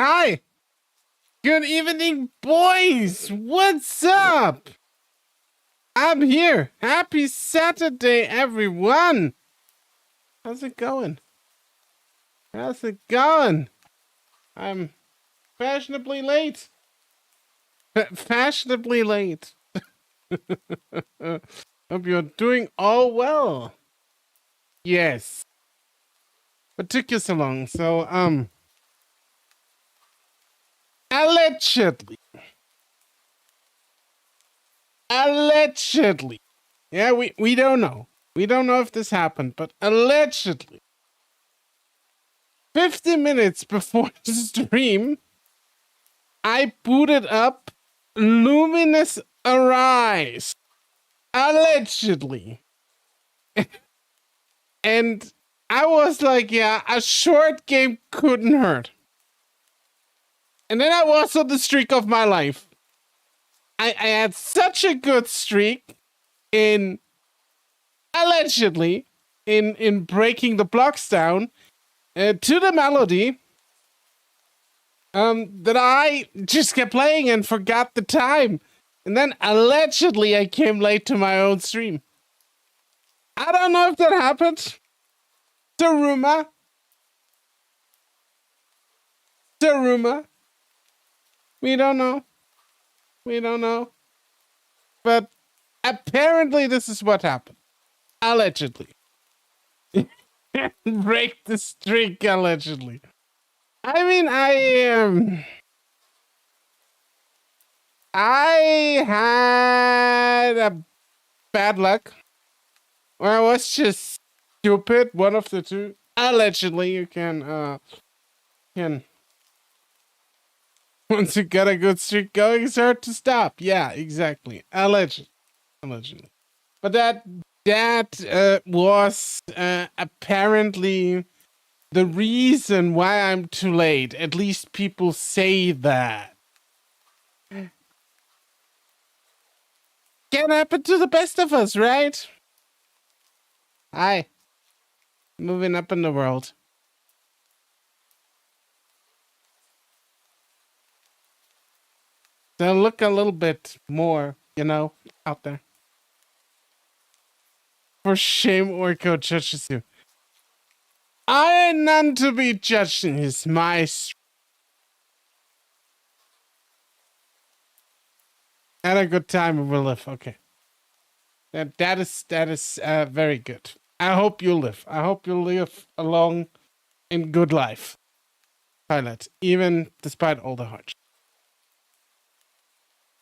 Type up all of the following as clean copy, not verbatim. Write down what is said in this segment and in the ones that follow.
Hi! Good evening, boys! What's up? I'm here. Happy Saturday, everyone! How's it going? How's it going? I'm fashionably late. Fashionably late. Hope you're doing all well. Yes. What took you so long? So, allegedly. Allegedly. Yeah, we don't know. We don't know if this happened, but allegedly. 50 minutes before the stream, I booted up Luminous Arise. Allegedly. And I was like, yeah, a short game couldn't hurt. And then I was on the streak of my life. I had such a good streak in allegedly in breaking the blocks down to the melody that I just kept playing and forgot the time. And then allegedly I came late to my own stream. I don't know if that happened. It's a rumor. It's a rumor. We don't know. We don't know. But apparently this is what happened. Allegedly. Break the streak, allegedly. I mean, I had a bad luck. Or I was just stupid, one of the two. Allegedly, you can once you got a good streak going, it's hard to stop. Yeah, exactly. Allegedly. But that was apparently the reason why I'm too late. At least people say that. Can happen to the best of us, right? Hi. Moving up in the world. So look a little bit more, out there. For shame, Orko judges you. I am none to be judged in his my Had a good time and we'll live. Okay. That is very good. I hope you live. I hope you live a long and good life. Pilot, even despite all the hardships.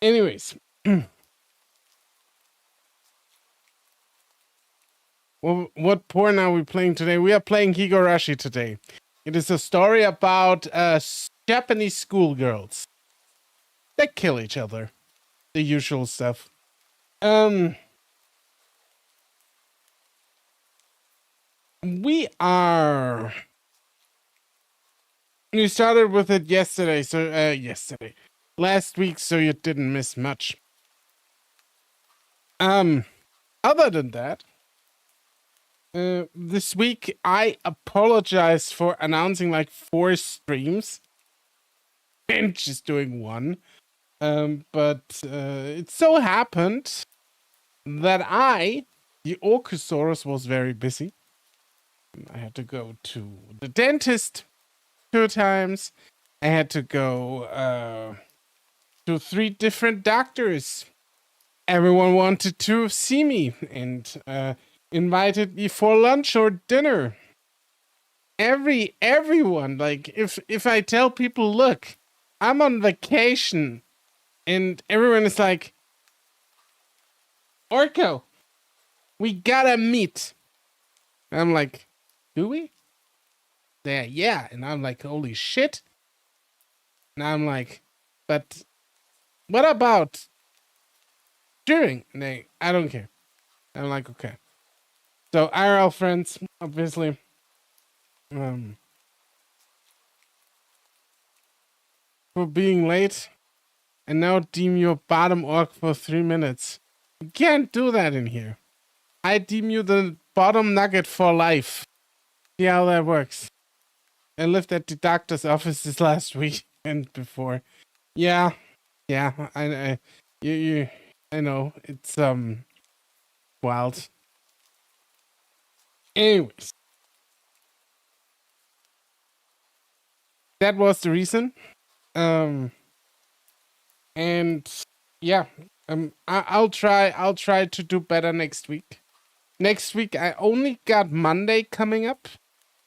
Anyways. Well, what porn are we playing today? We are playing Higurashi today. It is a story about Japanese schoolgirls that kill each other. The usual stuff. We started with it yesterday, so last week, so you didn't miss much. Other than that, this week I apologize for announcing like 4 streams and just doing one. But it so happened that TheOrcosaurus, was very busy. I had to go to the dentist 2 times. I had to go to 3 different doctors. Everyone wanted to see me and invited me for lunch or dinner. Everyone, like if I tell people, look, I'm on vacation, and everyone is like, Orko, we gotta meet. And I'm like, do we? Yeah. And I'm like, holy shit. And I'm like, but what about during? And I don't care. I'm like, okay. So IRL friends, obviously. For being late. And now deem you a bottom orc for 3 minutes. You can't do that in here. I deem you the bottom nugget for life. See how that works. lived at the doctor's offices last week and before. Yeah, yeah. I know it's wild. Anyways, that was the reason. Um, and yeah, I'll try. I'll try to do better next week. Next week, I only got Monday coming up,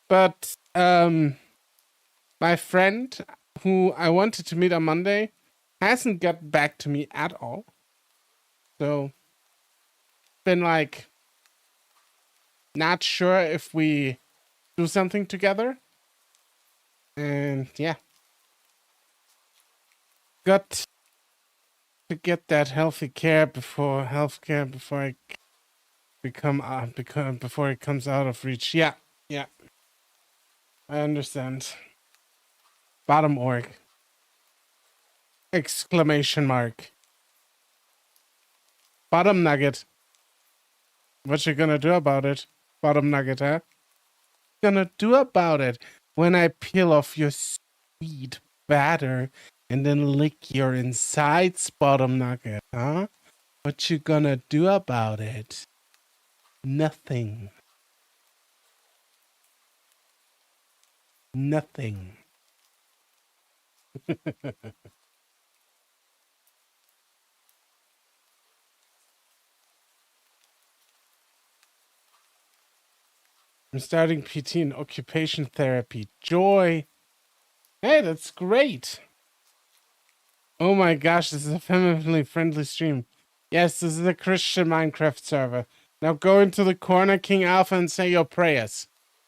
but my friend who I wanted to meet on Monday hasn't got back to me at all. So, been like, not sure if we do something together. And yeah, got to get that healthcare before I before it comes out of reach. Yeah, yeah, I understand. Bottom org. Exclamation mark. Bottom nugget. What you gonna do about it? Bottom nugget, huh? Gonna do about it when I peel off your sweet batter and then lick your insides, bottom nugget, huh? What you gonna do about it? Nothing. Nothing. I'm starting PT in occupation therapy. Joy. Hey, that's great. Oh my gosh, this is a family-friendly stream. Yes, this is a Christian Minecraft server. Now go into the corner, King Alpha, and say your prayers.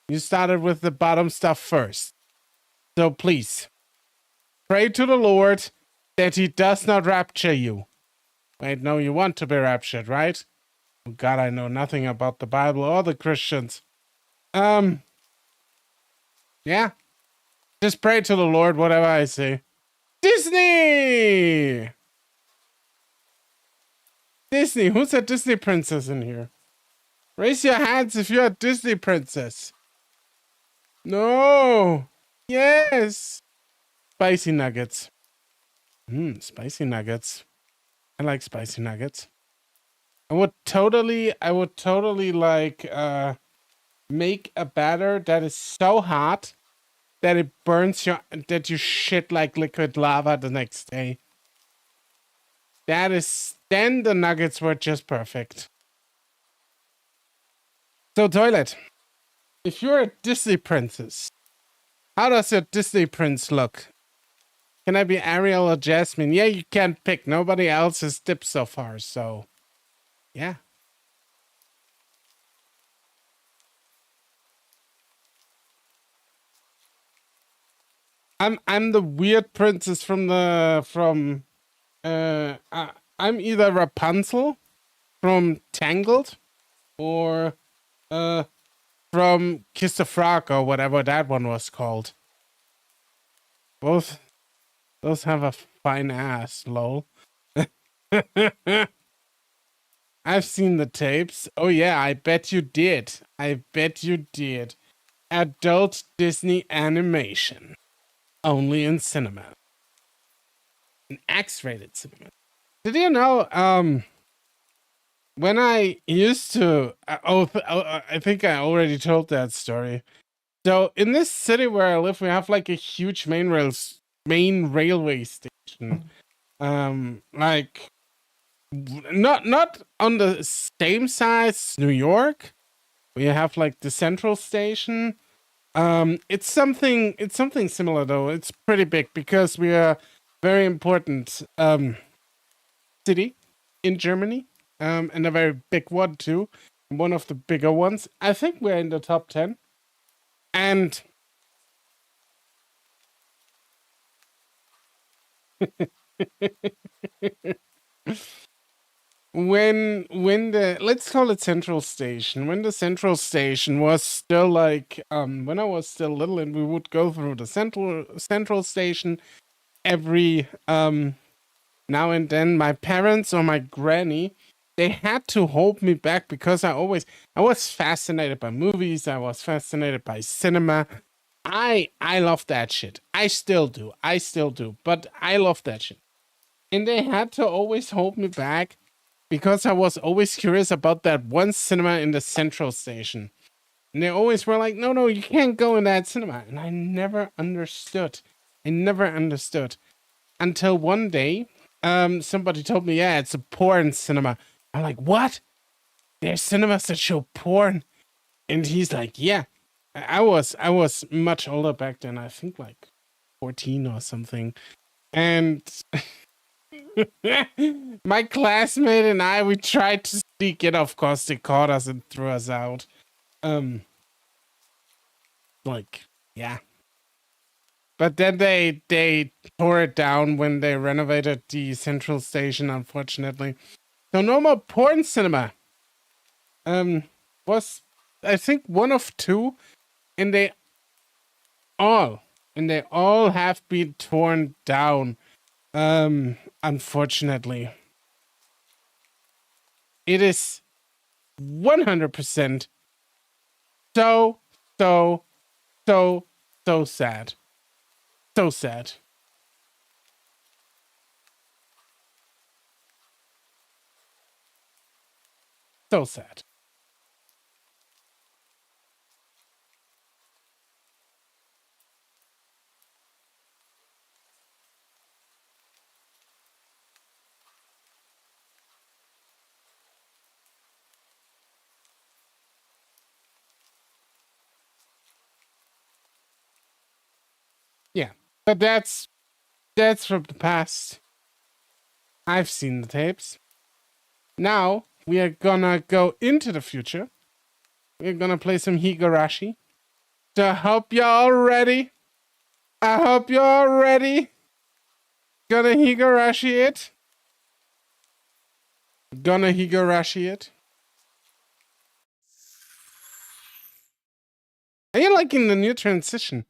You started with the bottom stuff first. So please, pray to the Lord that he does not rapture you. Wait, no, you want to be raptured, right? Oh God, I know nothing about the Bible or the Christians. Yeah. Just pray to the Lord, whatever I say. Disney! Disney, who's a Disney princess in here? Raise your hands if you're a Disney princess. No! Yes! Spicy nuggets. Spicy nuggets. I like spicy nuggets. I would totally like make a batter that is so hot that it burns that you shit like liquid lava the next day. Then the nuggets were just perfect. So Toilet, if you're a Disney princess, how does your Disney prince look? Can I be Ariel or Jasmine? Yeah, you can't pick. Nobody else has dipped so far, so yeah. I'm the weird princess I'm either Rapunzel from Tangled or from Kiss the Frog or whatever that one was called. Both those have a fine ass, lol. I've seen the tapes. Oh yeah, I bet you did. I bet you did. Adult Disney animation. Only in cinema. An X-rated cinema. Did you know, when I used to... I think I already told that story. So, in this city where I live, we have like a huge main railway station. Like... Not on the same size as New York. We have like the central station. It's something similar though. It's pretty big because we are very important city in Germany. And a very big one too. One of the bigger ones. I think we're in the top 10. And when the let's call it central station, when the central station was still like when I was still little and we would go through the central station every now and then, my parents or my granny, they had to hold me back because I was fascinated by movies, I was fascinated by cinema, I love that shit. I still do. I still do. But I love that shit. And they had to always hold me back because I was always curious about that one cinema in the central station. And they always were like, no, you can't go in that cinema. And I never understood. Until one day, somebody told me, yeah, it's a porn cinema. I'm like, what? There's cinemas that show porn? And he's like, yeah. I was much older back then. I think like 14 or something. And my classmate and I, we tried to sneak in. Of course, they caught us and threw us out. Like, yeah. But then they tore it down when they renovated the central station, unfortunately. So no more porn cinema. Was I think one of two, and they all have been torn down. Unfortunately. It is 100% so sad. So sad. So sad. Yeah. But that's from the past. I've seen the tapes. Now we are gonna go into the future. We're gonna play some Higurashi. So I hope you're all ready. I hope you're all ready. Gonna Higurashi it. Gonna Higurashi it. Are you liking the new transition?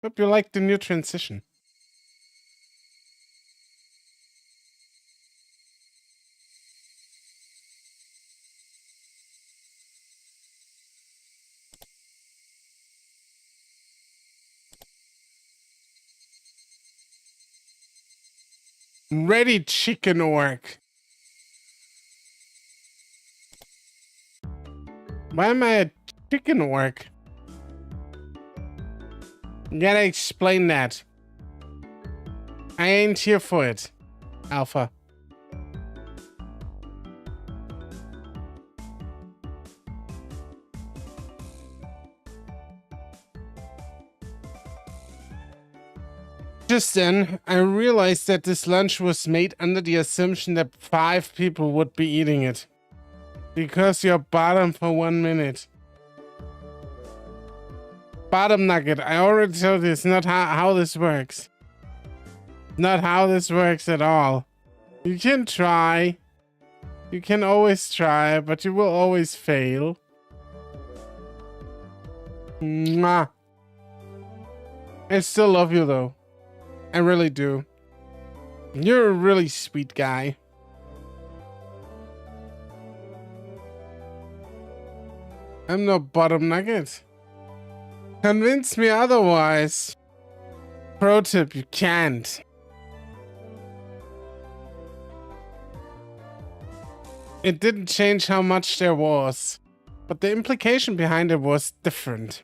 Hope you like the new transition. Ready, chicken orc. Why am I a chicken orc? You gotta explain that. I ain't here for it, Alpha. Just then, I realized that this lunch was made under the assumption that 5 people would be eating it. Because you're bottom for 1 minute. Bottom nugget, I already told you it's not how this works. Not how this works at all. You can try. You can always try, but you will always fail. Mwah. I still love you though. I really do. You're a really sweet guy. I'm no bottom nugget. Convince me otherwise. Pro tip, you can't. It didn't change how much there was, but the implication behind it was different.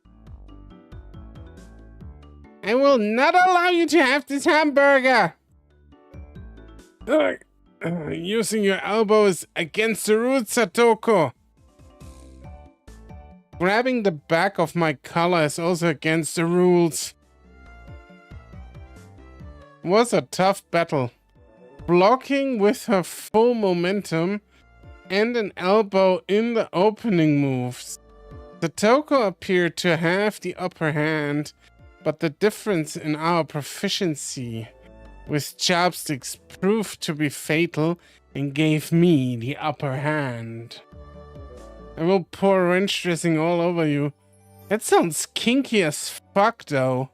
I will not allow you to have this hamburger! Using your elbows against the roots, Satoko. Grabbing the back of my collar is also against the rules. It was a tough battle. Blocking with her full momentum and an elbow in the opening moves. Satoko appeared to have the upper hand, but the difference in our proficiency with chopsticks proved to be fatal and gave me the upper hand. I will pour ranch dressing all over you. That sounds kinky as fuck, though.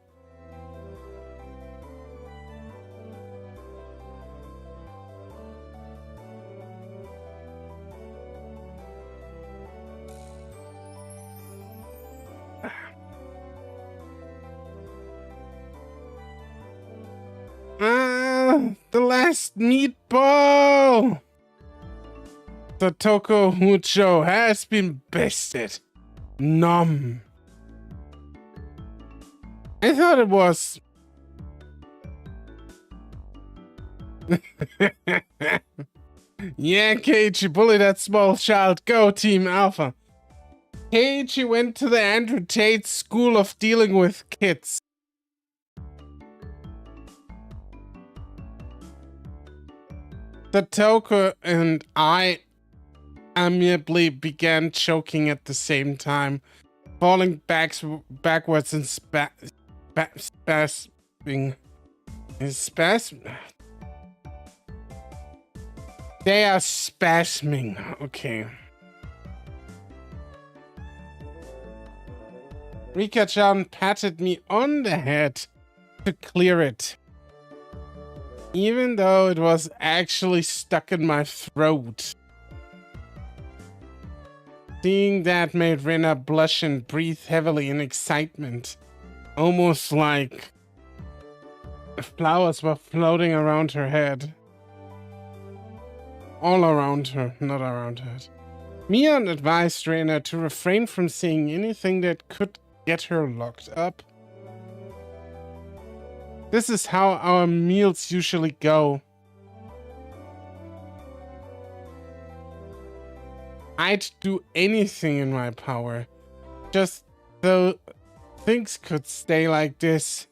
The last meatball! The Toko Mucho has been bested. Nom. I thought it was... Yeah, Keiichi, bully that small child. Go, Team Alpha. Keiichi went to the Andrew Tate School of Dealing with Kids. The Toko and I amiably began choking at the same time, falling backwards and spasming. They are spasming. Okay. Rika-chan patted me on the head to clear it, even though it was actually stuck in my throat. Seeing that made Rena blush and breathe heavily in excitement, almost like flowers were floating around her head. All around her, not around her head. Mion advised Rena to refrain from saying anything that could get her locked up. This is how our meals usually go. I'd do anything in my power, just so things could stay like this.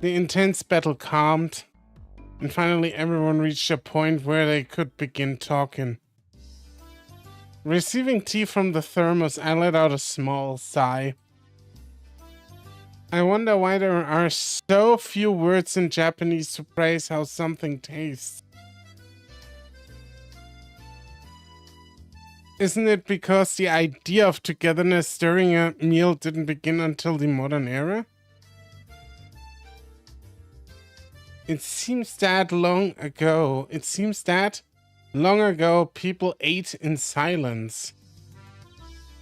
The intense battle calmed, and finally everyone reached a point where they could begin talking. Receiving tea from the thermos, I let out a small sigh. I wonder why there are so few words in Japanese to praise how something tastes. Isn't it because the idea of togetherness during a meal didn't begin until the modern era? It seems that long ago people ate in silence.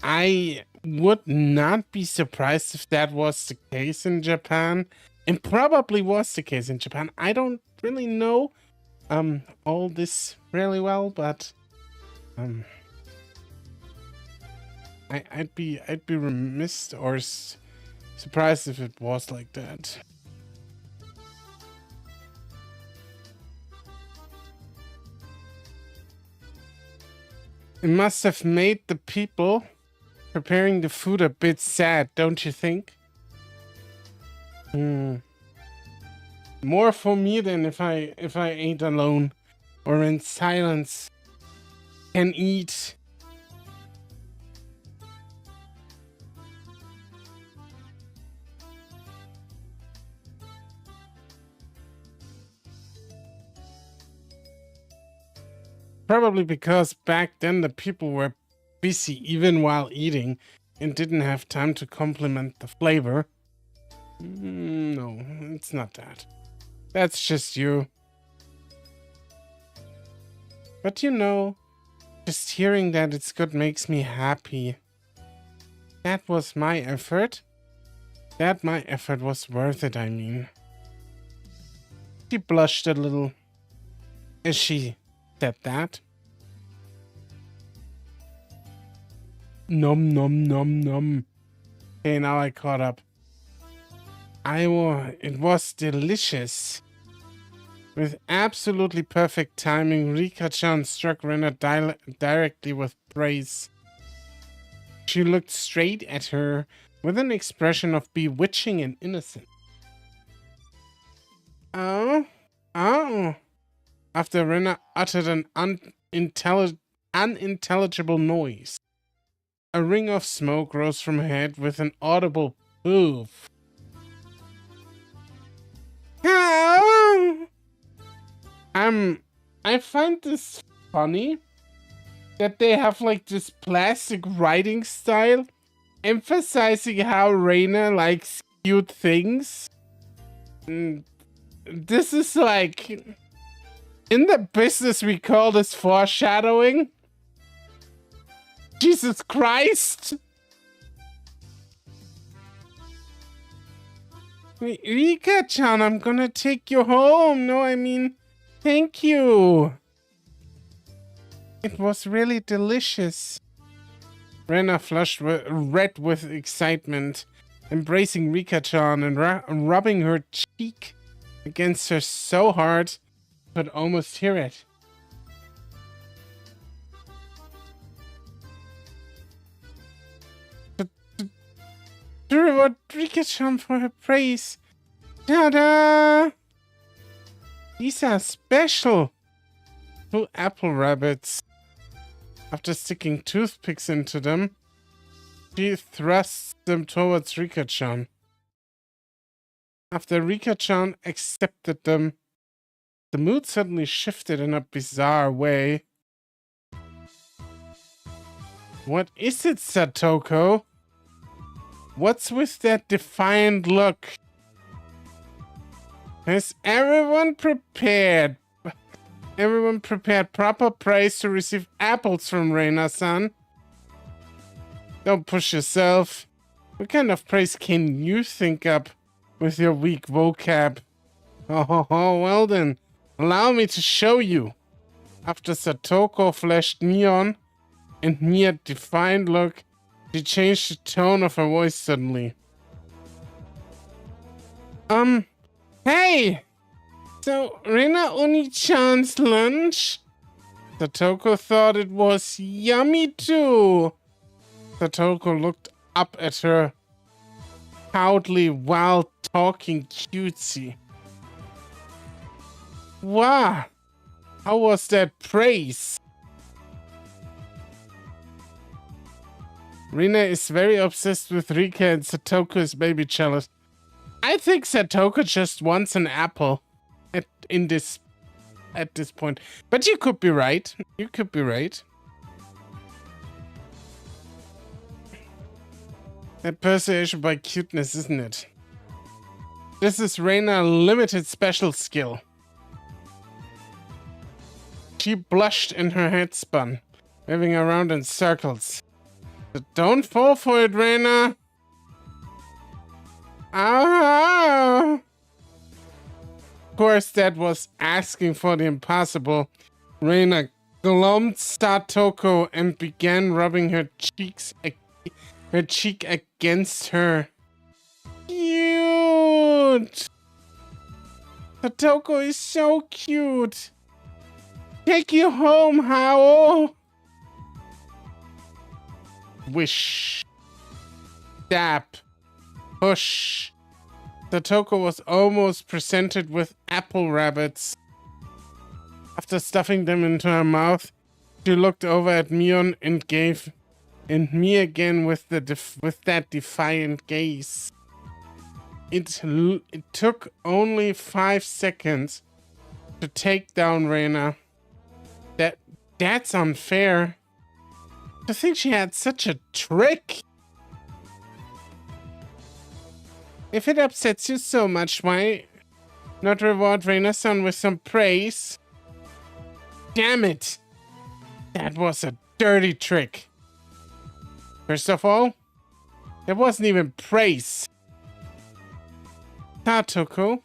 I would not be surprised if that was the case in Japan, and probably was the case in Japan. I don't really know all this really well, but I'd be remiss or surprised if it was like that. It must have made the people preparing the food a bit sad, don't you think? More for me than if I ate alone or in silence and eat. Probably because back then the people were busy even while eating and didn't have time to complement the flavor. No, it's not that. That's just you. But you know, just hearing that it's good makes me happy. That was my effort. That my effort was worth it, I mean. She blushed a little as she said that. Nom nom nom nom. Okay, now I caught up. It was delicious. With absolutely perfect timing, Rika-chan struck Rena directly with praise. She looked straight at her with an expression of bewitching and innocence. Oh. After Rena uttered an unintelligible noise, a ring of smoke rose from her head with an audible poof. I find this funny that they have like this plastic writing style emphasizing how Reina likes cute things. This is like, in the business we call this foreshadowing. Jesus Christ! Rika-chan, I'm gonna take you home. No, I mean, thank you. It was really delicious. Rena flushed red with excitement, embracing Rika-chan and rubbing her cheek against her so hard I could almost hear it. To reward Rika-chan for her praise. Ta-da! These are special. 2 apple rabbits. After sticking toothpicks into them, she thrusts them towards Rika-chan. After Rika-chan accepted them, the mood suddenly shifted in a bizarre way. What is it, Satoko? What's with that defiant look? Has everyone prepared proper praise to receive apples from Reina-san? Don't push yourself. What kind of praise can you think up with your weak vocab? Oh, well then, allow me to show you. After Satoko flashed neon and mere defiant look, she changed the tone of her voice suddenly. Hey! So, Rena Oni-chan's lunch? Satoko thought it was yummy too. Satoko looked up at her proudly while talking cutesy. Wow! How was that praise? Rina is very obsessed with Rika and Satoko is baby jealous. I think Satoko just wants an apple at this point. But you could be right. You could be right. That persuasion by cuteness, isn't it? This is Reina limited special skill. She blushed and her head spun, moving around in circles. But don't fall for it, Reina. Ah! Of course, that was asking for the impossible. Reina glommed Satoko and began rubbing her cheek against her. Cute! Satoko is so cute. Take you home, Hao. Wish. Dab. Push. Satoko was almost presented with apple rabbits. After stuffing them into her mouth, she looked over at Mion and me again with that defiant gaze. It took only 5 seconds to take down Reina. That's unfair. To think she had such a trick. If it upsets you so much, why not reward Reina-san with some praise? Damn it! That was a dirty trick. First of all, there wasn't even praise. Satoko,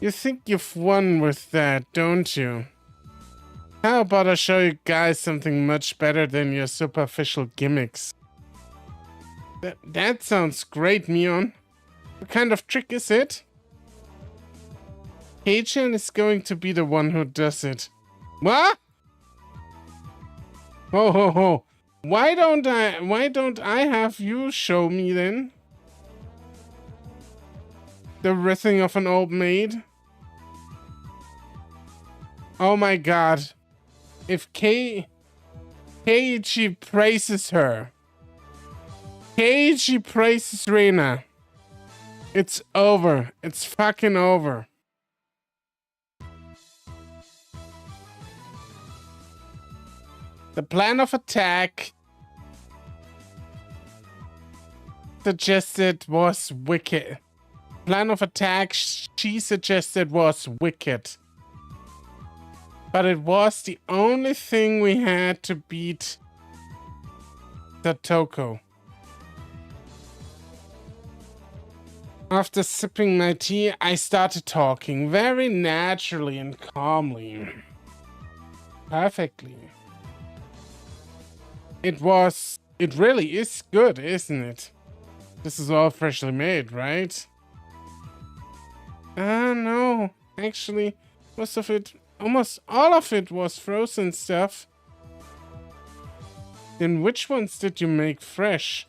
you think you've won with that, don't you? How about I show you guys something much better than your superficial gimmicks? That sounds great, Mion. What kind of trick is it? Kei-chan is going to be the one who does it. What? Ho ho ho. Why don't I have you show me then? The writhing of an old maid? Oh my god. If Keiichi praises her, Keiichi praises Reina, it's over. It's fucking over. The plan of attack suggested was wicked. Plan of attack she suggested was wicked. But it was the only thing we had to beat Satoko. After sipping my tea, I started talking very naturally and calmly. Perfectly. It really is good, isn't it? This is all freshly made, right? No. Actually, most of it, almost all of it was frozen stuff. Then which ones did you make fresh?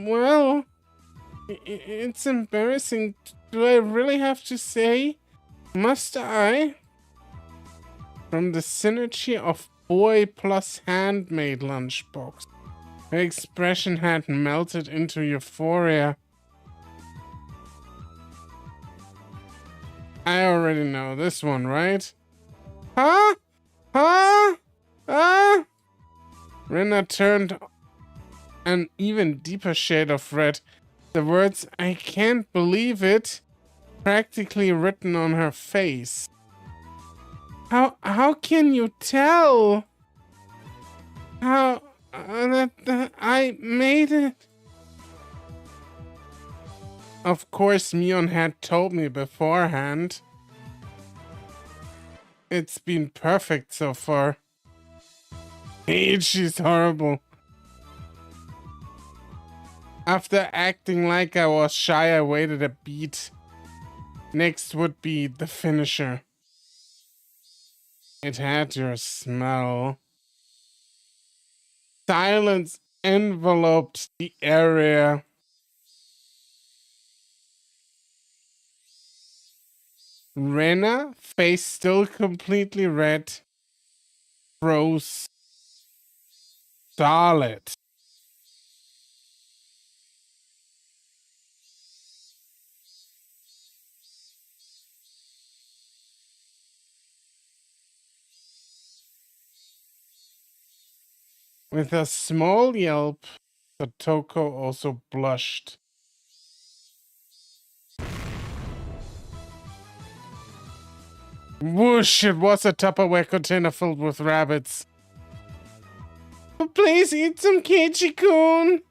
Well, it's embarrassing. Do I really have to say? Must I? From the synergy of boy plus handmade lunchbox. Her expression had melted into euphoria. I already know this one, right? Huh? Huh? Rena turned an even deeper shade of red. The words, "I can't believe it," practically written on her face. How can you tell? How that I made it? Of course, Mion had told me beforehand. It's been perfect so far. Hey, she's horrible. After acting like I was shy, I waited a beat. Next would be the finisher. It had your smell. Silence enveloped the area. Rena, face still completely red, froze solid. With a small yelp, Satoko also blushed. Whoosh! It was a Tupperware container filled with rabbits. Please eat some, Keiichi-kun.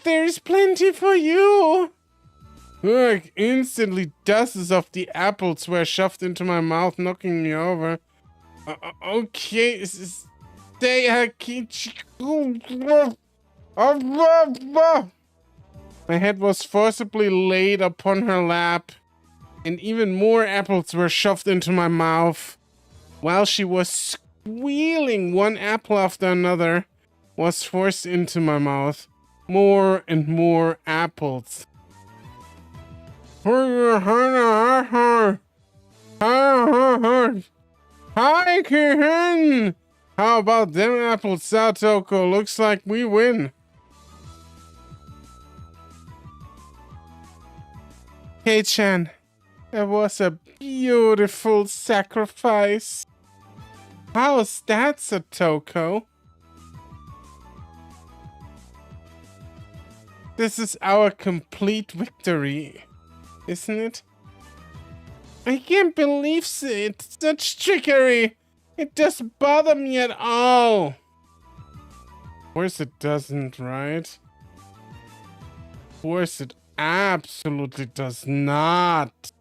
There is plenty for you. Ugh, instantly dozens of the apples were shoved into my mouth, knocking me over. Okay, stay, Keiichi-kun. My head was forcibly laid upon her lap, and even more apples were shoved into my mouth. While she was squealing, one apple after another was forced into my mouth. More and more apples. Hi, Kihin! How about them apples, Satoko? Looks like we win. Kei-chan, that was a beautiful sacrifice. How's that, Satoko? This is our complete victory, isn't it? I can't believe it. Such trickery. It doesn't bother me at all. Of course it doesn't, right? Of course it absolutely does not.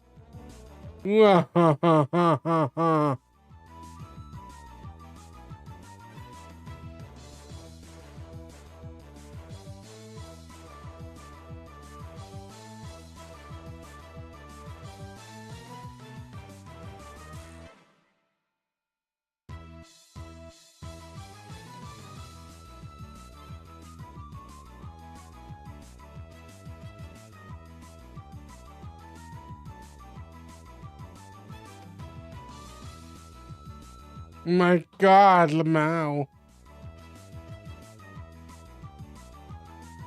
My God, Lamau.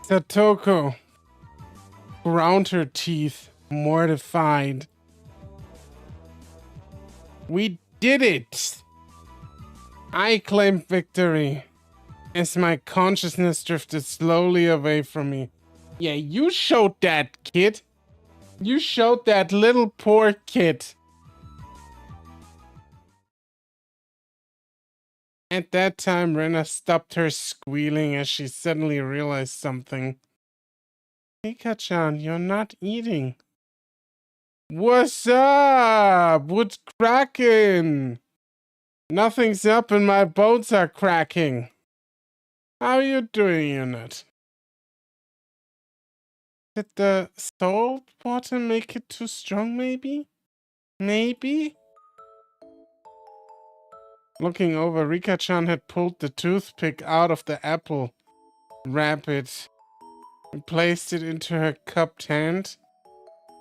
Satoko ground her teeth, mortified. We did it! I claimed victory as my consciousness drifted slowly away from me. Yeah, you showed that, kid. You showed that little poor kid. At that time, Rena stopped her squealing as she suddenly realized something. Rika-chan, you're not eating. What's up? What's cracking? Nothing's up and my bones are cracking. How are you doing, Unit? Did the salt water make it too strong, maybe? Maybe? Looking over, Rika-chan had pulled the toothpick out of the apple rabbit and placed it into her cupped hand.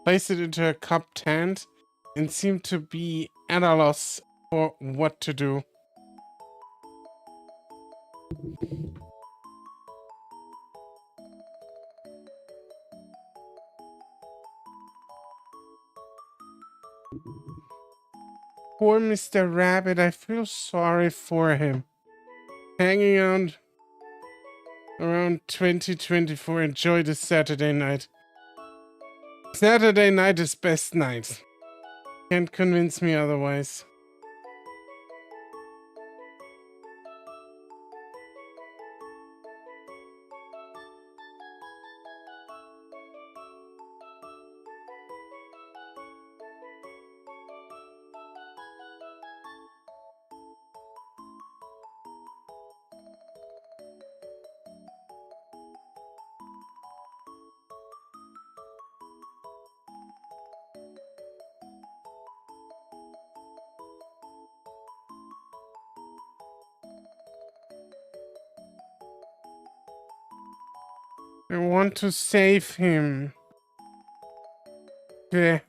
And seemed to be at a loss for what to do. Poor Mr. Rabbit, I feel sorry for him. Hanging out around 2024. Enjoy the Saturday night. Saturday night is best night. Can't convince me otherwise. I want to save him. Yeah.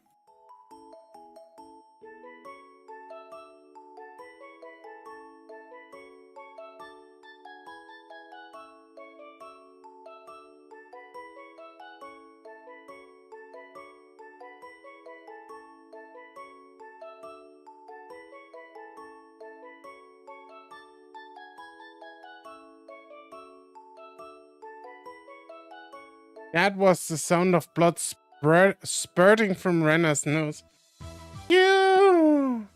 That was the sound of blood spurting from Rena's nose. You!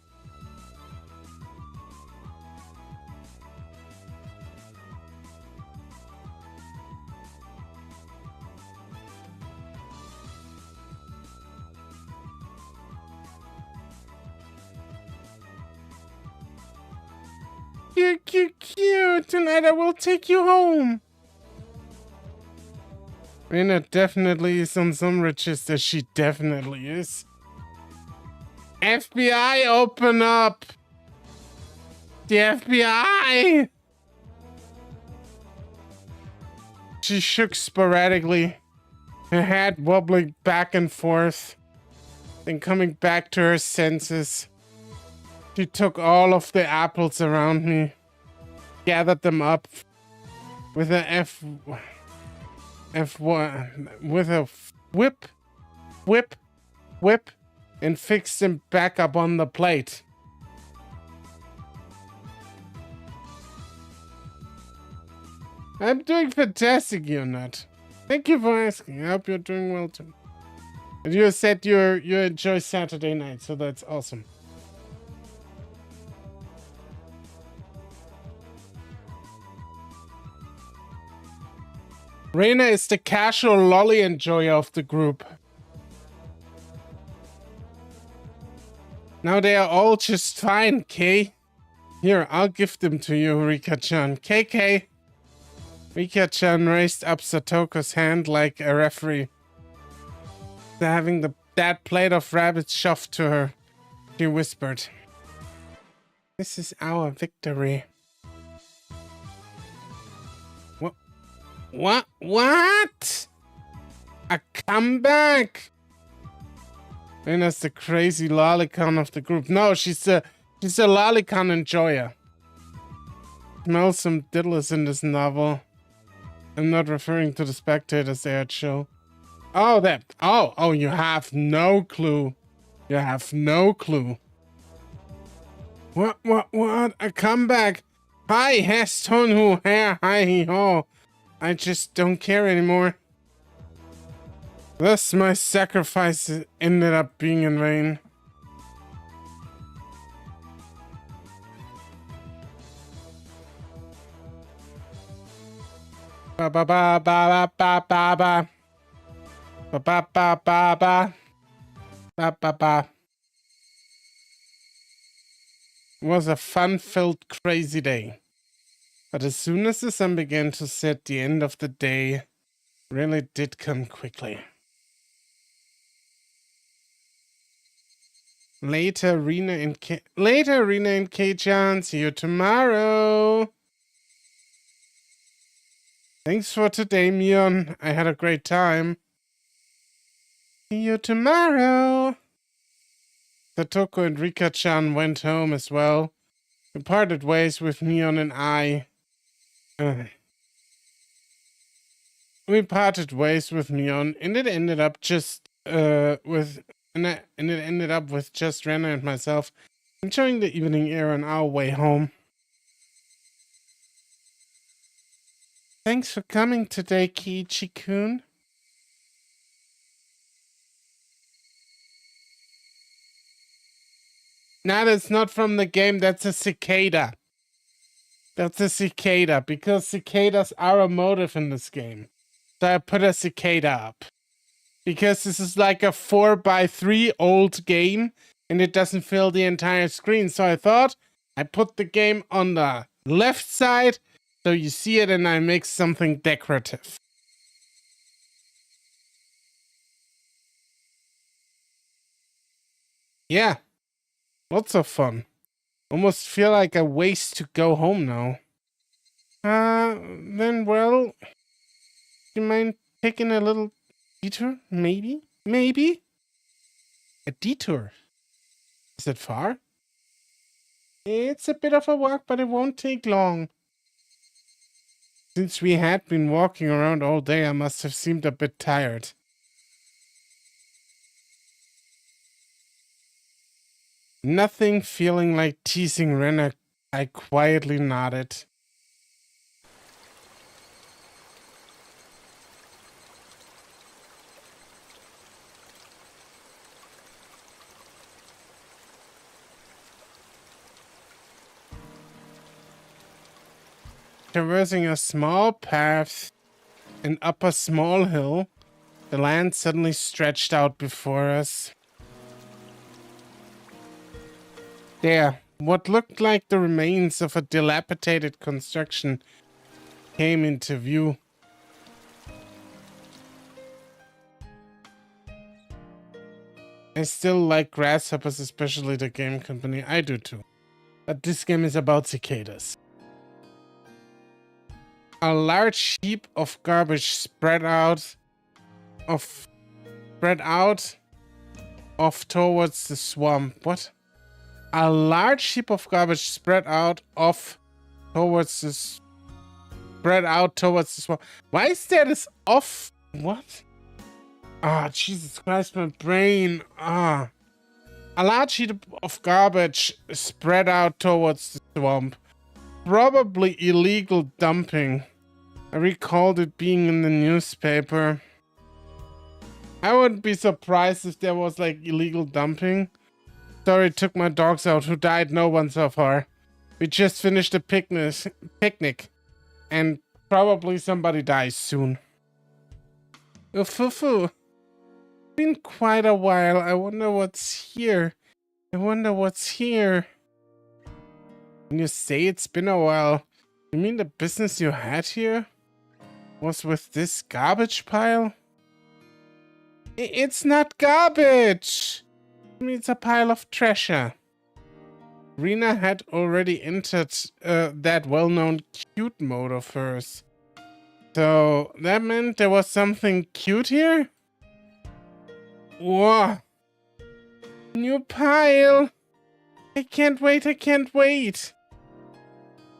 You're cute. Tonight I will take you home. Rena definitely is on some register. She definitely is. FBI, open up! The FBI! She shook sporadically, her head wobbling back and forth, then coming back to her senses. She took all of the apples around me, gathered them up with a with a whip, and fixed them back up on the plate. I'm doing fantastic, you're not. Thank you for asking. I hope you're doing well too. And you said you enjoy Saturday night, so that's awesome. Reina is the casual lolly enjoyer of the group. Now they are all just fine, Kay. Here, I'll give them to you, Rika-chan. KK. Rika-chan raised up Satoko's hand like a referee. After having that plate of rabbits shoved to her, she whispered, "This is our victory." What? A comeback? Rena's the crazy lolicon of the group. No, she's a lolicon enjoyer. Smell some diddlers in this novel. I'm not referring to the spectators there at show. Oh, you have no clue. You have no clue. What? A comeback? Hi, Heston who hair, hi ho. I just don't care anymore. Thus, my sacrifice ended up being in vain. Ba ba ba ba ba ba ba ba ba ba ba ba ba ba ba. It was a fun-filled, crazy day. But as soon as the sun began to set, the end of the day really did come quickly. Later, Rena and Kei-chan. See you tomorrow. Thanks for today, Mion. I had a great time. See you tomorrow. Satoko and Rika-chan went home as well. We parted ways with Mion and I. We parted ways with Mion, and it ended up just with just Rena and myself enjoying the evening air on our way home. Thanks for coming today, Kiichi-kun. No, that's not from the game. That's a cicada. That's a cicada, because cicadas are a motive in this game. So I put a cicada up. Because this is like a 4x3 old game, and it doesn't fill the entire screen. So I thought I put the game on the left side, so you see it, and I make something decorative. Yeah, lots of fun. Almost feel like a waste to go home now. Then, well, you mind taking a little detour? Maybe? Maybe? A detour? Is it far? It's a bit of a walk, but it won't take long. Since we had been walking around all day, I must have seemed a bit tired. Nothing feeling like teasing Rena, I quietly nodded. Traversing a small path and up a small hill, the land suddenly stretched out before us. There, what looked like the remains of a dilapidated construction came into view. I still like grasshoppers, especially the game company. I do too. But this game is about cicadas. A large heap of garbage spread out off towards the swamp. What? A large heap of garbage spread out towards the swamp. Why is there this off? What? Ah, Jesus Christ, my brain. A large heap of garbage spread out towards the swamp. Probably illegal dumping. I recalled it being in the newspaper. I wouldn't be surprised if there was like illegal dumping. Sorry, took my dogs out. Who died? No one so far. We just finished a picnic. And probably somebody dies soon. Fufu. Been quite a while. I wonder what's here. When you say it's been a while, you mean the business you had here was with this garbage pile? It's not garbage! I mean, it's a pile of treasure. Rena had already entered that well-known cute mode of hers. So that meant there was something cute here? Whoa! New pile! I can't wait!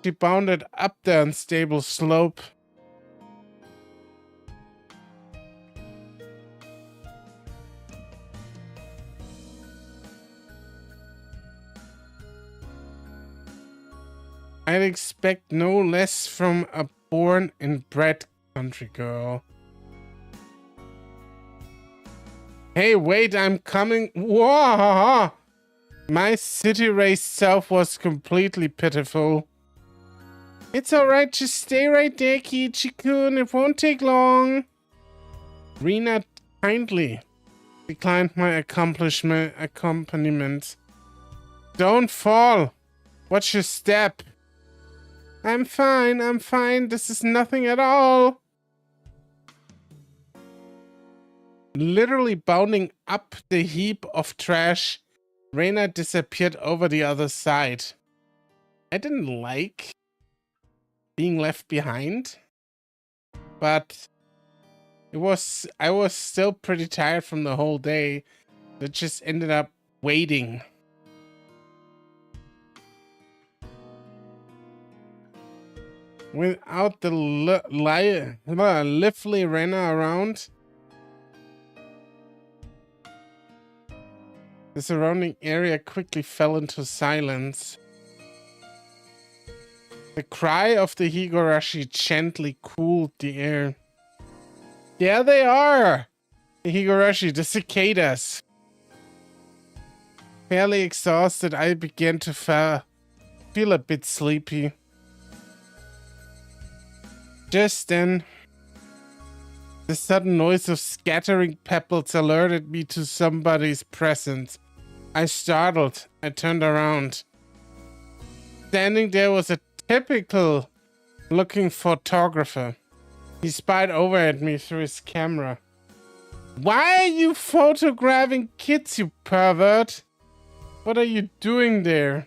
She bounded up the unstable slope. I'd expect no less from a born and bred country girl. Hey, wait, I'm coming. Whoa! My city-raised self was completely pitiful. It's alright, just stay right there, Kiichi-kun. It won't take long. Rina kindly declined my accompaniment. Don't fall. Watch your step. I'm fine. This is nothing at all. Literally bounding up the heap of trash, Reina disappeared over the other side. I didn't like being left behind, but I was still pretty tired from the whole day. That just ended up waiting. Without the lively Rena around, the surrounding area quickly fell into silence. The cry of the Higurashi gently cooled the air. There they are! The Higurashi, the cicadas. Fairly exhausted, I began to feel a bit sleepy. Just then, the sudden noise of scattering pebbles alerted me to somebody's presence. I startled. I turned around. Standing there was a typical looking photographer. He spied over at me through his camera. Why are you photographing kids, you pervert? What are you doing there?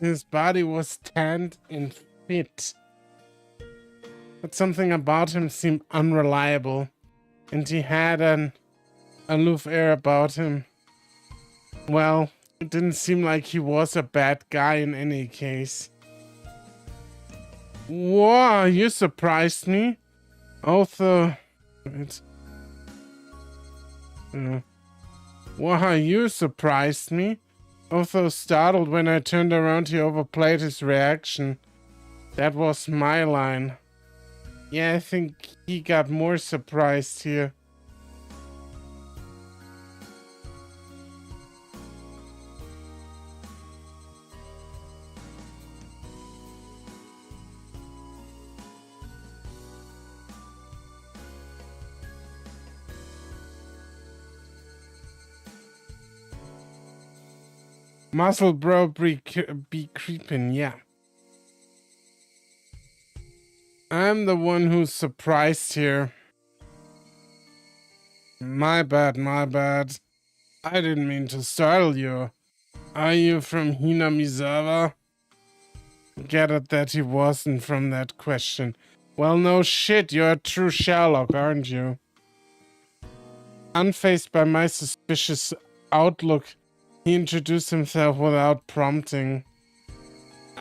His body was tanned and fit, but something about him seemed unreliable, and he had an aloof air about him. Well, it didn't seem like he was a bad guy in any case. Wow, you surprised me. Although, wow, you surprised me. Although startled when I turned around, he overplayed his reaction. That was my line. Yeah, I think he got more surprised here. Muscle bro be creeping, yeah. I'm the one who's surprised here. My bad. I didn't mean to startle you. Are you from Hinamizawa? Get it that he wasn't from that question. Well, no shit, you're a true Sherlock, aren't you? Unfazed by my suspicious outlook, he introduced himself without prompting.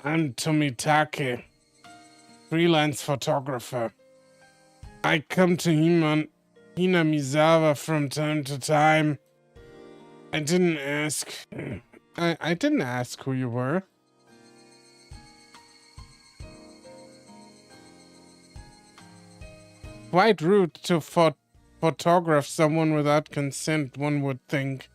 I'm Tomitake, freelance photographer. I come to Hinamizawa from time to time. I didn't ask. I didn't ask who you were. Quite rude to photograph someone without consent, one would think.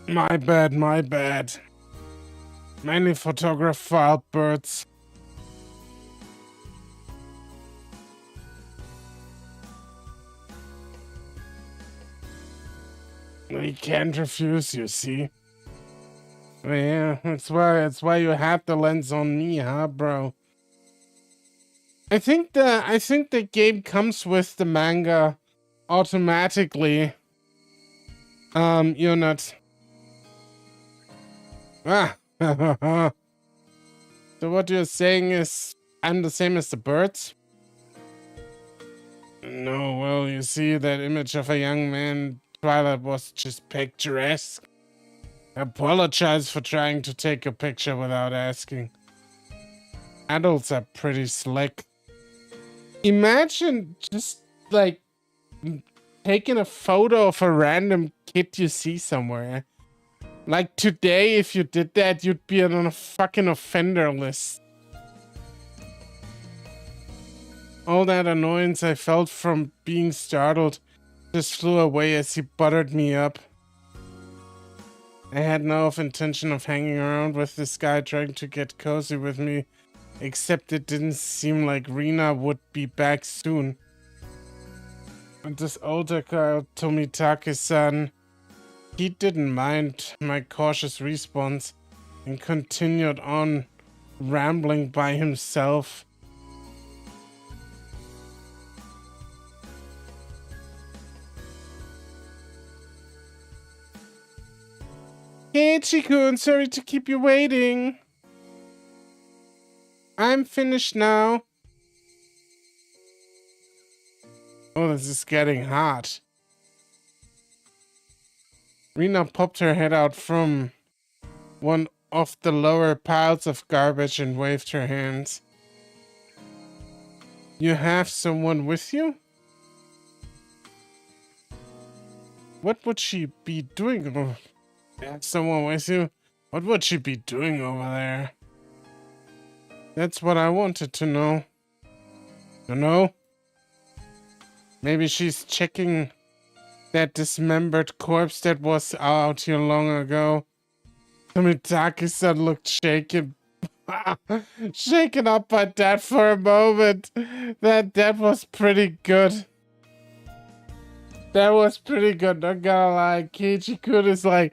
My bad. Mainly photograph wild birds. We can't refuse, you see. Yeah, that's why you had the lens on me, huh, bro? I think the game comes with the manga automatically. You're not. Ah. So what you're saying is I'm the same as the birds? No, well, you see, that image of a young man Twilight was just picturesque. Apologize for trying to take a picture without asking. Adults are pretty slick. Imagine just, like, taking a photo of a random kid you see somewhere. Like, today, if you did that, you'd be on a fucking offender list. All that annoyance I felt from being startled just flew away as he buttered me up. I had no intention of hanging around with this guy trying to get cozy with me, except it didn't seem like Rina would be back soon. And this older guy, Tomitake-san, he didn't mind my cautious response and continued on rambling by himself. Hey, Chiku, sorry to keep you waiting. I'm finished now. Oh, this is getting hot. Rina popped her head out from one of the lower piles of garbage and waved her hands. You have someone with you? What would she be doing? Oh, have someone with you? What would she be doing over there? That's what I wanted to know. You know? Maybe she's checking that dismembered corpse that was out here long ago. Tomitake-san looked shaken. Shaken up by that for a moment. That was pretty good. That was pretty good, not gonna lie. Keiichi-kun is like,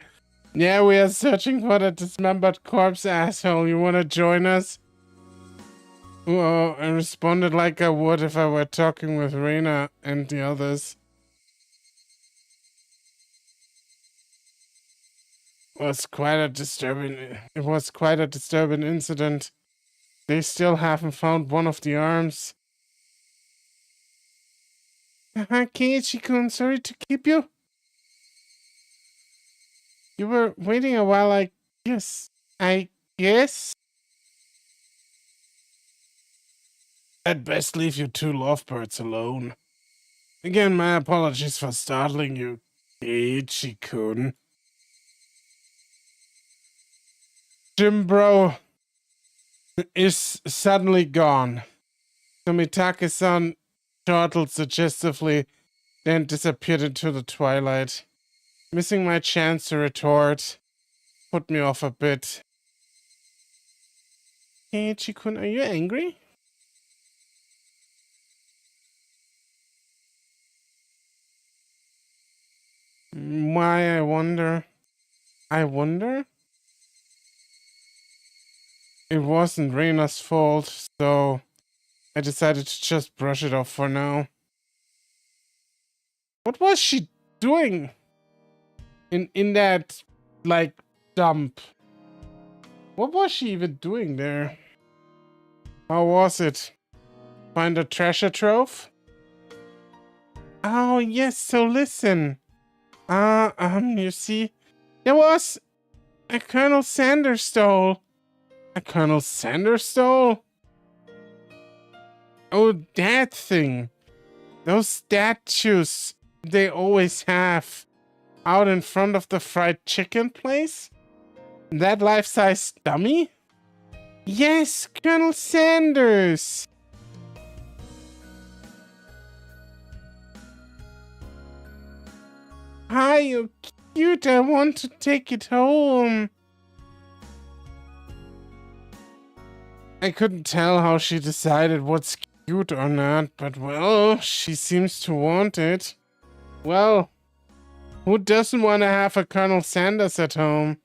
yeah, we are searching for the dismembered corpse, asshole. You wanna join us? Oh, I responded like I would if I were talking with Reina and the others. It was quite a disturbing incident. They still haven't found one of the arms. Keiichi-kun, sorry to keep you. You were waiting a while, I guess. I'd best leave you two lovebirds alone. Again, my apologies for startling you, Keiichi-kun. Jimbro is suddenly gone. Tomitake-san chortled suggestively, then disappeared into the twilight. Missing my chance to retort put me off a bit. Keiichi-kun, are you angry? Why, I wonder. I wonder? It wasn't Reina's fault, so I decided to just brush it off for now. What was she doing in that, like, dump? What was she even doing there? How was it? Find a treasure trove? Oh, yes, so listen. You see, there was a Colonel Sanders stole. A Colonel Sanders stole? Oh, that thing. Those statues they always have out in front of the fried chicken place? That life-size dummy? Yes, Colonel Sanders. Hi, you cute. I want to take it home. I couldn't tell how she decided what's cute or not, but well, she seems to want it. Well, who doesn't want to have a Colonel Sanders at home?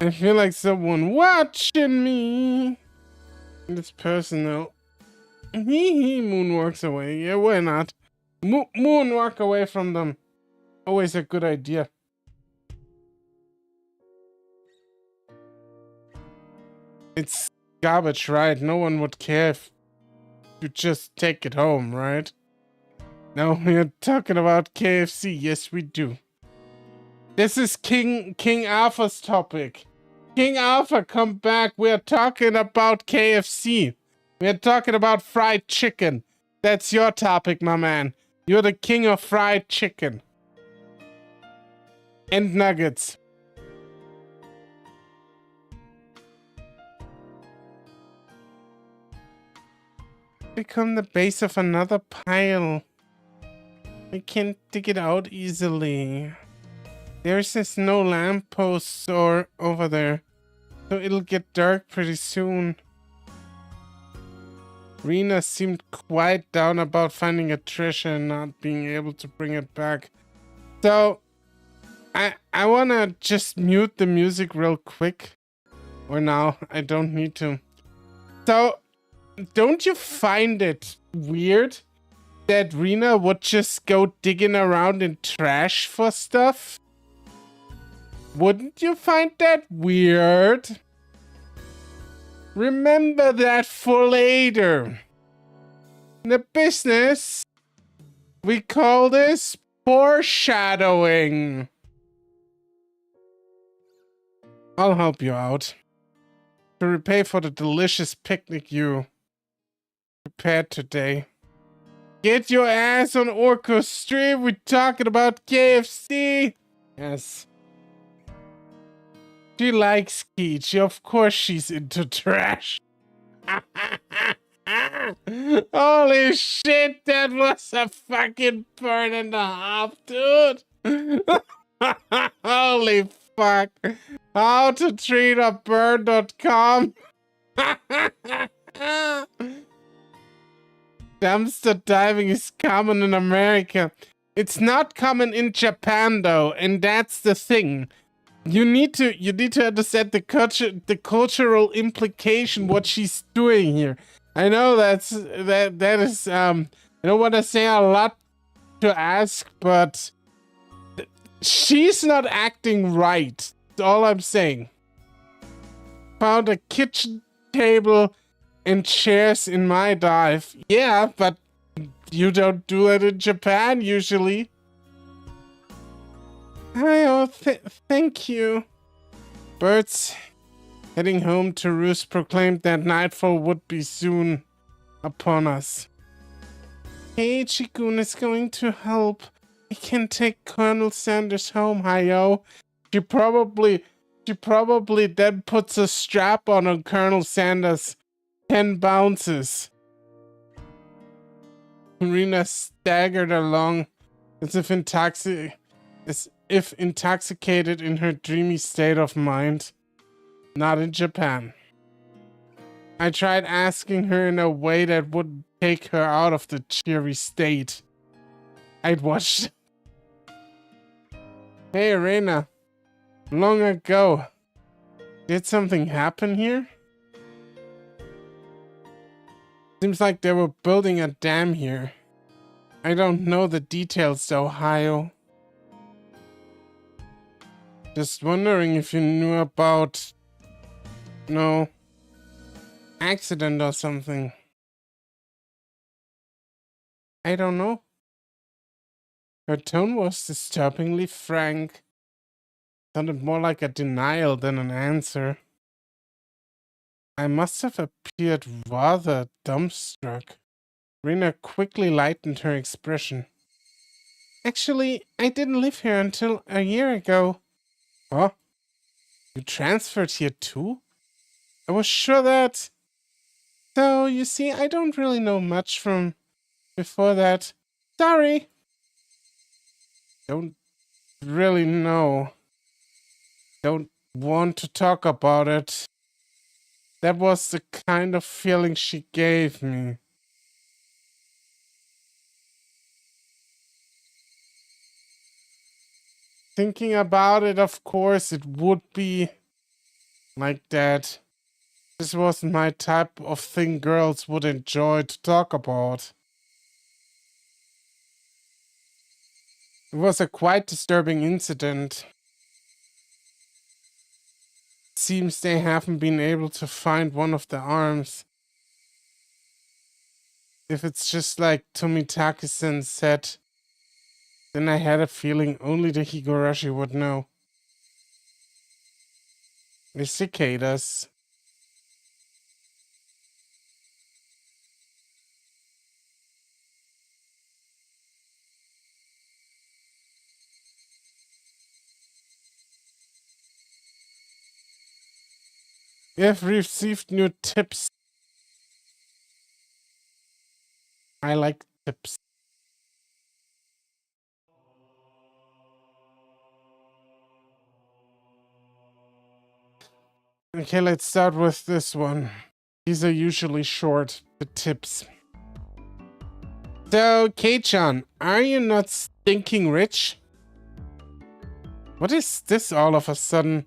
I feel like someone watching me. It's personal. Moon walks away. Yeah, why not? Moon walk away from them. Always a good idea. It's garbage, right? No one would care if you just take it home, right? No, we're talking about KFC. Yes, we do. This is King Arthur's topic. King Arthur, come back. We're talking about KFC. We're talking about fried chicken. That's your topic, my man. You're the king of fried chicken. And nuggets. Become the base of another pile. I can't dig it out easily. There's this no lamppost or over there, so it'll get dark pretty soon. Rena seemed quite down about finding a treasure and not being able to bring it back. So, I wanna just mute the music real quick. Or now, I don't need to. So, don't you find it weird that Rena would just go digging around in trash for stuff? Wouldn't you find that weird? Remember that for later. In the business, we call this foreshadowing. I'll help you out. To repay for the delicious picnic you prepared today. Get your ass on Orco stream. We're talking about KFC. Yes. She likes Keach. Of course she's into trash. Holy shit, that was a fucking burn and a half, dude. Holy fuck. How to treat a bird.com. Dumpster diving is common in America. It's not common in Japan though, and that's the thing. You need to understand the cultural implication what she's doing here. I know that is I don't want to say a lot to ask, but she's not acting right. That's all I'm saying. Found a kitchen table and chairs in my dive. Yeah, but you don't do it in Japan usually. Oh, thank you. Birds heading home to roost proclaimed that nightfall would be soon upon us. Hey, Chikun is going to help. I can take Colonel Sanders home, Hayo. She probably then puts a strap on Colonel Sanders. 10 bounces. Marina staggered along as if intoxicated in her dreamy state of mind. Not in Japan. I tried asking her in a way that would take her out of the cheery state I'd watched. Hey, Reina. Long ago. Did something happen here? Seems like they were building a dam here. I don't know the details, Ohio. Just wondering if you knew about... no... accident or something. I don't know. Her tone was disturbingly frank. Sounded more like a denial than an answer. I must have appeared rather dumbstruck. Rena quickly lightened her expression. Actually, I didn't live here until a year ago. Huh? You transferred here too? I was sure that... So, you see, I don't really know much from before that. Sorry! Don't really know. Don't want to talk about it. That was the kind of feeling she gave me. Thinking about it, of course, it would be like that. This wasn't my type of thing girls would enjoy to talk about. It was a quite disturbing incident. Seems they haven't been able to find one of the arms. If it's just like Tomitake-san said, then I had a feeling only the Higurashi would know. The cicadas. We have received new tips. I like tips. Okay, let's start with this one. These are usually short, the tips. So, Kei-chan, are you not stinking rich? What is this all of a sudden?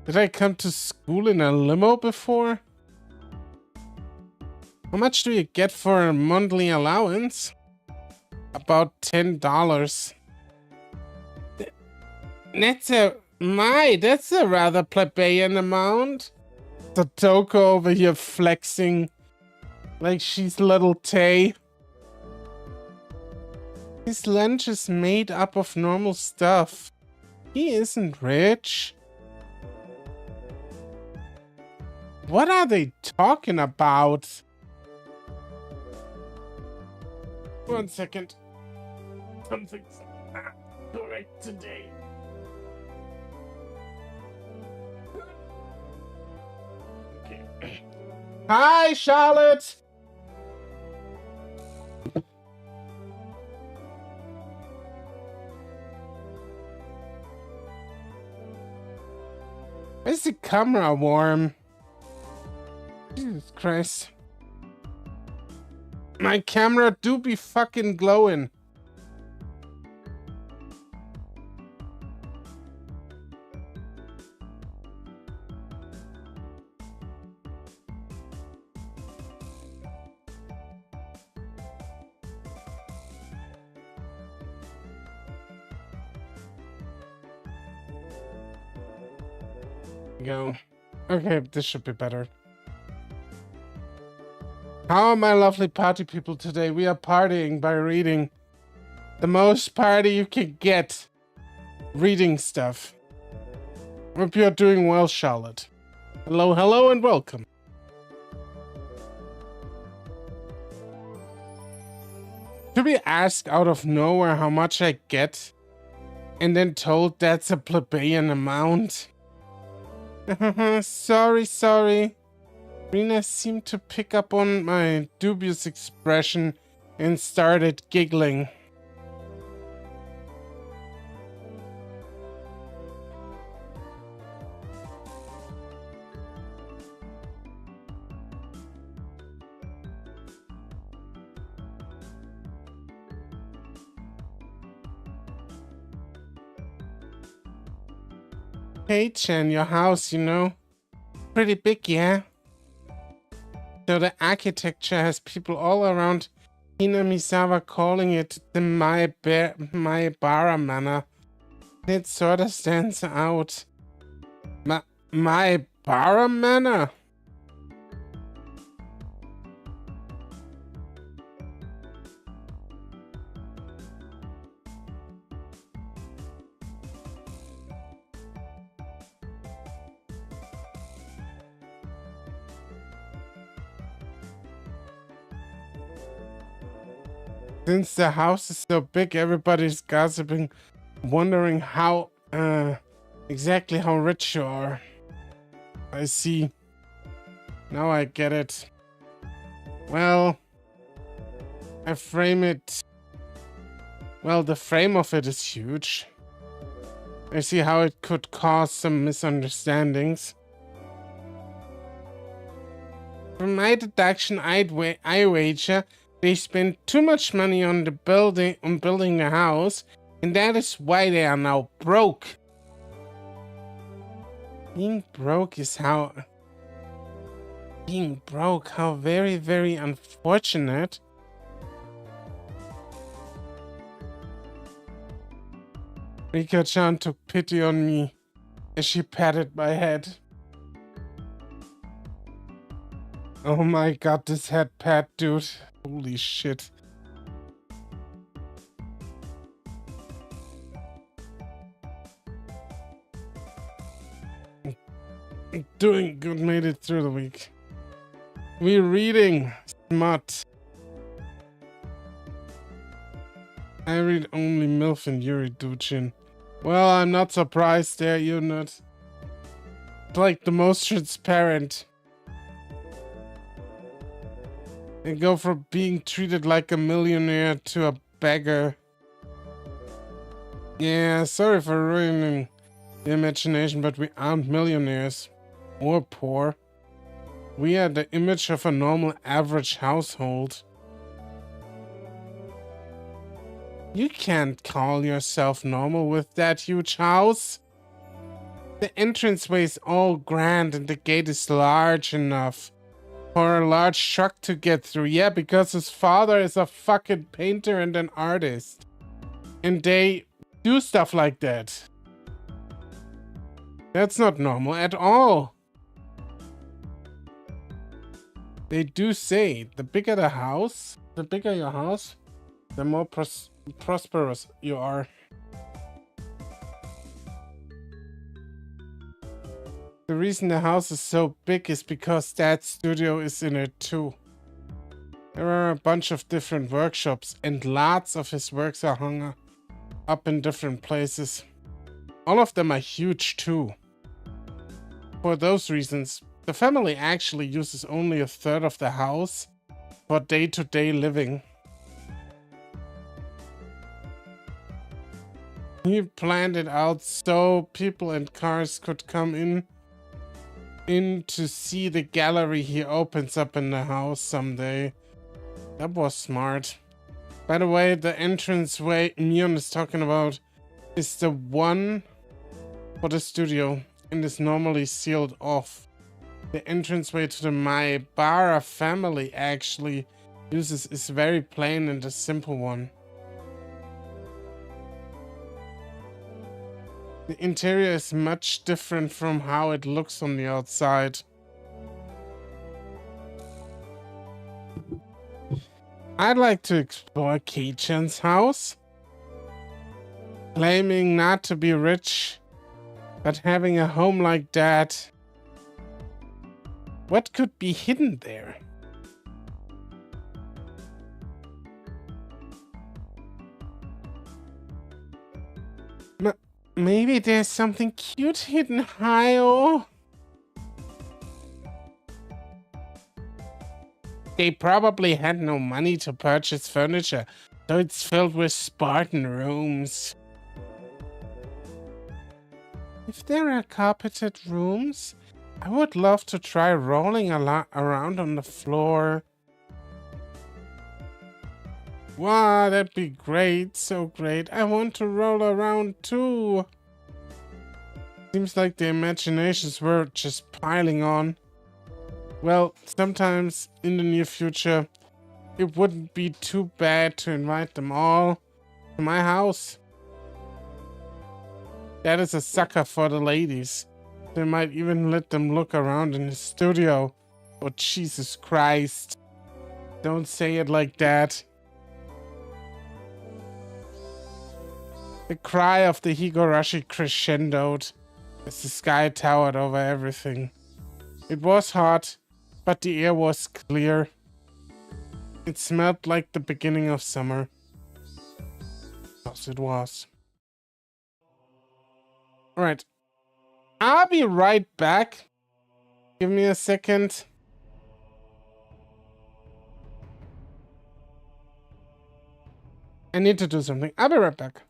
Did I come to school in a limo before? How much do you get for a monthly allowance? About $10. That's a rather plebeian amount. Satoko over here flexing like she's little Tay. His lunch is made up of normal stuff. He isn't rich. What are they talking about? 1 second. Something's not correct today. Okay. Hi, Charlotte! Is the camera warm? Jesus Christ. My camera do be fucking glowing. Go. Okay, this should be better. How are my lovely party people today? We are partying by reading. The most party you can get. Reading stuff. Hope you're doing well, Charlotte. Hello, hello, and welcome. To be asked out of nowhere how much I get, and then told that's a plebeian amount. Sorry. Rina seemed to pick up on my dubious expression and started giggling. Hey, Chen, your house, you know? Pretty big, yeah? So the architecture has people all around Hinamizawa calling it the Maebara Manor. It sorta stands out. Maebara Manor? Since the house is so big, everybody's gossiping, wondering how, exactly how rich you are. I see. Now I get it. Well, I frame it... Well, the frame of it is huge. I see how it could cause some misunderstandings. From my deduction, I wager they spent too much money on building the house, and that is why they are now broke. Being broke is how... Being broke, how very, very unfortunate. Rika-chan took pity on me as she patted my head. Oh my god, this head pat, dude. Holy shit. Doing good, made it through the week. We're reading. Smut. I read only MILF and Yuri Duchin. Well, I'm not surprised there, you're not. Like the most transparent. And go from being treated like a millionaire to a beggar. Yeah, sorry for ruining the imagination, but we aren't millionaires. Or poor. We are the image of a normal average household. You can't call yourself normal with that huge house. The entranceway is all grand and the gate is large enough for a large truck to get through. Yeah, because his father is a fucking painter and an artist. And they do stuff like that. That's not normal at all. They do say the bigger the house, the bigger your house, the more prosperous you are. The reason the house is so big is because that studio is in it too. There are a bunch of different workshops and lots of his works are hung up in different places. All of them are huge too. For those reasons, the family actually uses only a third of the house for day-to-day living. He planned it out so people and cars could come in to see the gallery he opens up in the house someday. That was smart. By the way, the entranceway Mion is talking about is the one for the studio and is normally sealed off. The entranceway to the Maebara family actually uses is very plain and a simple one. The interior is much different from how it looks on the outside. I'd like to explore Kei-chan's house. Claiming not to be rich, but having a home like that. What could be hidden there? Maybe there's something cute hidden, Hayo. They probably had no money to purchase furniture, so it's filled with Spartan rooms. If there are carpeted rooms, I would love to try rolling around on the floor. Wow, that'd be great, so great. I want to roll around too. Seems like the imaginations were just piling on. Well, sometimes in the near future, it wouldn't be too bad to invite them all to my house. Dad is a sucker for the ladies. They might even let them look around in his studio. Oh, Jesus Christ. Don't say it like that. The cry of the Higurashi crescendoed as the sky towered over everything. It was hot, but the air was clear. It smelled like the beginning of summer. Yes, it was. Alright. I'll be right back. Give me a second. I need to do something. I'll be right back.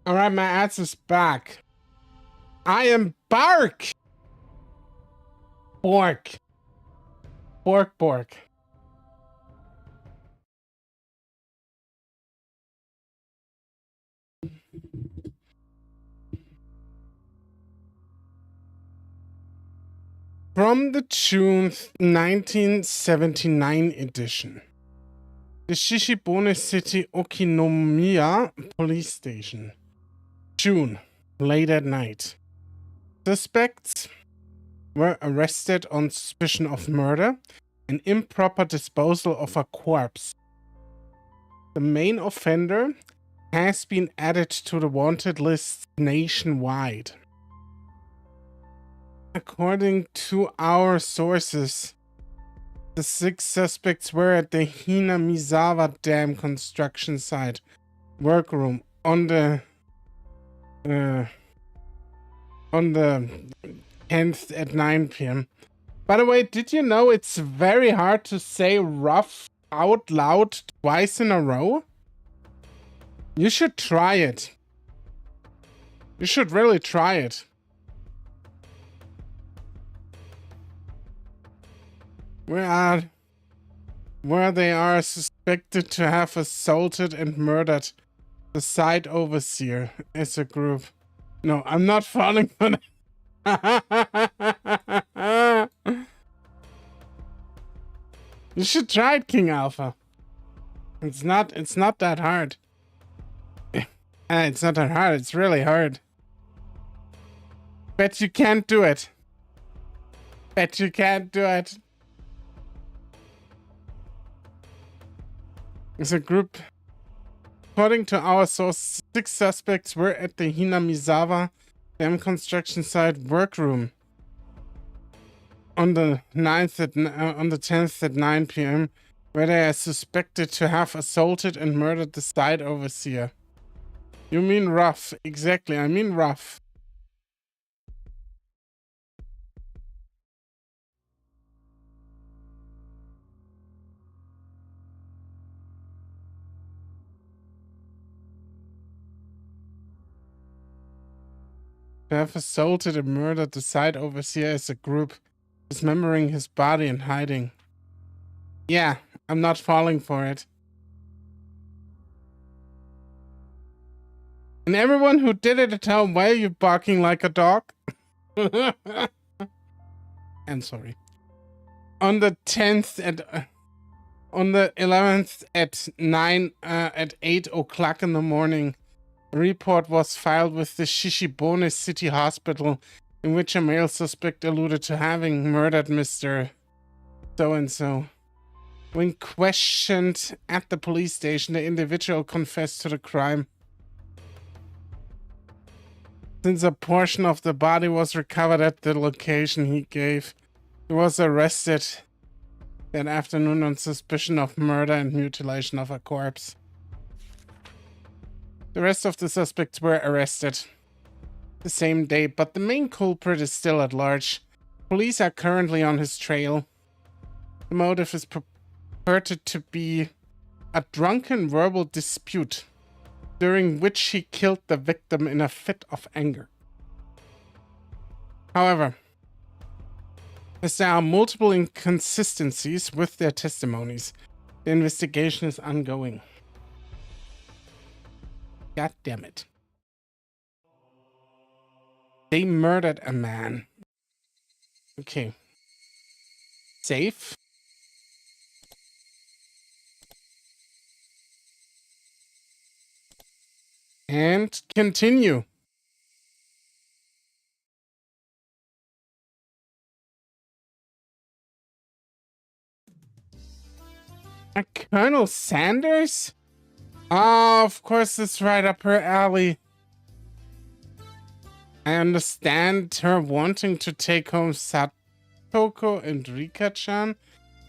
Alright, my ass is back. I am Bark! Bork. Bork. From the June 1979 edition. The Shishibone City Okinomiya Police Station. June, late at night. Suspects were arrested on suspicion of murder and improper disposal of a corpse. The main offender has been added to the wanted list nationwide. According to our sources, the 6 suspects were at the Hinamizawa Dam construction site workroom on the 10th at 9 p.m. By the way, did you know it's very hard to say rough out loud twice in a row? You should try it. You should really try it. Where they are suspected to have assaulted and murdered the site overseer as a group. No, I'm not falling for that. You should try it, King Alpha. It's not that hard. It's not that hard, it's really hard. Bet you can't do it. Bet you can't do it. As a group, according to our source, 6 suspects were at the Hinamizawa Dam construction site workroom on the 10th at 9 p.m., where they are suspected to have assaulted and murdered the site overseer. You mean rough? Exactly, I mean rough. To have assaulted and murdered the site overseer as a group, dismembering his body and hiding. Yeah, I'm not falling for it. And everyone who did it at home, why are you barking like a dog? I'm sorry. On the 10th on the 11th at 8 o'clock in the morning, a report was filed with the Shishibone City Hospital in which a male suspect alluded to having murdered Mr. So-and-so. When questioned at the police station, the individual confessed to the crime. Since a portion of the body was recovered at the location he gave, he was arrested that afternoon on suspicion of murder and mutilation of a corpse. The rest of the suspects were arrested the same day, but the main culprit is still at large. Police are currently on his trail. The motive is purported to be a drunken verbal dispute, during which he killed the victim in a fit of anger. However, as there are multiple inconsistencies with their testimonies, the investigation is ongoing. God damn it. They murdered a man. Okay. Safe. And continue. Colonel Sanders? Oh, of course, it's right up her alley. I understand her wanting to take home Satoko and Rika-chan,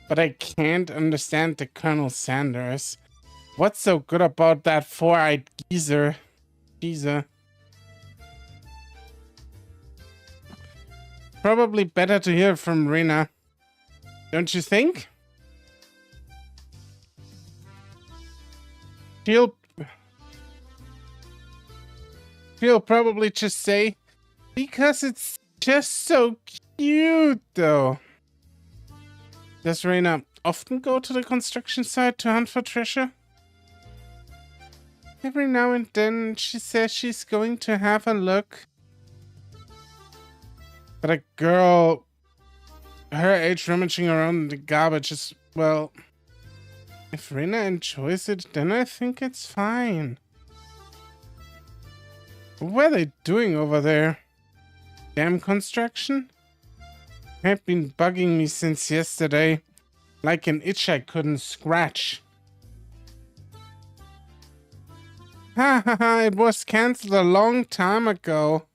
but I can't understand the Colonel Sanders. What's so good about that four-eyed geezer? Probably better to hear from Rina. Don't you think? She'll probably just say, because it's just so cute, though. Does Reina often go to the construction site to hunt for treasure? Every now and then she says she's going to have a look. But a girl her age rummaging around in the garbage is, well, if Reina enjoys it, then I think it's fine. What are they doing over there? Dam construction? Had been bugging me since yesterday, like an itch I couldn't scratch. Ha ha ha, it was cancelled a long time ago.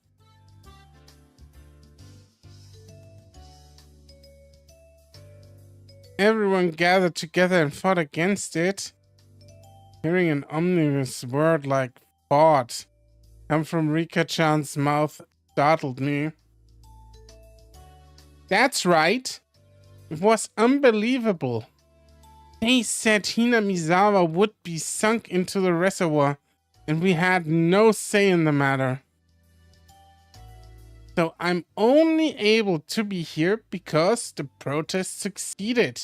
Everyone gathered together and fought against it. Hearing an ominous word like fought come from Rika-chan's mouth startled me. That's right. It was unbelievable. They said Hinamizawa would be sunk into the reservoir, and we had no say in the matter. So I'm only able to be here because the protest succeeded.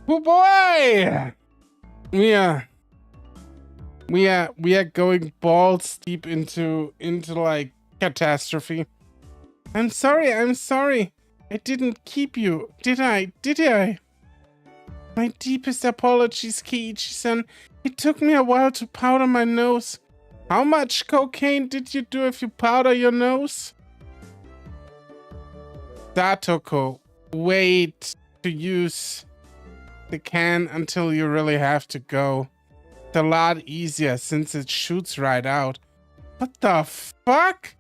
Oh boy! We are going balls deep into like catastrophe. I'm sorry. I didn't keep you, did I? My deepest apologies, Keiichi-san. It took me a while to powder my nose. How much cocaine did you do if you powder your nose? Satoko, wait to use the can until you really have to go. It's a lot easier since it shoots right out. What the fuck?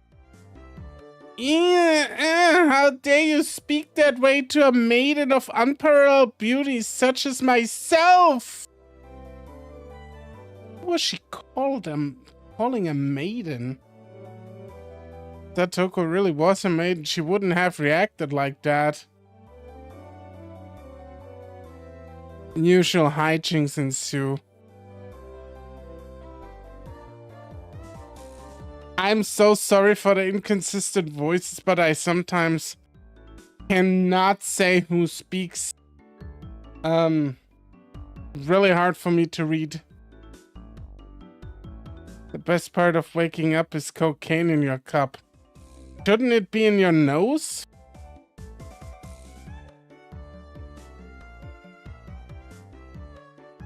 How dare you speak that way to a maiden of unparalleled beauty such as myself? What was she calling a maiden? Satoko really was a maiden. She wouldn't have reacted like that. Usual hijinks ensue. I'm so sorry for the inconsistent voices, but I sometimes cannot say who speaks. Really hard for me to read. The best part of waking up is cocaine in your cup. Shouldn't it be in your nose?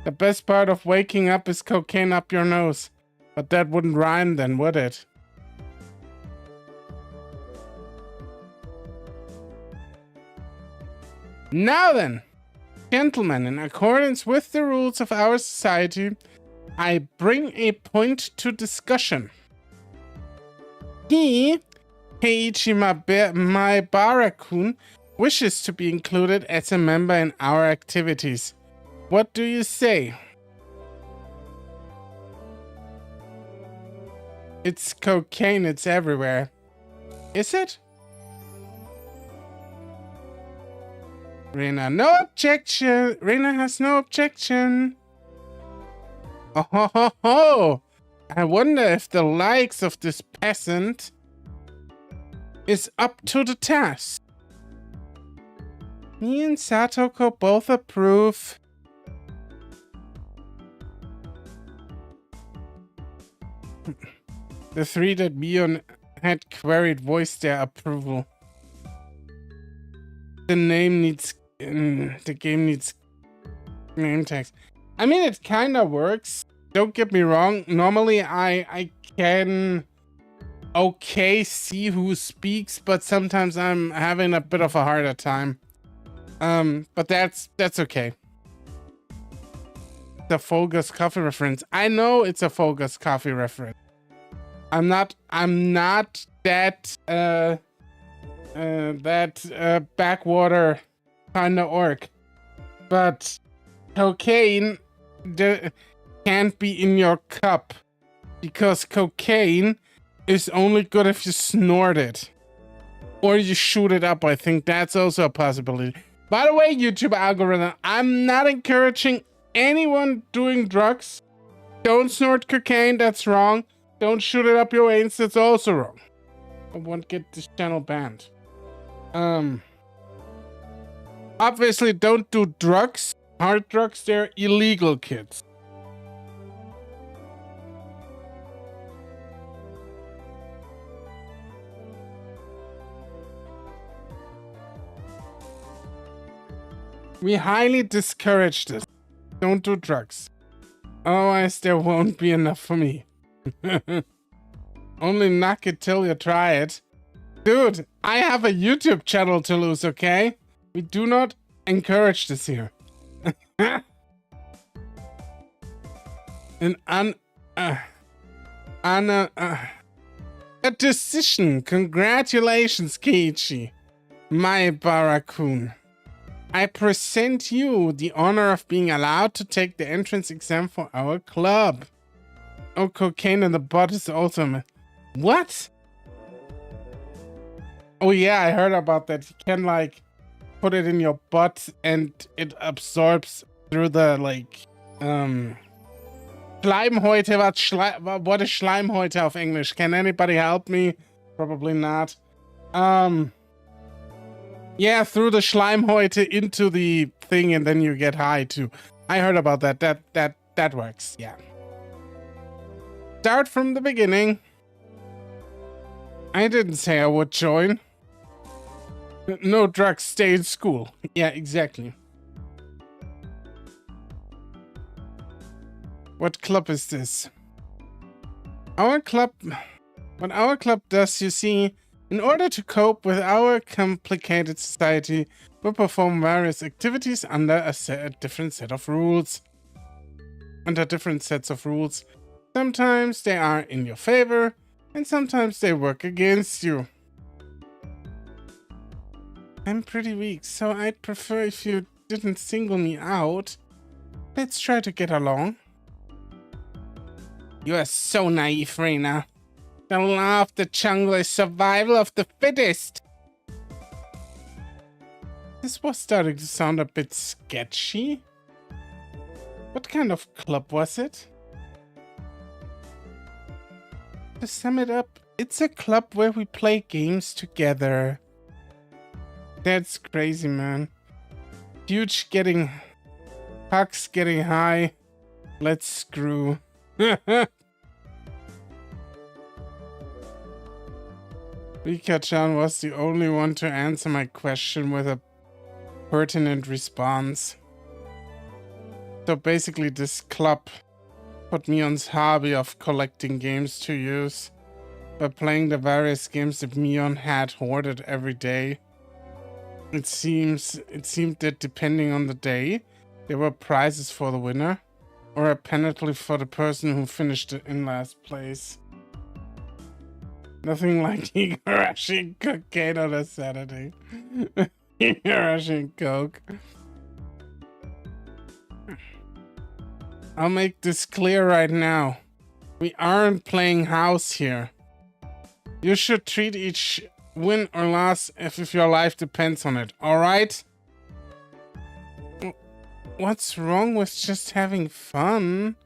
The best part of waking up is cocaine up your nose. But that wouldn't rhyme then, would it? Now then, gentlemen, in accordance with the rules of our society, I bring a point to discussion. He, Keiichi Maibara-kun, wishes to be included as a member in our activities. What do you say? It's cocaine, it's everywhere. Is it? Reina, no objection. Reina has no objection. Oh ho ho ho! I wonder if the likes of this peasant is up to the task. Me and Satoko both approve. The three that Mion had queried voiced their approval. The game needs name tags. I mean, it kind of works. Don't get me wrong. Normally, I can see who speaks, but sometimes I'm having a bit of a harder time. But that's okay. The Folger's Coffee reference. I know it's a Folger's Coffee reference. I'm not that backwater kind of orc, but cocaine can't be in your cup because cocaine is only good if you snort it. Or you shoot it up. I think that's also a possibility. By the way, YouTube algorithm, I'm not encouraging anyone doing drugs. Don't snort cocaine, that's wrong. Don't shoot it up your veins, that's also wrong. I won't get this channel banned. Obviously, don't do drugs. Hard drugs, they're illegal, kids. We highly discourage this. Don't do drugs. Otherwise, there won't be enough for me. Only knock it till you try it. Dude, I have a YouTube channel to lose, okay? We do not encourage this here. A decision. Congratulations, Keiichi. My Barakun. I present you the honor of being allowed to take the entrance exam for our club. Oh, cocaine in the butt is also... What? Oh yeah, I heard about that. You can like put it in your butt and it absorbs through the like Schleimhäute. What is Schleimhäute auf English? Can anybody help me? Probably not. Yeah, through the Schleimhäute into the thing and then you get high too. I heard about that. That works. Yeah. Start from the beginning. I didn't say I would join. No drugs, stay in school. Yeah, exactly. What club is this? Our club... What our club does, you see, in order to cope with our complicated society, we perform various activities under a different set of rules. Under different sets of rules. Sometimes they are in your favor, and sometimes they work against you. I'm pretty weak, so I'd prefer if you didn't single me out. Let's try to get along. You are so naive, Reina. The law of the jungle is survival of the fittest. This was starting to sound a bit sketchy. What kind of club was it? To sum it up, it's a club where we play games together. That's crazy, man. Huge getting... Hugs getting high. Let's screw. Rika-chan was the only one to answer my question with a pertinent response. So basically this club put me on this hobby of collecting games to use by playing the various games that Mion had hoarded every day. It seemed that depending on the day, there were prizes for the winner or a penalty for the person who finished it in last place. Nothing like Higurashi and cocaine on a Saturday. Higurashi and coke. I'll make this clear right now. We aren't playing house here. You should treat each win or loss as if your life depends on it, alright? What's wrong with just having fun?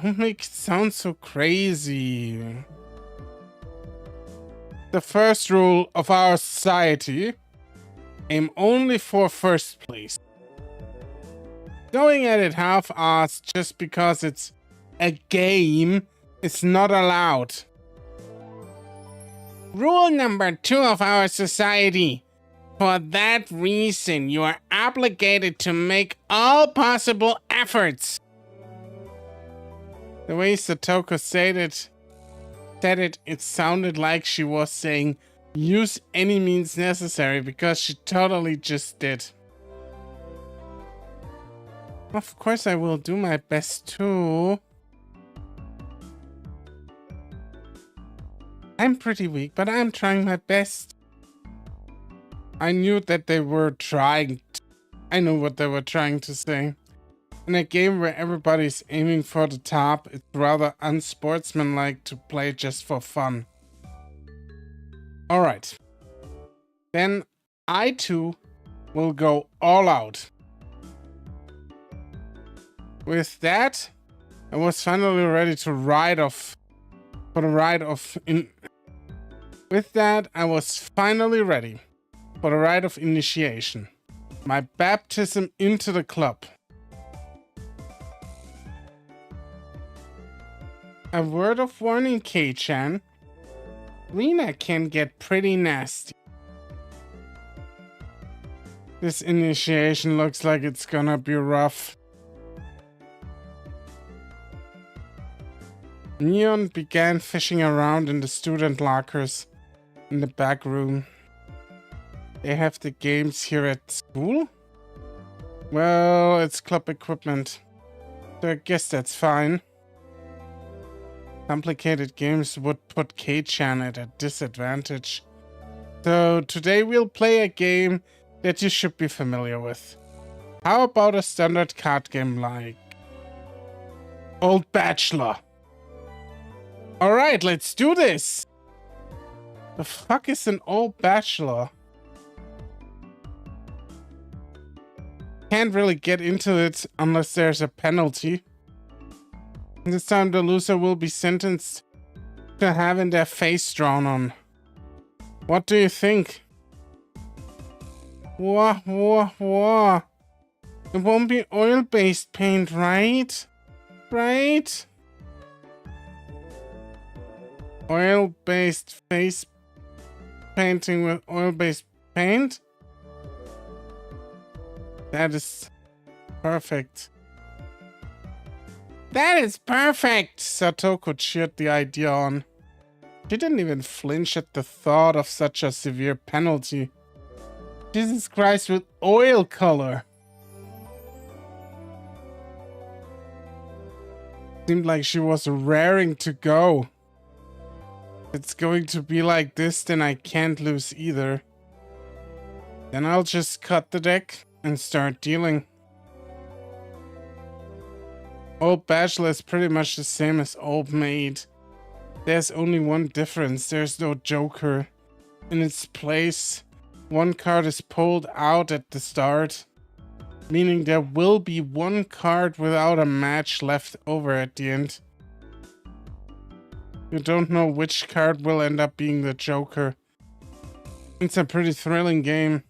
Don't make it sound so crazy. The first rule of our society: aim only for first place. Going at it half-assed just because it's a game is not allowed. Rule number 2 of our society: for that reason, you are obligated to make all possible efforts. The way Satoko said it, it sounded like she was saying, use any means necessary, because she totally just did. Of course I will do my best too. I'm pretty weak, but I'm trying my best. I knew that they were trying. I know what they were trying to say. In a game where everybody's aiming for the top, it's rather unsportsmanlike to play just for fun. Alright. then I too will go all out. With that, I was finally ready to ride off for the ride of With that, I was finally ready for the rite of initiation. My baptism into the club. A word of warning, Kei-chan. Rina can get pretty nasty. This initiation looks like it's gonna be rough. Neon began fishing around in the student lockers in the back room. They have the games here at school? Well, it's club equipment, so I guess that's fine. Complicated games would put Kei-chan at a disadvantage. So today we'll play a game that you should be familiar with. How about a standard card game like Old Bachelor? Alright, let's do this! The fuck is an Old Bachelor? Can't really get into it unless there's a penalty. This time the loser will be sentenced to having their face drawn on. What do you think? Wah, wah, wah. It won't be oil-based paint, right? Right? Oil-based face painting with oil-based paint? That is perfect. That is perfect! Satoko cheered the idea on. She didn't even flinch at the thought of such a severe penalty. Jesus Christ, with oil color! Seemed like she was raring to go. If it's going to be like this, then I can't lose either. Then I'll just cut the deck and start dealing. Old Bachelor is pretty much the same as Old Maid. There's only one difference, there's no Joker. In its place, one card is pulled out at the start, meaning there will be one card without a match left over at the end. You don't know which card will end up being the Joker. It's a pretty thrilling game.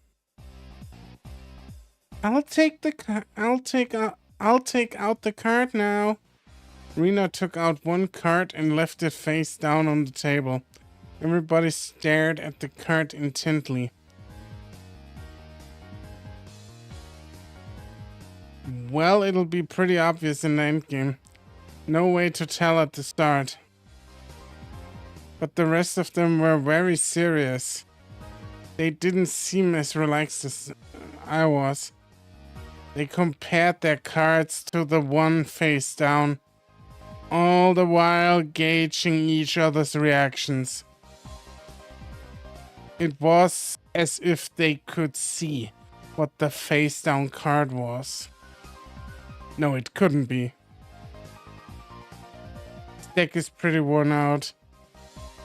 I'll take out the card now. Rina took out one card and left it face down on the table. Everybody stared at the card intently. Well, it'll be pretty obvious in the endgame. No way to tell at the start. But the rest of them were very serious. They didn't seem as relaxed as I was. They compared their cards to the one face down, all the while gauging each other's reactions. It was as if they could see what the face down card was. No, it couldn't be. This deck is pretty worn out.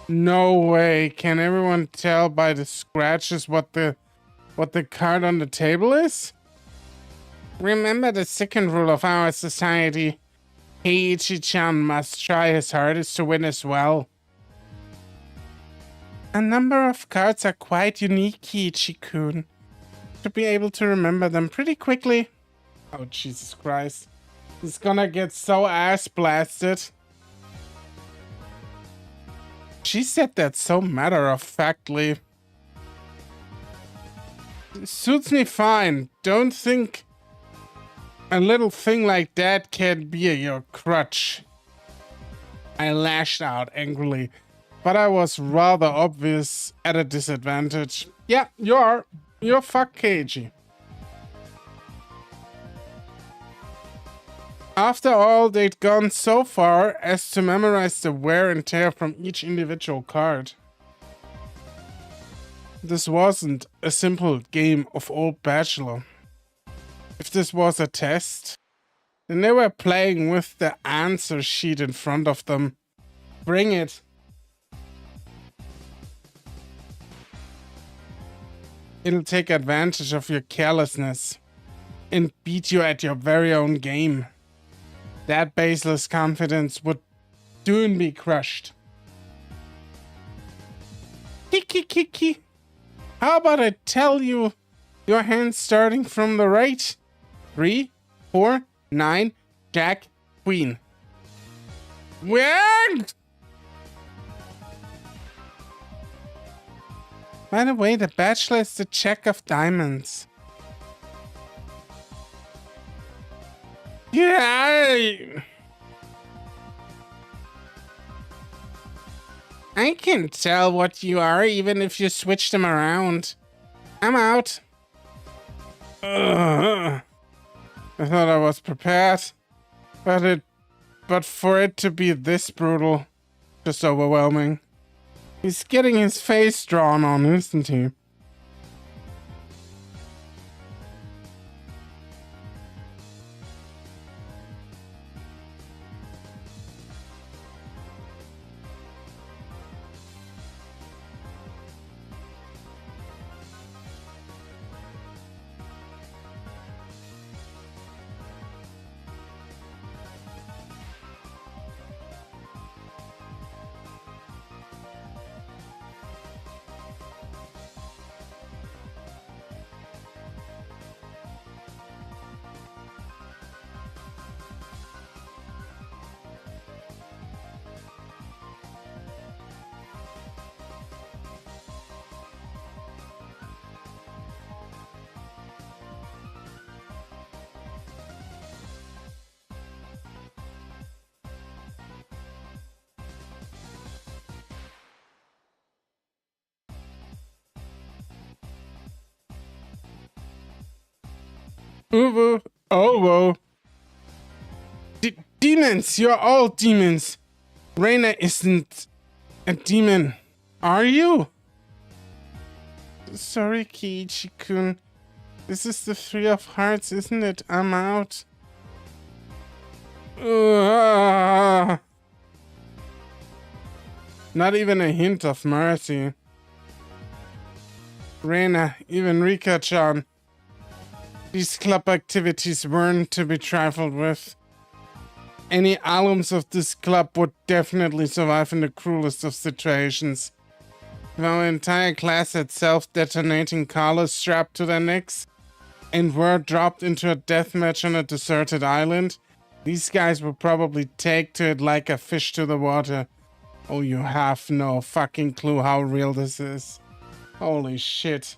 No way. Can everyone tell by the scratches what the card on the table is? Remember the second rule of our society. Heiichi-chan must try his hardest to win as well. A number of cards are quite unique, Heiichi-kun. To be able to remember them pretty quickly. Oh, Jesus Christ. It's gonna get so ass blasted. She said that so matter-of-factly. Suits me fine. Don't think a little thing like that can be your crutch. I lashed out angrily, but I was rather obvious at a disadvantage. Yeah, you're fuck cagey. After all, they'd gone so far as to memorize the wear and tear from each individual card. This wasn't a simple game of Old Bachelor. If this was a test, then they were playing with the answer sheet in front of them. Bring it. It'll take advantage of your carelessness and beat you at your very own game. That baseless confidence would soon be crushed. Kiki. How about I tell you your hand starting from the right? 3, 4, 9, Jack, Queen. Weird! By the way, the Bachelor is the Jack of Diamonds. Yeah! I can tell what you are even if you switch them around. I'm out. Ugh. I thought I was prepared, but for it to be this brutal, just overwhelming. He's getting his face drawn on, isn't he? Ooh, oh, whoa. Demons, you're all demons. Reina isn't a demon. Are you? Sorry, Kiichi-kun. This is the 3 of hearts, isn't it? I'm out. Not even a hint of mercy. Reina, even Rika-chan. These club activities weren't to be trifled with. Any alums of this club would definitely survive in the cruelest of situations. If our entire class had self-detonating collars strapped to their necks and were dropped into a deathmatch on a deserted island, these guys would probably take to it like a fish to the water. Oh, you have no fucking clue how real this is. Holy shit.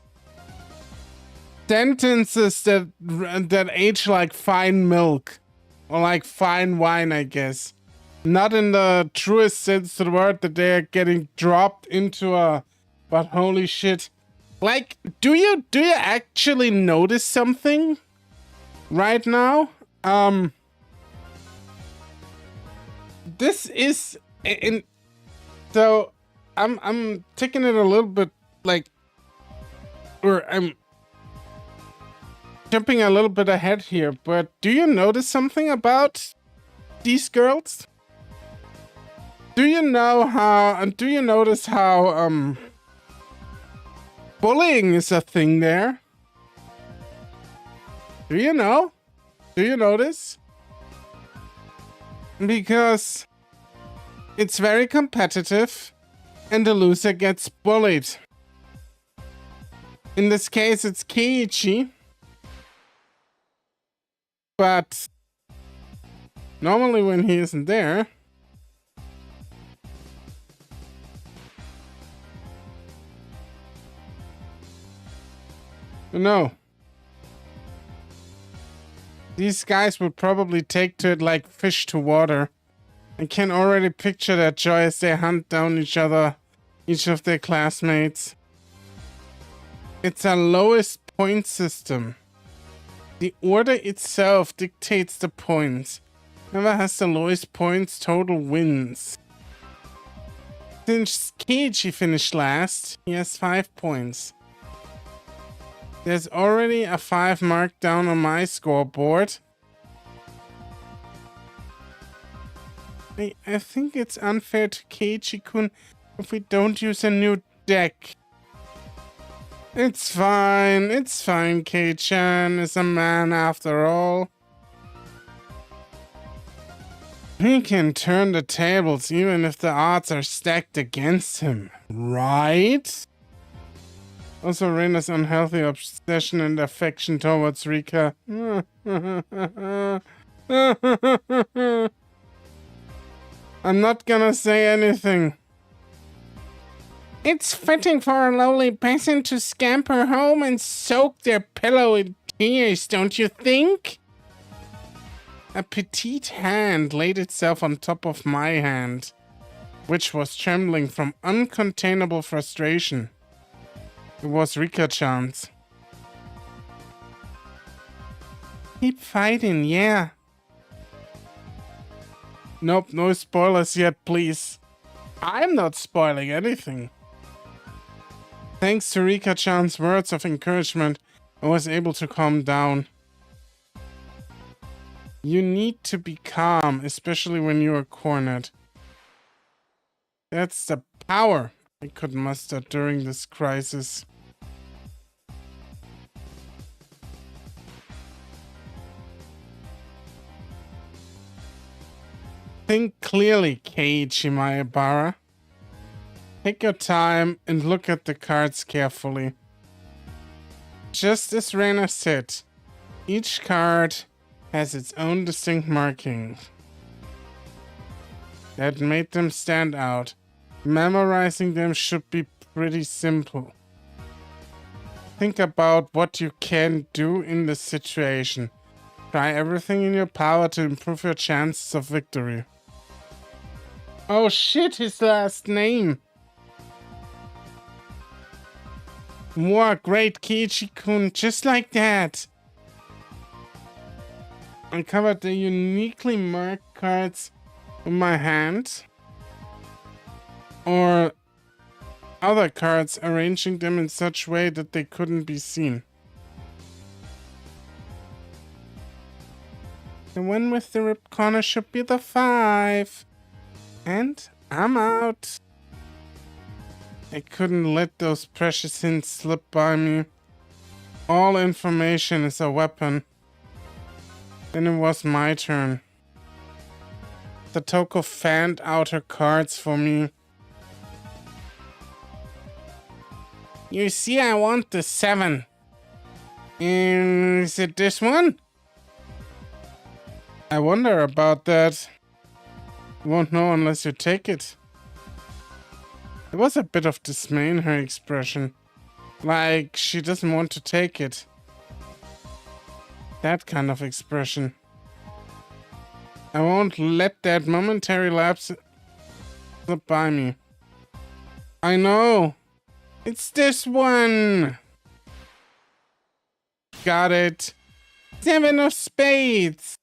Sentences that age like fine milk. Or like fine wine, I guess. Not in the truest sense of the word that they're getting dropped into a... But holy shit. Like, do you actually notice something right now? This is... So, I'm taking it a little bit like... Or I'm... jumping a little bit ahead here, but do you notice something about these girls? Do you notice how bullying is a thing there? Do you know? Do you notice? Because it's very competitive and the loser gets bullied. In this case, it's Keiichi. But normally when he isn't there, no. These guys would probably take to it like fish to water. I can already picture their joy as they hunt down each of their classmates. It's a lowest point system. The order itself dictates the points. Whoever has the lowest points total wins. Since Keiichi finished last, he has 5 points. There's already a 5 marked down on my scoreboard. I think it's unfair to Keiichi-kun if we don't use a new deck. It's fine. It's fine. Kei-chan is a man after all. He can turn the tables even if the odds are stacked against him, right? Also, Reina's unhealthy obsession and affection towards Rika. I'm not gonna say anything. It's fitting for a lowly peasant to scamper home and soak their pillow in tears, don't you think? A petite hand laid itself on top of my hand, which was trembling from uncontainable frustration. It was Rika-chan's. Keep fighting, yeah. Nope, no spoilers yet, please. I'm not spoiling anything. Thanks to Rika-chan's words of encouragement, I was able to calm down. You need to be calm, especially when you are cornered. That's the power I could muster during this crisis. Think clearly, Keiichi Maebara. Take your time and look at the cards carefully. Just as Reina said, each card has its own distinct markings that made them stand out. Memorizing them should be pretty simple. Think about what you can do in this situation. Try everything in your power to improve your chances of victory. Oh shit, his last name! Wow, great, Keiichi-kun, just like that! I covered the uniquely marked cards in my hand, or other cards, arranging them in such a way that they couldn't be seen. The one with the ripped corner should be the 5. And I'm out. I couldn't let those precious hints slip by me. All information is a weapon. Then it was my turn. The Toko fanned out her cards for me. You see, I want the 7. Is it this one? I wonder about that. You won't know unless you take it. There was a bit of dismay in her expression. Like she doesn't want to take it. That kind of expression. I won't let that momentary lapse slip by me. I know. It's this one. Got it. 7 of spades.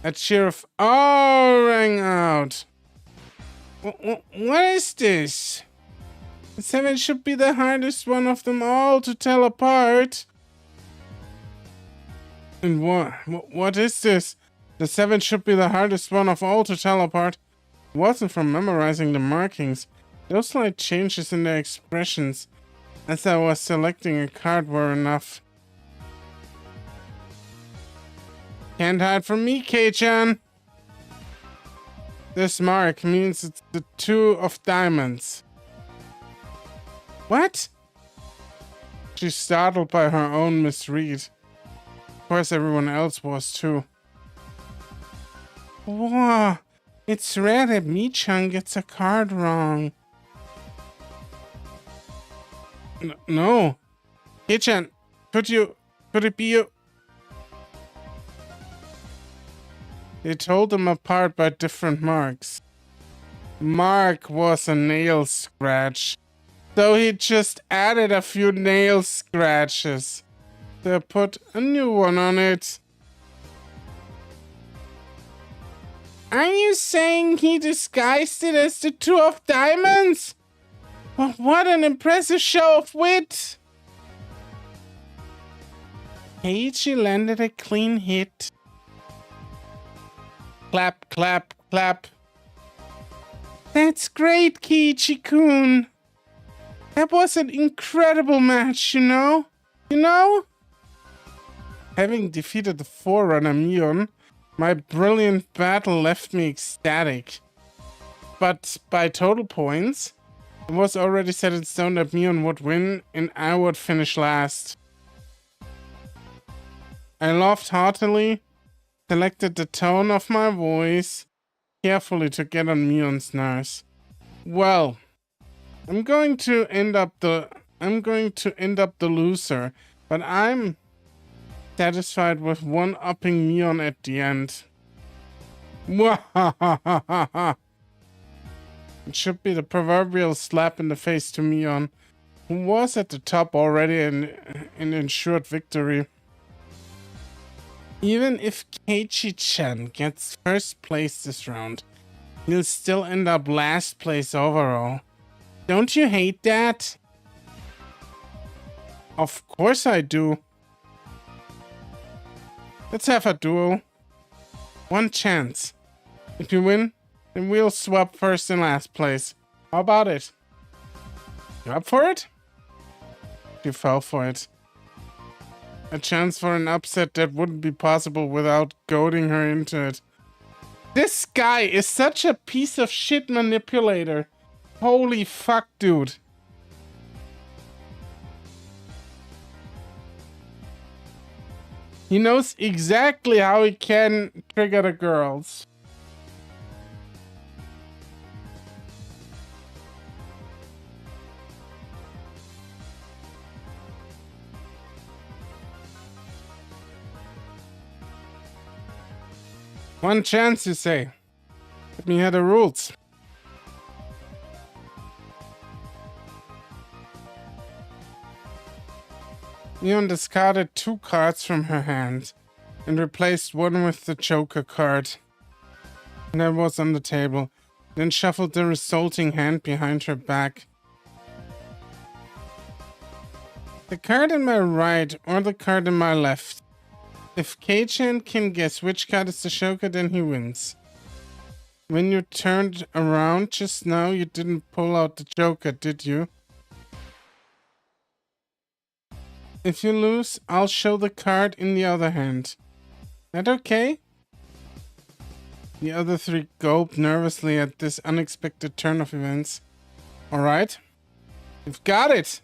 A cheer of "oh" rang out. What is this? The 7 should be the hardest one of them all to tell apart. And what is this? The 7 should be the hardest one of all to tell apart. It wasn't from memorizing the markings. Those slight changes in their expressions as I was selecting a card were enough. Can't hide from me, Kei-chan. This mark means it's the 2 of diamonds. What? She's startled by her own misread. Of course, everyone else was too. Wow, it's rare that Mi-chan gets a card wrong. No. Kei-chan, could it be you? They told them apart by different marks. Mark was a nail scratch, so he just added a few nail scratches. They put a new one on it. Are you saying he disguised it as the 2 of diamonds? Well, what an impressive show of wit! Keiichi landed a clean hit. Clap, clap, clap. That's great, Keiichi-kun. That was an incredible match, you know? You know? Having defeated the Forerunner Mion, my brilliant battle left me ecstatic. But by total points, it was already set in stone that Mion would win and I would finish last. I laughed heartily, selected the tone of my voice carefully to get on Mion's nerves. Well, I'm going to end up the loser, but I'm satisfied with one-upping Mion at the end. It should be the proverbial slap in the face to Mion, who was at the top already and ensured victory. Even if Keiichi-chan gets first place this round, he'll still end up last place overall. Don't you hate that? Of course I do. Let's have a duel. One chance. If you win, then we'll swap first and last place. How about it? You up for it? You fell for it. A chance for an upset that wouldn't be possible without goading her into it. This guy is such a piece of shit manipulator. Holy fuck, dude. He knows exactly how he can trigger the girls. One chance, you say? Let me hear the rules. Mion discarded 2 cards from her hand and replaced one with the Joker card that was on the table, then shuffled the resulting hand behind her back. The card in my right or the card in my left. If Kei-chan can guess which card is the Joker, then he wins. When you turned around just now, you didn't pull out the Joker, did you? If you lose, I'll show the card in the other hand. That okay? The other 3 gulped nervously at this unexpected turn of events. Alright. You've got it!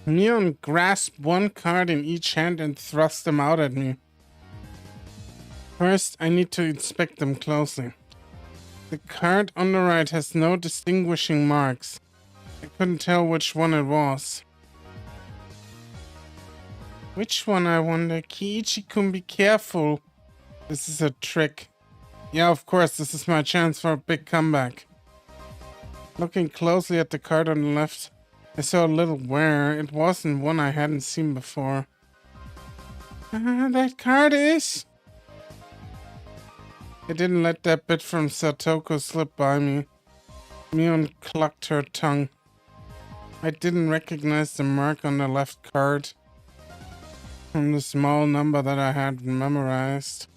Mion grasped 1 card in each hand and thrust them out at me. First, I need to inspect them closely. The card on the right has no distinguishing marks. I couldn't tell which one it was. Which one, I wonder? Keiichi-kun, be careful. This is a trick. Yeah, of course, this is my chance for a big comeback. Looking closely at the card on the left, I saw a little wear. It wasn't one I hadn't seen before. That card is... I didn't let that bit from Satoko slip by me. Mion clucked her tongue. I didn't recognize the mark on the left card from the small number that I had memorized.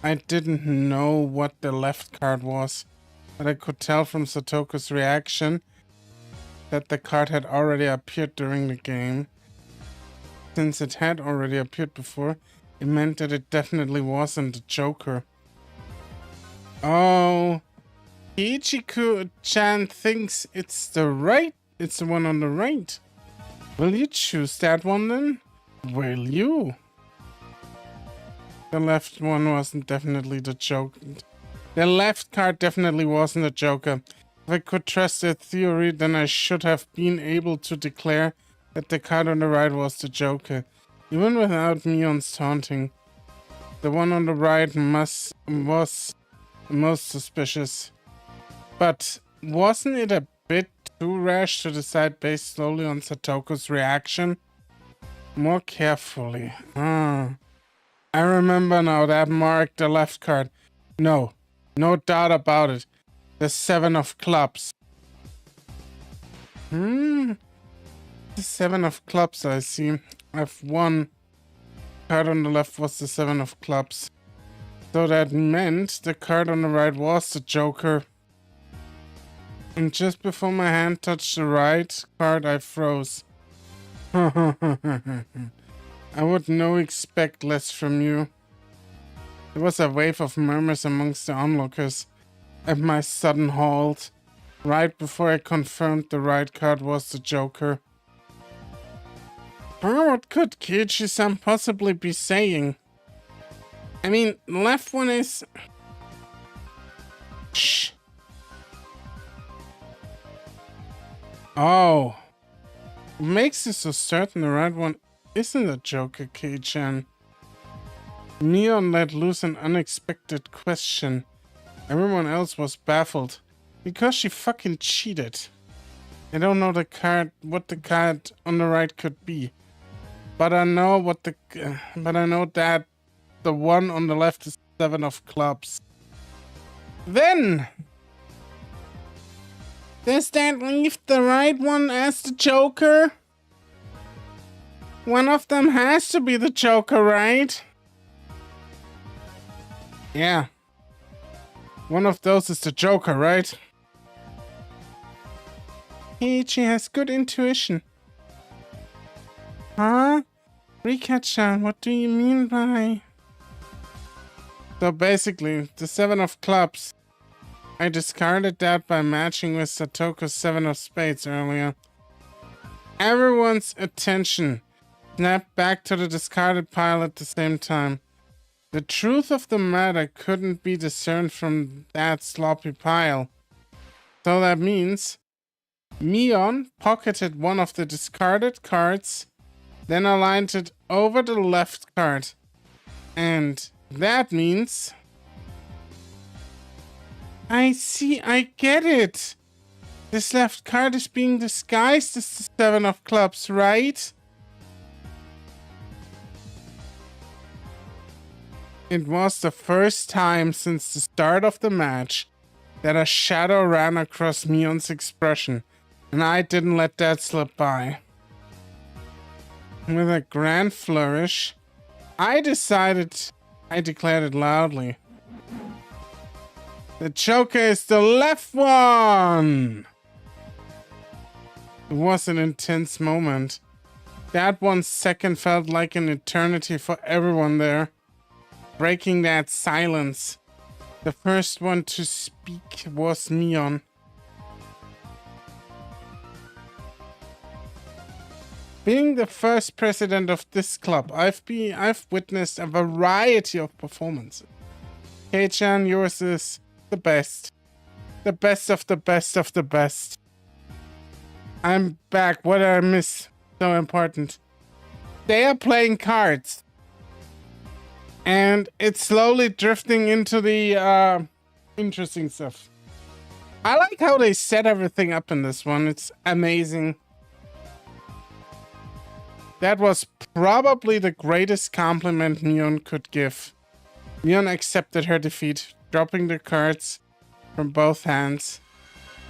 I didn't know what the left card was, but I could tell from Satoko's reaction that the card had already appeared during the game. Since it had already appeared before, it meant that it definitely wasn't the Joker. Oh, Keiichi-chan thinks it's the one on the right. Will you choose that one then? Will you? The left one wasn't definitely the Joker. The left card definitely wasn't the Joker. If I could trust that theory, then I should have been able to declare that the card on the right was the Joker, even without Mion's taunting. The one on the right was the most suspicious. But wasn't it a bit too rash to decide based solely on Satoko's reaction? More carefully. I remember now that marked the left card. No doubt about it. The 7 of clubs. The 7 of clubs, I see. I've won. Card on the left was the 7 of clubs. So that meant the card on the right was the Joker. And just before my hand touched the right card, I froze. I would no expect less from you. There was a wave of murmurs amongst the onlookers at my sudden halt, right before I confirmed the right card was the Joker. What could Kiichi-san possibly be saying? I mean, the left one is... Shh. Oh. What makes you so certain the right one isn't a Joker, Kei-chan? Neon let loose an unexpected question. Everyone else was baffled. Because she fucking cheated. I don't know what the card on the right could be. But I know that the one on the left is 7 of clubs. Then! Does that leave the right one as the Joker? One of them has to be the Joker, right? Yeah. One of those is the Joker, right? Kiichi has good intuition. Huh? Rika-chan, what do you mean by... So basically, the 7 of clubs. I discarded that by matching with Satoko's 7 of spades earlier. Everyone's attention snapped back to the discarded pile at the same time. The truth of the matter couldn't be discerned from that sloppy pile. So that means Mion pocketed one of the discarded cards, then aligned it over the left card. And that means... I see, I get it. This left card is being disguised as the 7 of clubs, right? It was the first time since the start of the match that a shadow ran across Mion's expression, and I didn't let that slip by. With a grand flourish, I declared it loudly. The Joker is the left one! It was an intense moment. That 1 second felt like an eternity for everyone there. Breaking that silence, the first one to speak was Mion. Being the first president of this club, I've witnessed a variety of performances. Kei-chan, yours is the best. The best of the best of the best. I'm back. What did I miss? So important. They are playing cards. And it's slowly drifting into the interesting stuff. I like how they set everything up in this one. It's amazing. That was probably the greatest compliment Mion could give. Mion accepted her defeat, dropping the cards from both hands.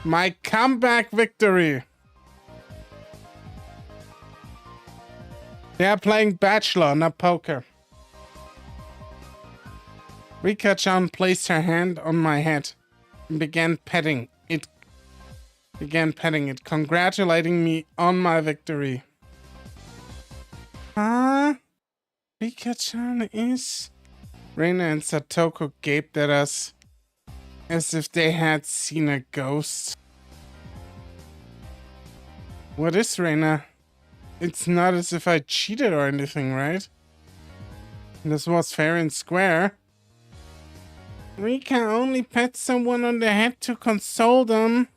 My comeback victory! They are playing Bachelor, not poker. Rika-chan placed her hand on my head and began petting it, congratulating me on my victory. Huh? Rika-chan is... Reina and Satoko gaped at us as if they had seen a ghost. What is Reina? It's not as if I cheated or anything, right? This was fair and square. Rika only pets someone on the head to console them.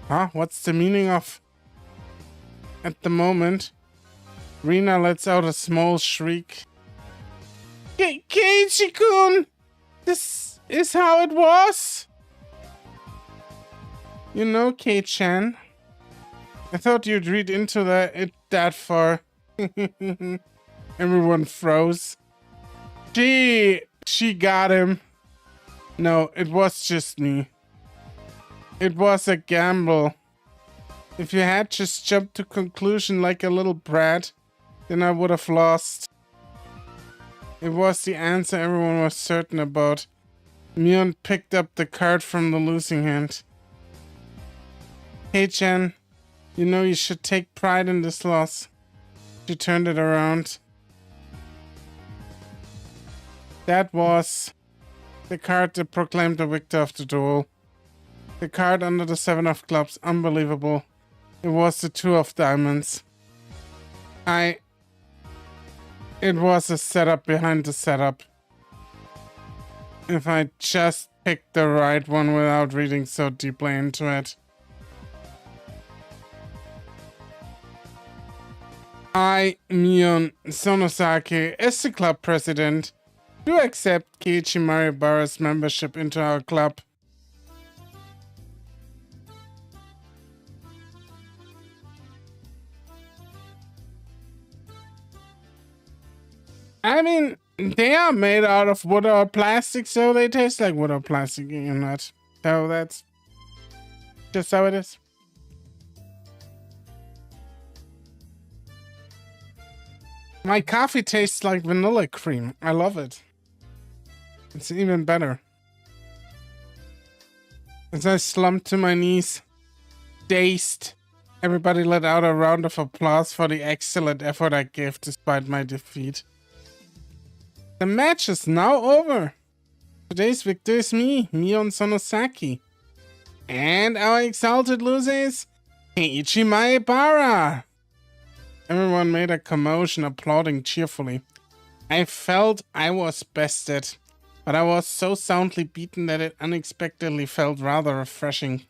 Huh? What's the meaning of... At the moment, Rina lets out a small shriek. Keiichi-kun! This is how it was? You know, Kei-chan, I thought you'd read into that far. Everyone froze. She got him. No, it was just me. It was a gamble. If you had just jumped to conclusion like a little brat, then I would have lost. It was the answer everyone was certain about. Mion picked up the card from the losing hand. Hey, Jen. You know you should take pride in this loss. You turned it around. That was the card that proclaimed the victor of the duel. The card under the 7 of clubs. Unbelievable. It was the 2 of diamonds. It was a setup behind the setup. If I just picked the right one without reading so deeply into it. I, Mion Sonosake, as the club president, do accept Keiichi Maribara's membership into our club. I mean, they are made out of wood or plastic, so they taste like wood or plastic, you know. So that's just how it is. My coffee tastes like vanilla cream. I love it. It's even better. As I slumped to my knees, dazed, everybody let out a round of applause for the excellent effort I gave despite my defeat. The match is now over. Today's victor is me, Mion Sonosaki. And our exalted loser is Keiichi Maebara. Everyone made a commotion, applauding cheerfully. I felt I was bested, but I was so soundly beaten that it unexpectedly felt rather refreshing.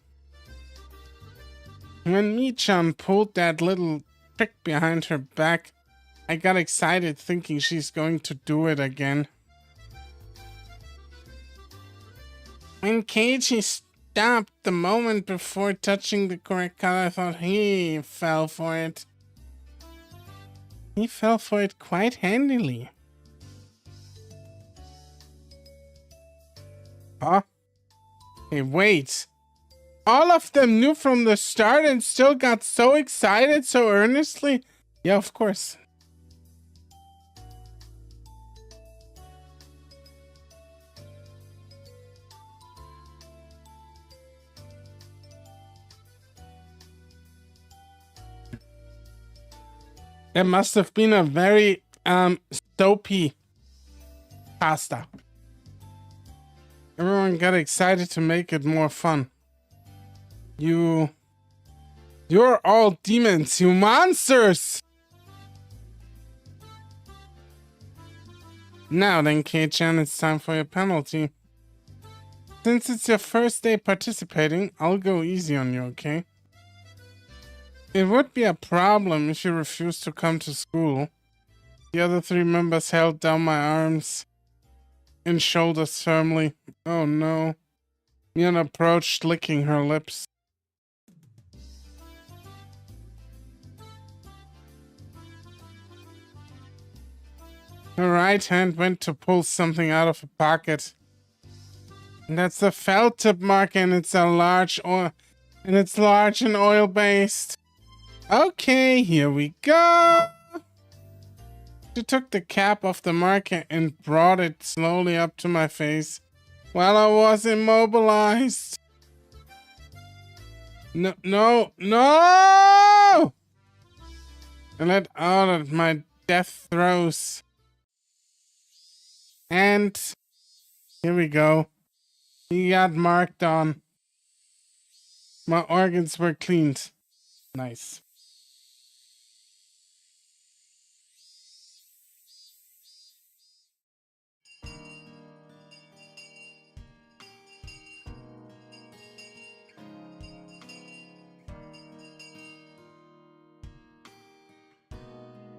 When Mi-chan pulled that little trick behind her back, I got excited thinking she's going to do it again. When Keiichi stopped the moment before touching the correct color, I thought he fell for it. He fell for it quite handily. Huh? Hey, wait. All of them knew from the start and still got so excited so earnestly? Yeah, of course. It must have been a very soapy pasta. Everyone got excited to make it more fun. You're all demons, you monsters! Now then, Kei-chan, it's time for your penalty. Since it's your first day participating, I'll go easy on you, okay? It would be a problem if you refused to come to school. The other 3 members held down my arms and shoulders firmly. Oh no. Mion approached, licking her lips. Her right hand went to pull something out of a pocket. And that's a felt tip marker, and it's large and oil-based. Okay, here we go. She took the cap off the marker and brought it slowly up to my face while I was immobilized. No! I let out of my death throes. And here we go. He got marked on. My organs were cleaned. Nice.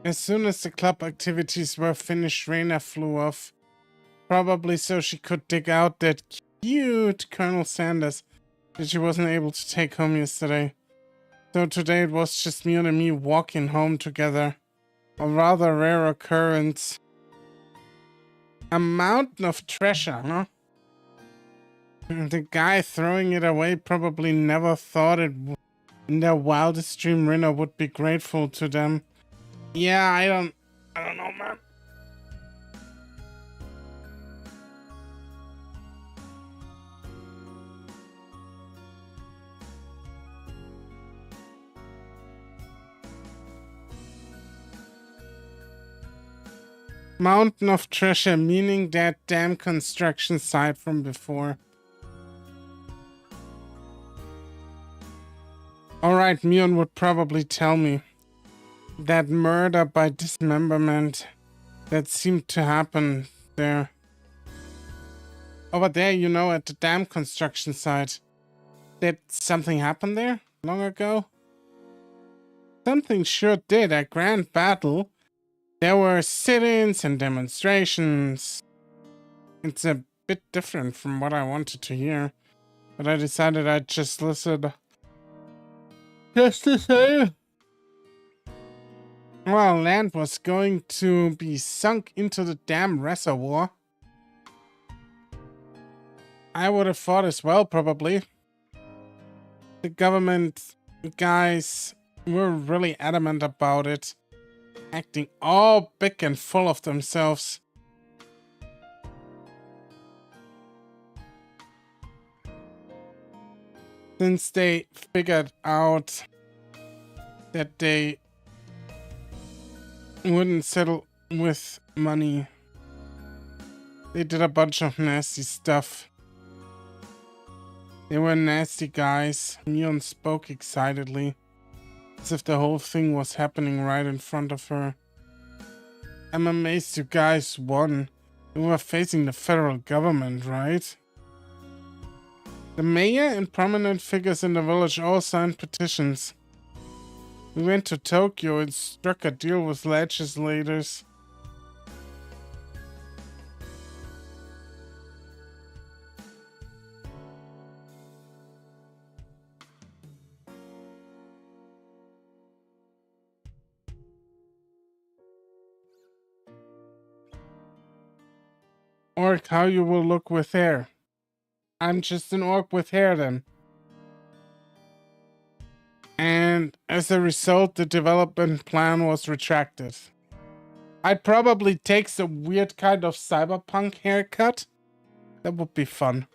As soon as the club activities were finished, Reina flew off. Probably so she could dig out that cute Colonel Sanders that she wasn't able to take home yesterday. So today it was just Mion and me walking home together. A rather rare occurrence. A mountain of treasure, huh? The guy throwing it away probably never thought it in their wildest dream Rina would be grateful to them. Yeah, I don't know, man. Mountain of treasure, meaning that damn construction site from before. Alright, Mion would probably tell me that murder by dismemberment that seemed to happen there. Over there, you know, at the damn construction site. Did something happen there long ago? Something sure did. A grand battle. There were sit-ins and demonstrations. It's a bit different from what I wanted to hear, but I decided I'd just listen. Just to say, well, land was going to be sunk into the damn reservoir. I would have thought as well, probably. The government guys were really adamant about it, acting all big and full of themselves. Since they figured out that they wouldn't settle with money, they did a bunch of nasty stuff. They were nasty guys. Mion spoke excitedly, as if the whole thing was happening right in front of her. I'm amazed you guys won. You were facing the federal government, right? The mayor and prominent figures in the village all signed petitions. We went to Tokyo and struck a deal with legislators. Orc, how you will look with hair. I'm just an orc with hair then. And as a result, the development plan was retracted. I'd probably take some weird kind of cyberpunk haircut. That would be fun.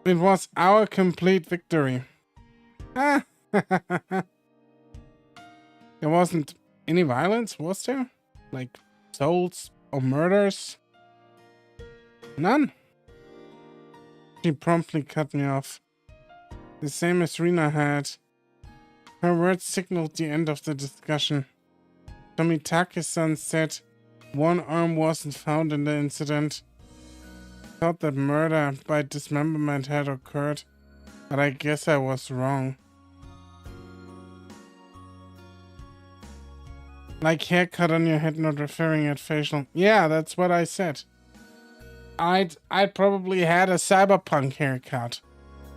It was our complete victory. Ah, there wasn't any violence, was there? Like souls or murders? None. She promptly cut me off. The same as Rina had. Her words signaled the end of the discussion. Tomitake-san said one arm wasn't found in the incident. Thought that murder by dismemberment had occurred, but I guess I was wrong. Like haircut on your head, not referring at facial. Yeah, that's what I said. I'd probably had a cyberpunk haircut.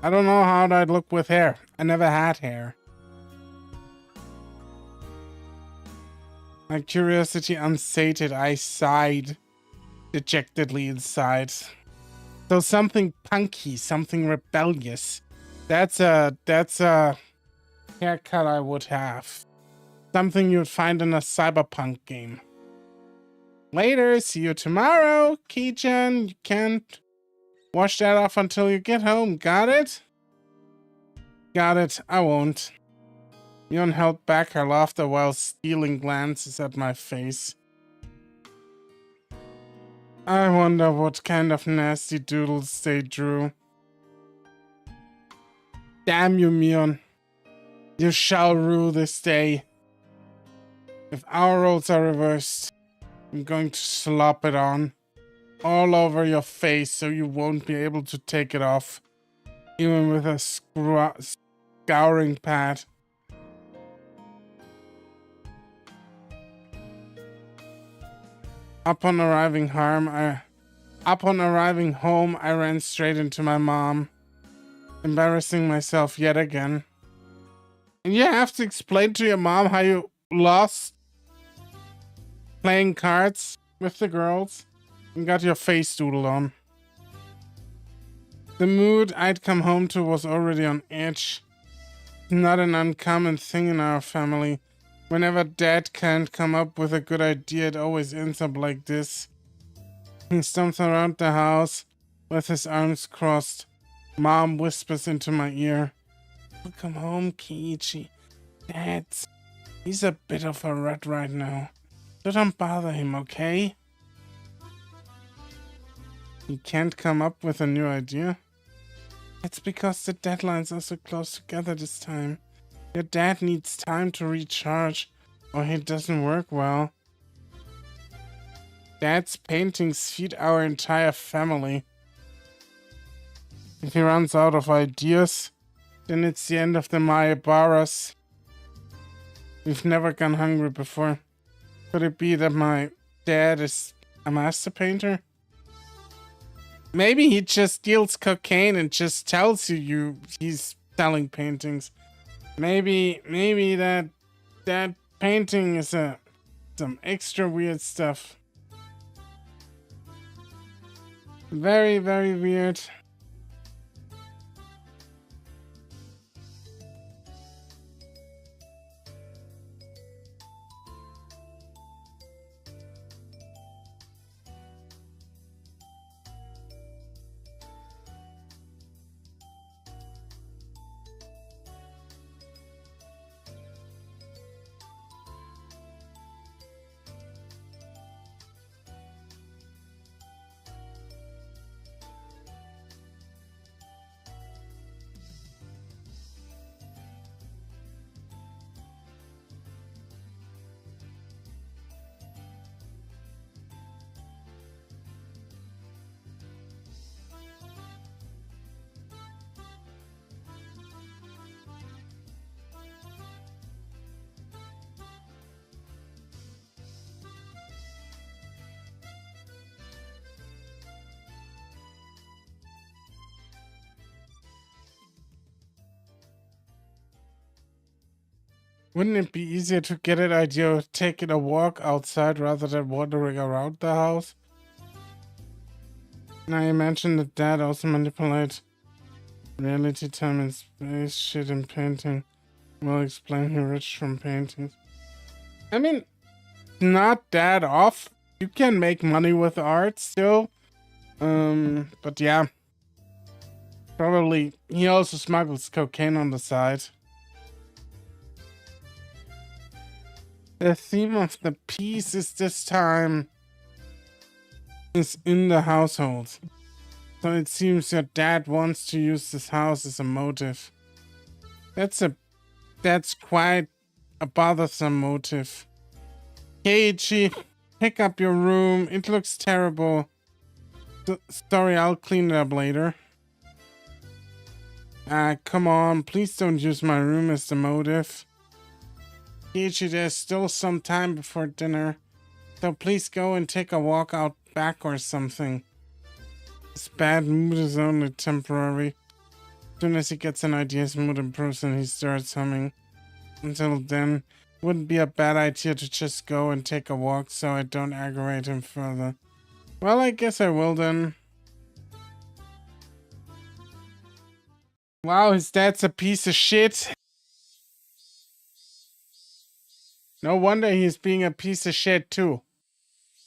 I don't know how I'd look with hair. I never had hair. My curiosity unsated, I sighed dejectedly inside. So something punky, something rebellious. That's a haircut I would have. Something you'd find in a cyberpunk game. Later, see you tomorrow, Key-chan. You can't wash that off until you get home. Got it? Got it. I won't. Mion held back her laughter while stealing glances at my face. I wonder what kind of nasty doodles they drew. Damn you, Mion. You shall rue this day. If our roles are reversed, I'm going to slop it on all over your face so you won't be able to take it off, even with a scouring pad. Upon arriving home, I ran straight into my mom, embarrassing myself yet again. And you have to explain to your mom how you lost playing cards with the girls and got your face doodled on. The mood I'd come home to was already on edge. Not an uncommon thing in our family. Whenever Dad can't come up with a good idea, it always ends up like this. He stomps around the house with his arms crossed. Mom whispers into my ear, "Welcome home, Kiichi. He's a bit of a rat right now. So don't bother him, okay? He can't come up with a new idea. It's because the deadlines are so close together this time. Your dad needs time to recharge, or he doesn't work well. Dad's paintings feed our entire family. If he runs out of ideas, then it's the end of the Mayabaras. We've never gone hungry before. Could it be that my dad is a master painter? Maybe he just deals cocaine and just tells you he's selling paintings. Maybe that painting is some extra weird stuff. Very, very weird. Wouldn't it be easier to get an idea of taking a walk outside rather than wandering around the house? Now you mentioned that Dad also manipulates reality, time, and space shit in painting. Will explain he rich from paintings. I mean, not that off. You can make money with art still. But yeah. Probably he also smuggles cocaine on the side. The theme of the piece is this time is in the household. So it seems your dad wants to use this house as a motive. That's quite a bothersome motive. Keiichi, pick up your room. It looks terrible. Sorry, I'll clean it up later. Come on, please don't use my room as the motive. Keiichi, there's still some time before dinner, so please go and take a walk out back or something. His bad mood is only temporary. As soon as he gets an idea, his mood improves and he starts humming. Until then, wouldn't be a bad idea to just go and take a walk so I don't aggravate him further. Well, I guess I will then. Wow, his dad's a piece of shit. No wonder he's being a piece of shit too.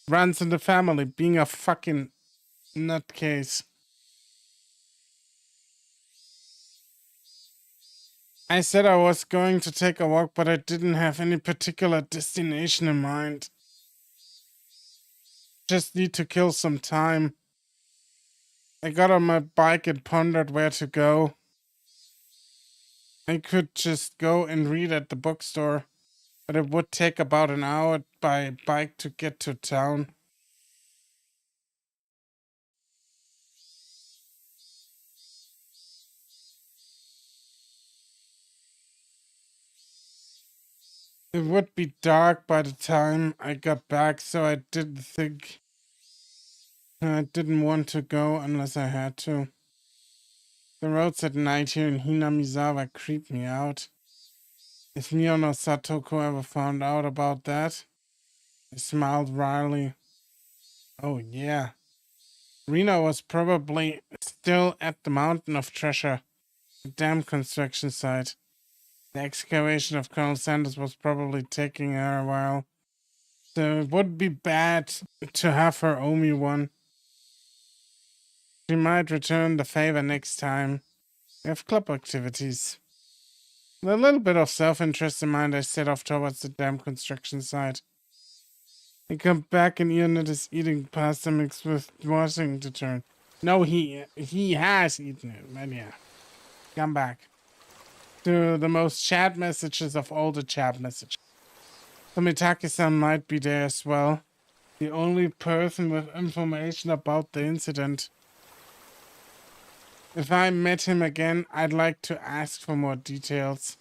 Runs in the family, being a fucking nutcase. I said I was going to take a walk, but I didn't have any particular destination in mind. Just need to kill some time. I got on my bike and pondered where to go. I could just go and read at the bookstore, but it would take about an hour by bike to get to town. It would be dark by the time I got back, so I didn't want to go unless I had to. The roads at night here in Hinamizawa creep me out. If Mio no Satoko ever found out about that, I smiled wryly. Oh yeah. Rina was probably still at the Mountain of Treasure, the dam construction site. The excavation of Colonel Sanders was probably taking her a while, so it would be bad to have her owe me one. She might return the favor next time. We have club activities. With a little bit of self-interest in mind, I set off towards the dam construction site. He come back and Ionut is eating pasta mixed with washing detergent. No, he has eaten it, but yeah. Come back to the most chat messages of all the chat messages. Tomitaki-san might be there as well. The only person with information about the incident. If I met him again, I'd like to ask for more details.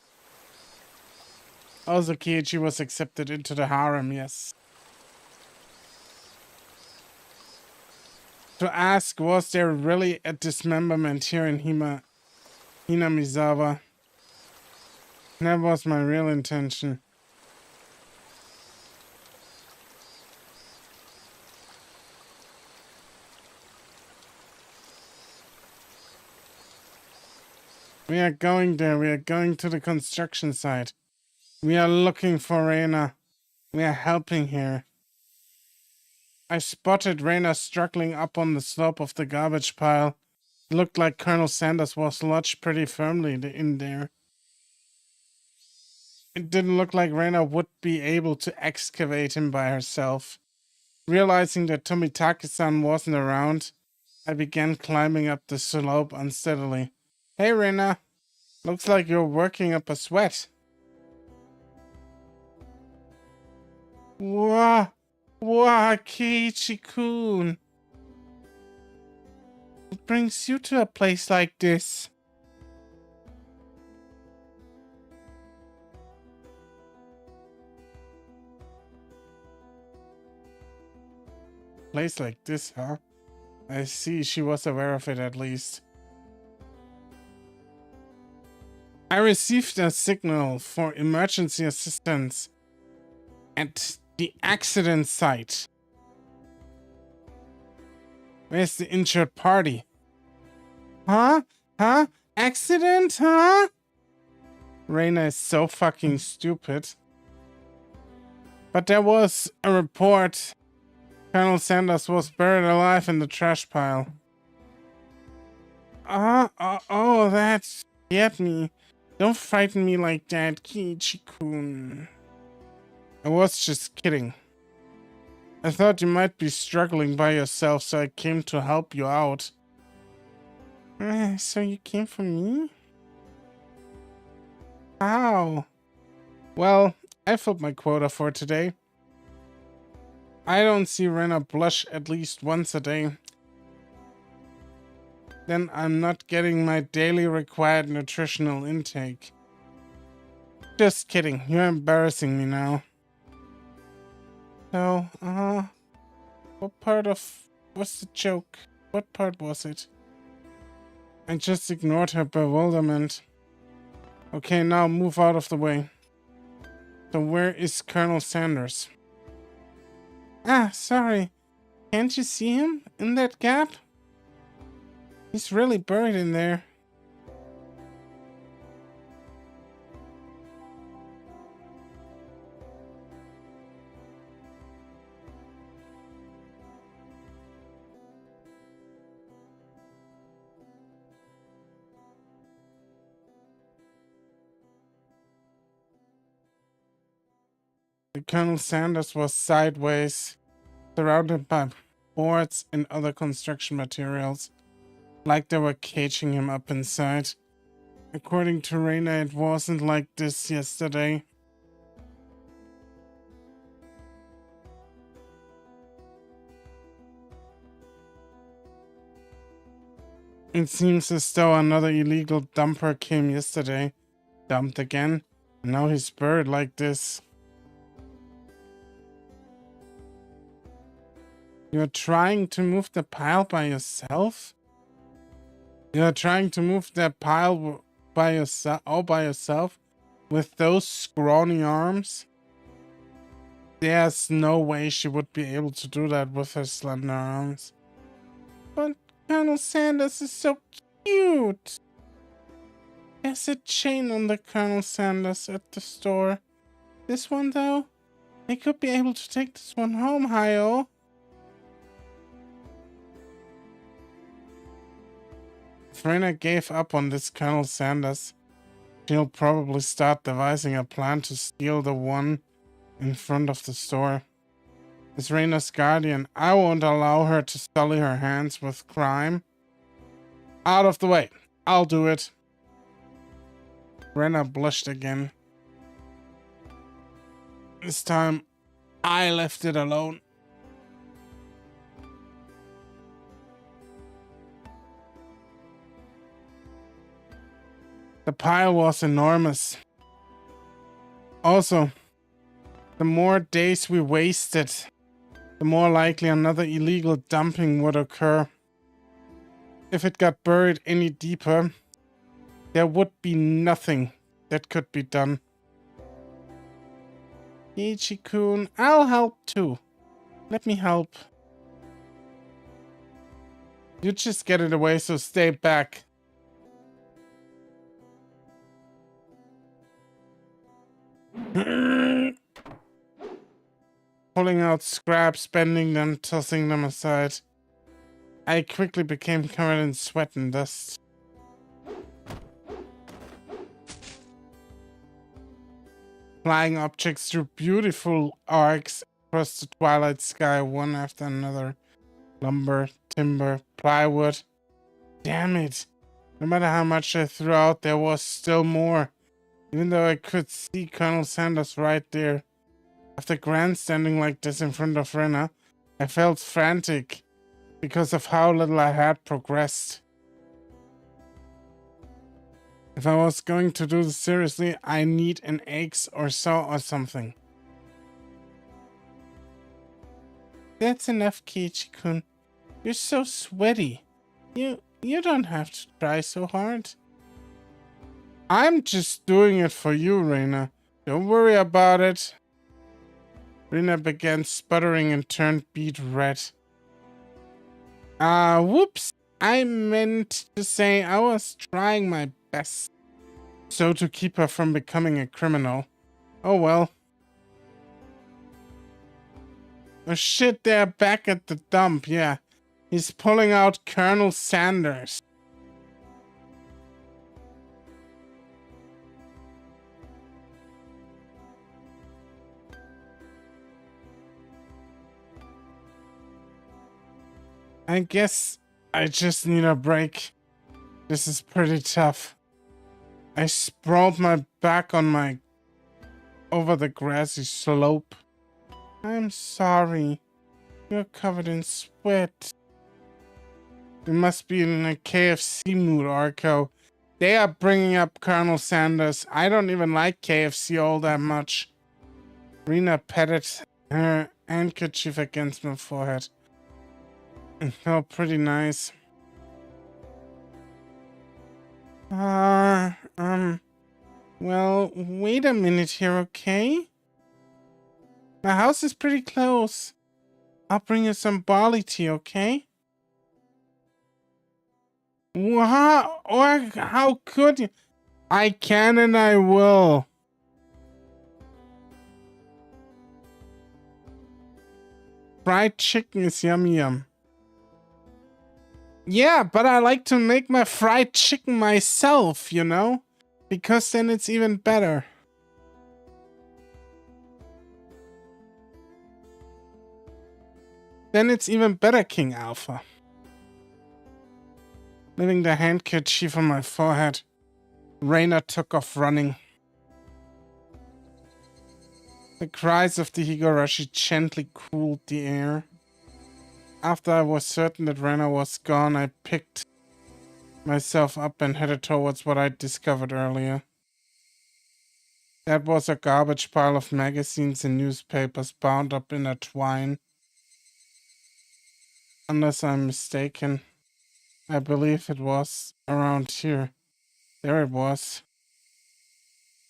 Also, Kiichi was accepted into the harem, yes. To ask, was there really a dismemberment here in Hinamizawa? That was my real intention. We are going there. We are going to the construction site. We are looking for Reina. We are helping her. I spotted Reina struggling up on the slope of the garbage pile. It looked like Colonel Sanders was lodged pretty firmly in there. It didn't look like Reina would be able to excavate him by herself. Realizing that Tomitaki-san wasn't around, I began climbing up the slope unsteadily. Hey, Reina. Looks like you're working up a sweat. Wah, Kiichi-kun. What brings you to a place like this? Place like this, huh? I see, she was aware of it at least. I received a signal for emergency assistance at the accident site. Where's the injured party? Huh? Accident, huh? Reina is so fucking stupid. But there was a report. Colonel Sanders was buried alive in the trash pile. Oh, that scared me. Don't frighten me like that, Kiichi-kun. I was just kidding. I thought you might be struggling by yourself, so I came to help you out. So you came for me? How? Well, I filled my quota for today. I don't see Rena blush at least once a day. Then I'm not getting my daily required nutritional intake. Just kidding, you're embarrassing me now. So, what part of... what's the joke? What part was it? I just ignored her bewilderment. Okay, now move out of the way. So where is Colonel Sanders? Ah, sorry. Can't you see him in that gap? He's really buried in there. The Colonel Sanders was sideways, surrounded by boards and other construction materials, like they were caging him up inside. According to Reina, it wasn't like this yesterday. It seems as though another illegal dumper came yesterday, dumped again, and now he's buried like this. You're trying to move the pile by yourself? You're trying to move that pile by yourself, all by yourself, with those scrawny arms? There's no way she would be able to do that with her slender arms. But Colonel Sanders is so cute. There's a chain on the Colonel Sanders at the store. This one, though? I could be able to take this one home, Hayo. If Reina gave up on this Colonel Sanders, she'll probably start devising a plan to steal the one in front of the store. As Reina's guardian, I won't allow her to sully her hands with crime. Out of the way. I'll do it. Rena blushed again. This time, I left it alone. The pile was enormous. Also, the more days we wasted, the more likely another illegal dumping would occur. If it got buried any deeper, there would be nothing that could be done. Ichi-kun, I'll help too. Let me help. You just get it away, so stay back. Pulling out scraps, bending them, tossing them aside. I quickly became covered in sweat and dust. Flying objects drew beautiful arcs across the twilight sky, one after another. Lumber, timber, plywood. Damn it. No matter how much I threw out, there was still more. Even though I could see Colonel Sanders right there. After grandstanding like this in front of Rena, I felt frantic because of how little I had progressed. If I was going to do this seriously, I need an axe or saw or something. That's enough, Keiichi-kun. You're so sweaty. You don't have to try so hard. I'm just doing it for you, Reina. Don't worry about it. Reina began sputtering and turned beet red. Whoops. I meant to say I was trying my best. So to keep her from becoming a criminal. Oh well. Oh shit, they're back at the dump, yeah. He's pulling out Colonel Sanders. I guess I just need a break. This is pretty tough. I sprawled my back on over the grassy slope. I'm sorry. You're covered in sweat. You must be in a KFC mood, Orko. They are bringing up Colonel Sanders. I don't even like KFC all that much. Rena patted her handkerchief against my forehead. It felt pretty nice. Well, wait a minute here, okay? My house is pretty close. I'll bring you some barley tea, okay? Wow, or how could you? I can and I will. Fried chicken is yummy yum. Yeah, but I like to make my fried chicken myself, you know? Because then it's even better. Then it's even better, King Alpha. Leaving the handkerchief on my forehead, Reina took off running. The cries of the Higurashi gently cooled the air. After I was certain that Reina was gone, I picked myself up and headed towards what I discovered earlier. That was a garbage pile of magazines and newspapers bound up in a twine. Unless I'm mistaken, I believe it was around here. There it was.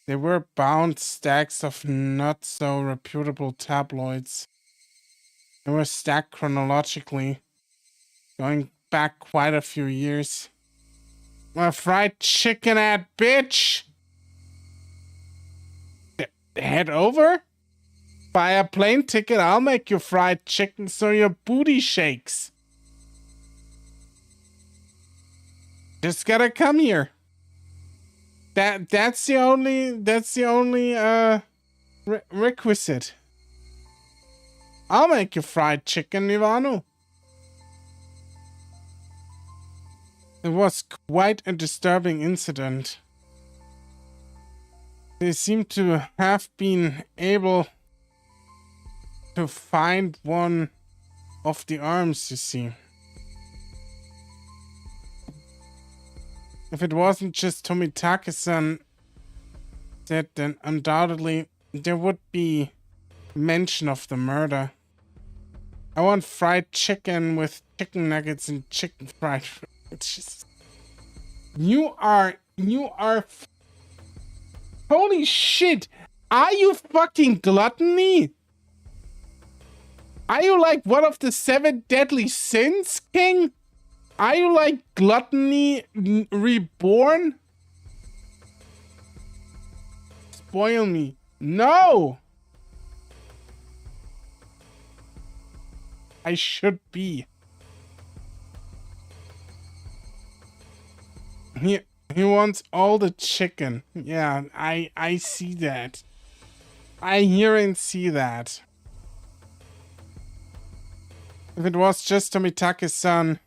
They were bound stacks of not so reputable tabloids. They were stacked chronologically, going back quite a few years. My fried chicken ad bitch! Head over? Buy a plane ticket, I'll make you fried chicken so your booty shakes. Just gotta come here. That's the only requisite. I'll make you fried chicken, Ivanu. It was quite a disturbing incident. They seem to have been able to find one of the arms, you see. If it wasn't just Tomitake-san dead, then undoubtedly there would be mention of the murder. I want fried chicken with chicken nuggets and chicken fried. It's just... You are... Holy shit! Are you fucking gluttony? Are you like one of the 7 deadly sins, King? Are you like gluttony reborn? Spoil me. No! I should be. He wants all the chicken. Yeah, I see that. I hear and see that. If it was just Tomitake-san...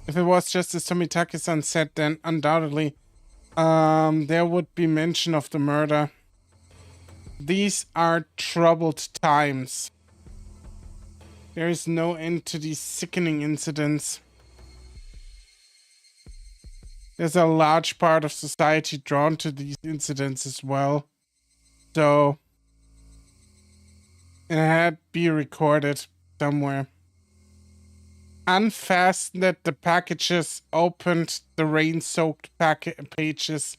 If it was just as Tomitake-san said, then undoubtedly there would be mention of the murder. These are troubled times. There is no end to these sickening incidents. There's a large part of society drawn to these incidents as well. So it had to be recorded somewhere. Unfastened the packages, opened the rain-soaked pages,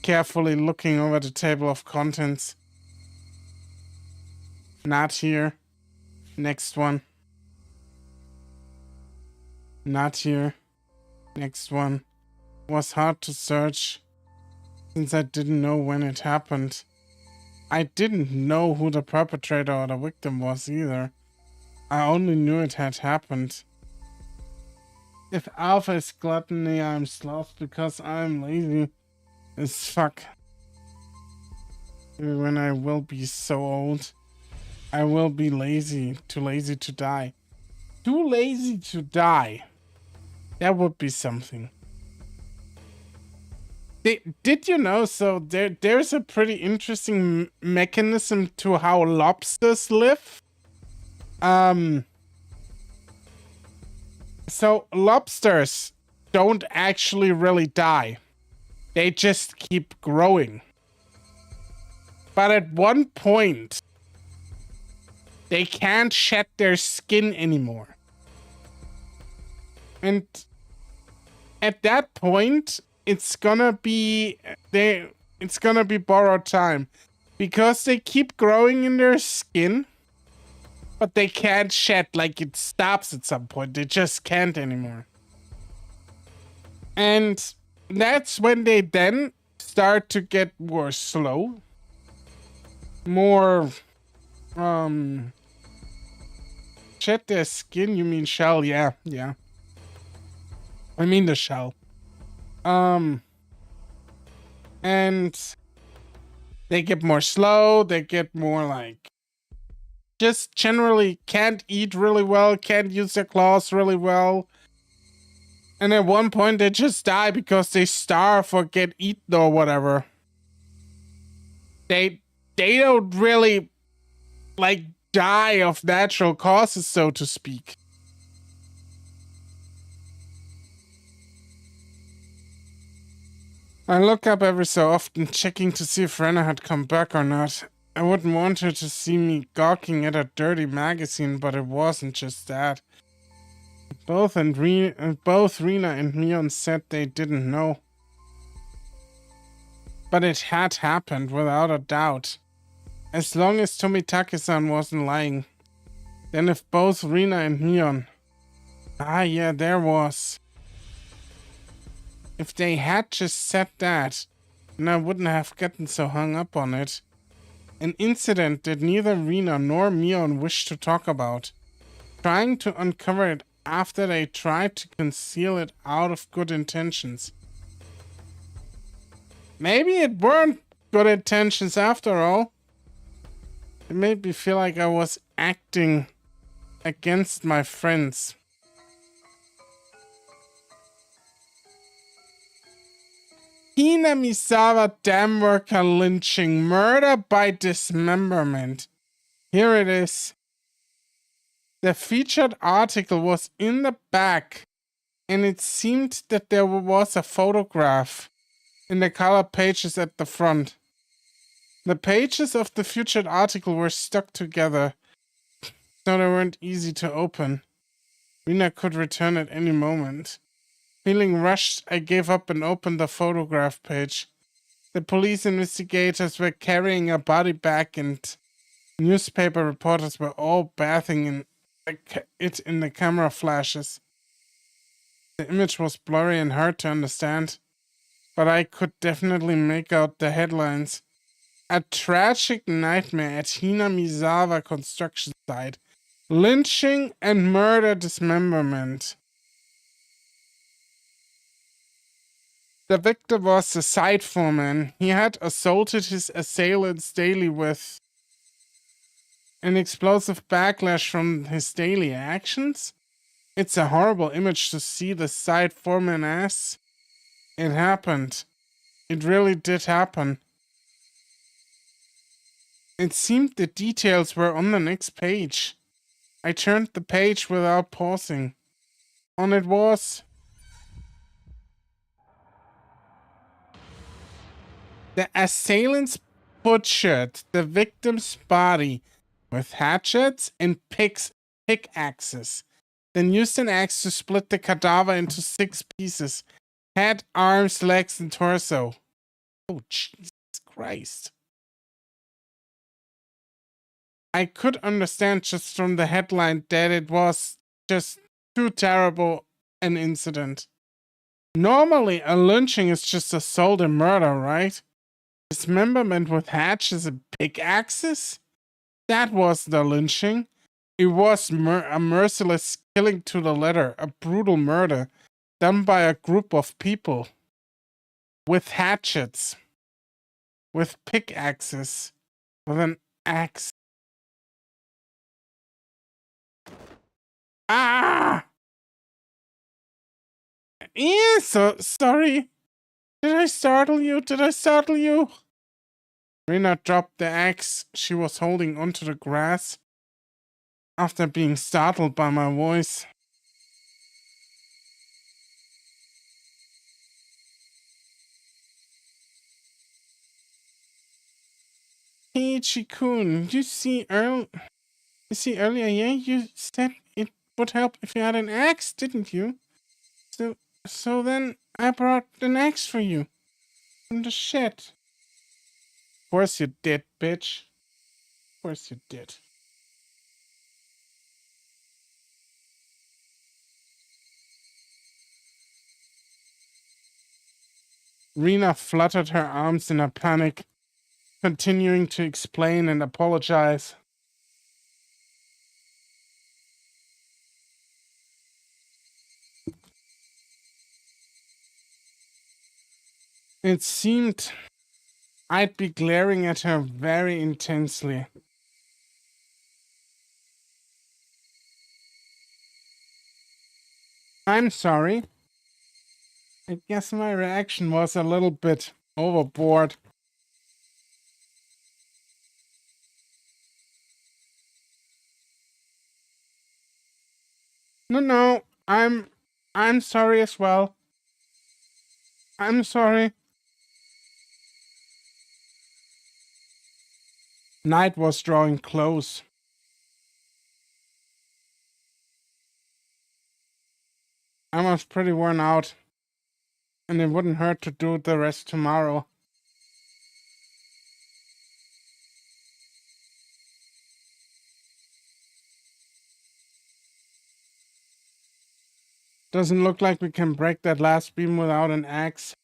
carefully looking over the table of contents. Not here. Next one. Not here. Next one. Was hard to search since I didn't know when it happened. I didn't know who the perpetrator or the victim was either. I only knew it had happened. If alpha is gluttony, I'm sloth because I'm lazy as fuck. When I will be so old, I will be lazy, too lazy to die. Too lazy to die. That would be something. Did you know, so there's a pretty interesting mechanism to how lobsters live. So lobsters don't actually really die. They just keep growing. But at one point, they can't shed their skin anymore. And at that point, it's gonna be borrowed time. Because they keep growing in their skin, but they can't shed, like it stops at some point. They just can't anymore. And that's when they then start to get more slow. More, shed their skin, you mean shell, yeah. I mean the shell. And they get more slow, they get more like, just generally can't eat really well, can't use their claws really well. And at one point they just die because they starve or get eaten or whatever. They don't really like die of natural causes, so to speak. I look up every so often, checking to see if Rena had come back or not. I wouldn't want her to see me gawking at a dirty magazine, but it wasn't just that. Both Rena and Mion said they didn't know. But it had happened, without a doubt. As long as Tomitake-san wasn't lying. Then if both Rena and Mion... Ah, yeah, there was... If they had just said that, then I wouldn't have gotten so hung up on it. An incident that neither Rena nor Mion wished to talk about. Trying to uncover it after they tried to conceal it out of good intentions. Maybe it weren't good intentions after all. It made me feel like I was acting against my friends. Hinamizawa dam worker lynching, murder by dismemberment. Here it is. The featured article was in the back, and it seemed that there was a photograph in the color pages at the front. The pages of the featured article were stuck together, so they weren't easy to open. Rina could return at any moment. Feeling rushed, I gave up and opened the photograph page. The police investigators were carrying a body bag, and newspaper reporters were all bathing in it in the camera flashes. The image was blurry and hard to understand, but I could definitely make out the headlines. A tragic nightmare at Hinamizawa construction site. Lynching and murder dismemberment. The victim was a site foreman. He had assaulted his assailants daily with an explosive backlash from his daily actions. It's a horrible image to see the site foreman as. It happened. It really did happen. It seemed the details were on the next page. I turned the page without pausing. On it was the assailants butchered the victim's body with hatchets and pickaxes, then used an axe to split the cadaver into 6 pieces: head, arms, legs, and torso. Oh, Jesus Christ. I could understand just from the headline that it was just too terrible an incident. Normally, a lynching is just assault and murder, right? Dismemberment with hatchets and pickaxes? That was the lynching. It was a merciless killing to the letter, a brutal murder done by a group of people with hatchets, with pickaxes, with an axe. Ah! Yeah, so sorry. Did I startle you? Did I startle you? Rena dropped the axe she was holding onto the grass after being startled by my voice. Hey, Chikun, you see earlier, yeah, you said it would help if you had an axe, didn't you? So then I brought an axe for you from the shed. Of course you did, bitch. Of course you did. Rena fluttered her arms in a panic, continuing to explain and apologize. It seemed I'd be glaring at her very intensely. I'm sorry. I guess my reaction was a little bit overboard. No, I'm sorry as well. I'm sorry. Night was drawing close. I was pretty worn out, and it wouldn't hurt to do the rest tomorrow. Doesn't look like we can break that last beam without an axe.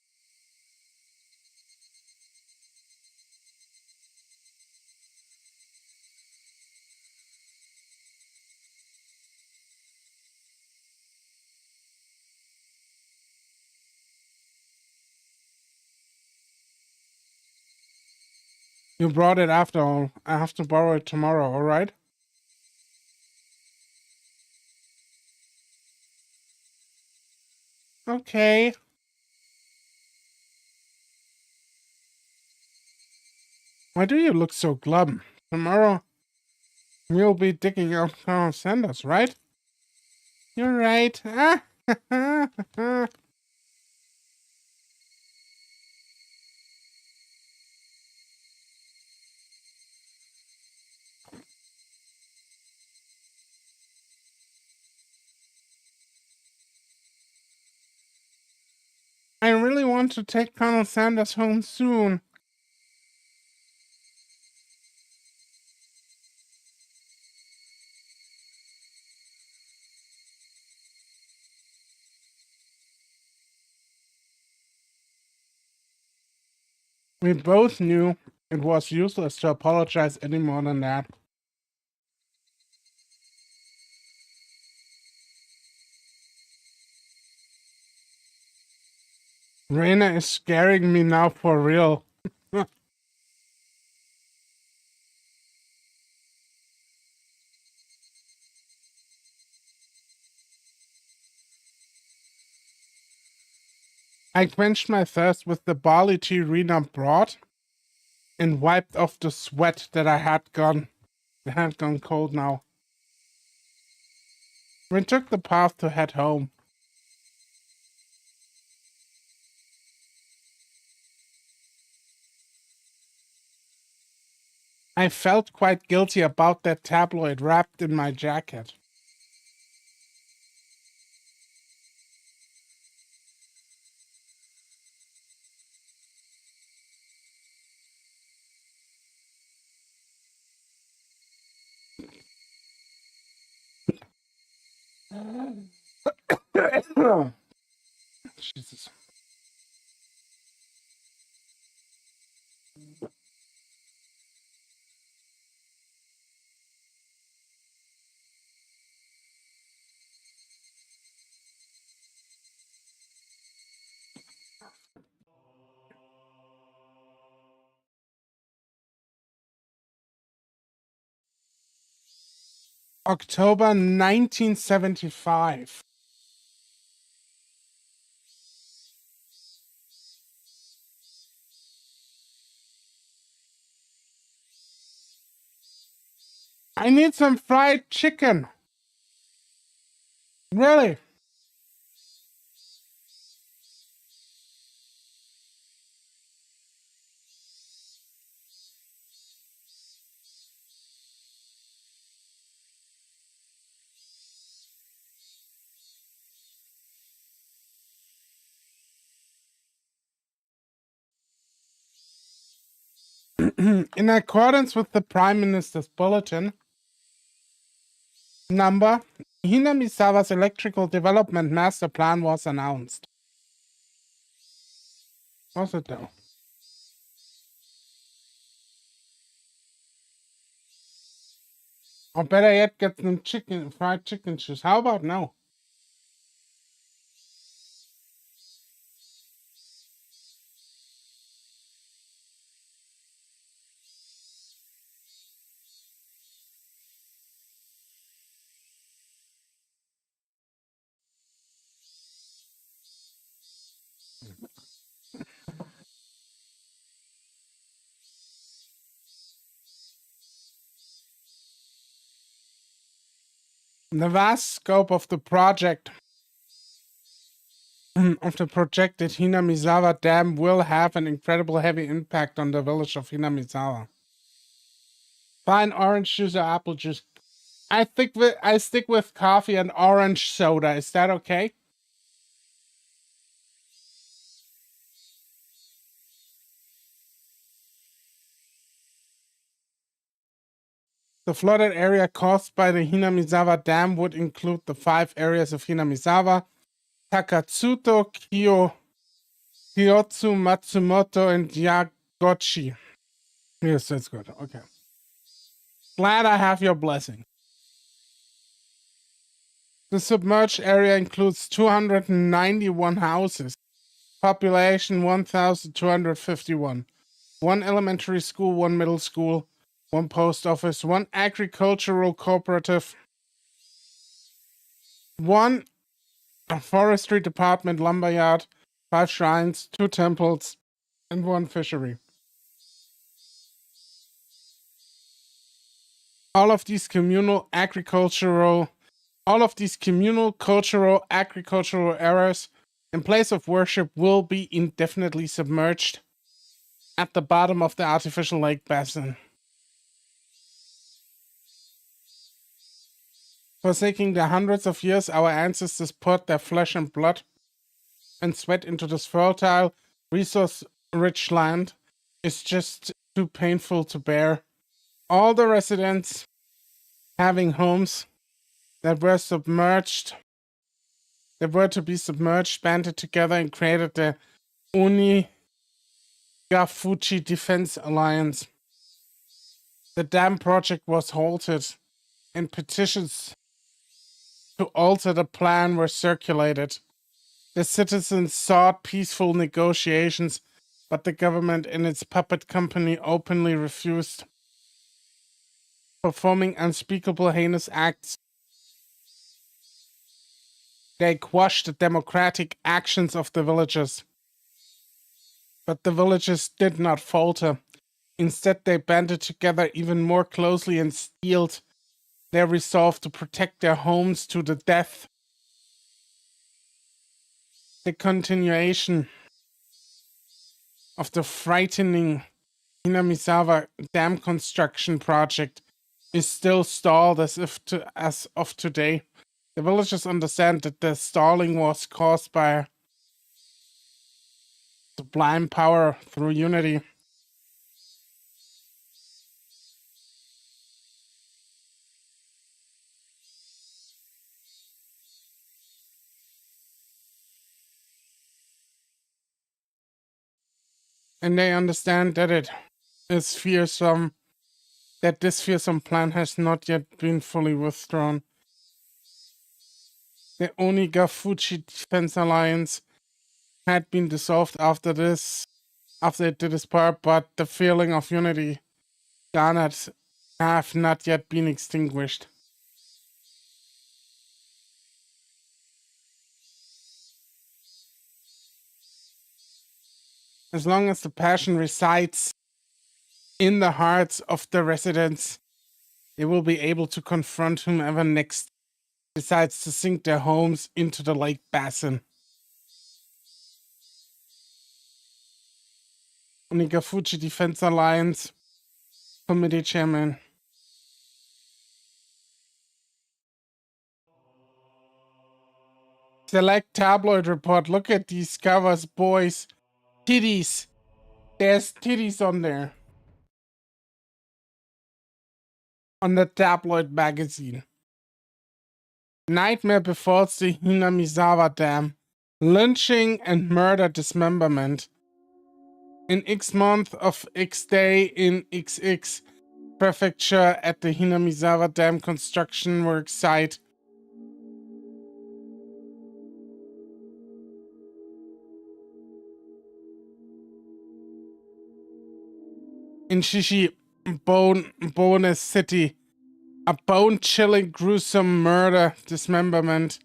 You brought it after all. I have to borrow it tomorrow, alright? Okay. Why do you look so glum? Tomorrow you'll be digging out Colonel Sanders, right? You're right. I really want to take Colonel Sanders home soon. We both knew it was useless to apologize any more than that. Reina is scaring me now for real. I quenched my thirst with the barley tea Rena brought and wiped off the sweat that I had gone cold now. We took the path to head home. I felt quite guilty about that tabloid wrapped in my jacket. Jesus. October 1975. I need some fried chicken. Really? In accordance with the Prime Minister's bulletin, number Hinamisawa's electrical development master plan was announced. Was it though? Or better yet, get some fried chicken juice. How about now? The vast scope of the project of the projected Hinamizawa Dam will have an incredible heavy impact on the village of Hinamizawa. Fine orange juice or apple juice. I stick with coffee and orange soda. Is that okay? The flooded area caused by the Hinamizawa Dam would include the 5 areas of Hinamizawa: Takatsuto, Kyotsu, Matsumoto, and Yagochi. Yes, that's good. Okay. Glad I have your blessing. The submerged area includes 291 houses, population 1,251, 1 elementary school, 1 middle school, 1 post office, 1 agricultural cooperative, 1 a forestry department, lumberyard, 5 shrines, 2 temples, and 1 fishery. All of these communal cultural agricultural areas in place of worship will be indefinitely submerged at the bottom of the artificial lake basin. Forsaking the hundreds of years our ancestors poured their flesh and blood and sweat into this fertile, resource-rich land is just too painful to bear. All the residents having homes that were to be submerged, banded together and created the Onigafuchi Defense Alliance. The dam project was halted, and petitions to alter the plan were circulated. The citizens sought peaceful negotiations, but the government and its puppet company openly refused, performing unspeakable heinous acts. They quashed the democratic actions of the villagers. But the villagers did not falter. Instead, they banded together even more closely and steeled their resolve to protect their homes to the death. The continuation of the frightening Hinamizawa dam construction project is still stalled as of today. The villagers understand that the stalling was caused by sublime power through unity. And they understand that this fearsome plan has not yet been fully withdrawn. The Onigafuchi Defense Alliance had been dissolved after it did its part, but the feeling of unity garnered have not yet been extinguished. As long as the passion resides in the hearts of the residents, they will be able to confront whomever next decides to sink their homes into the lake basin. Onigafuchi Defense Alliance Committee Chairman. Select tabloid report. Look at these covers, boys. Titties. There's titties on there. On the tabloid magazine. Nightmare befalls the Hinamizawa Dam. Lynching and murder dismemberment. In X month of X day in XX prefecture at the Hinamizawa Dam construction work site. In Shishi Bonus City, a bone-chilling, gruesome murder dismemberment.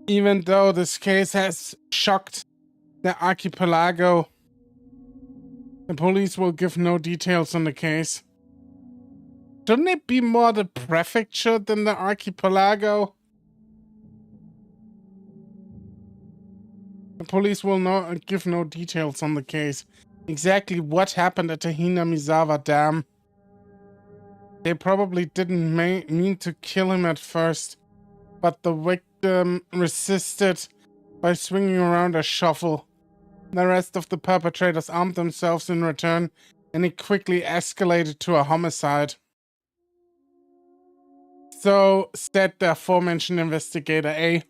Even though this case has shocked the archipelago, the police will give no details on the case. Shouldn't it be more the prefecture than the archipelago? The police will give no details on the case. Exactly what happened at the Hinamizawa Dam. They probably didn't mean to kill him at first, but the victim resisted by swinging around a shovel. The rest of the perpetrators armed themselves in return, and it quickly escalated to a homicide. So said the aforementioned investigator A.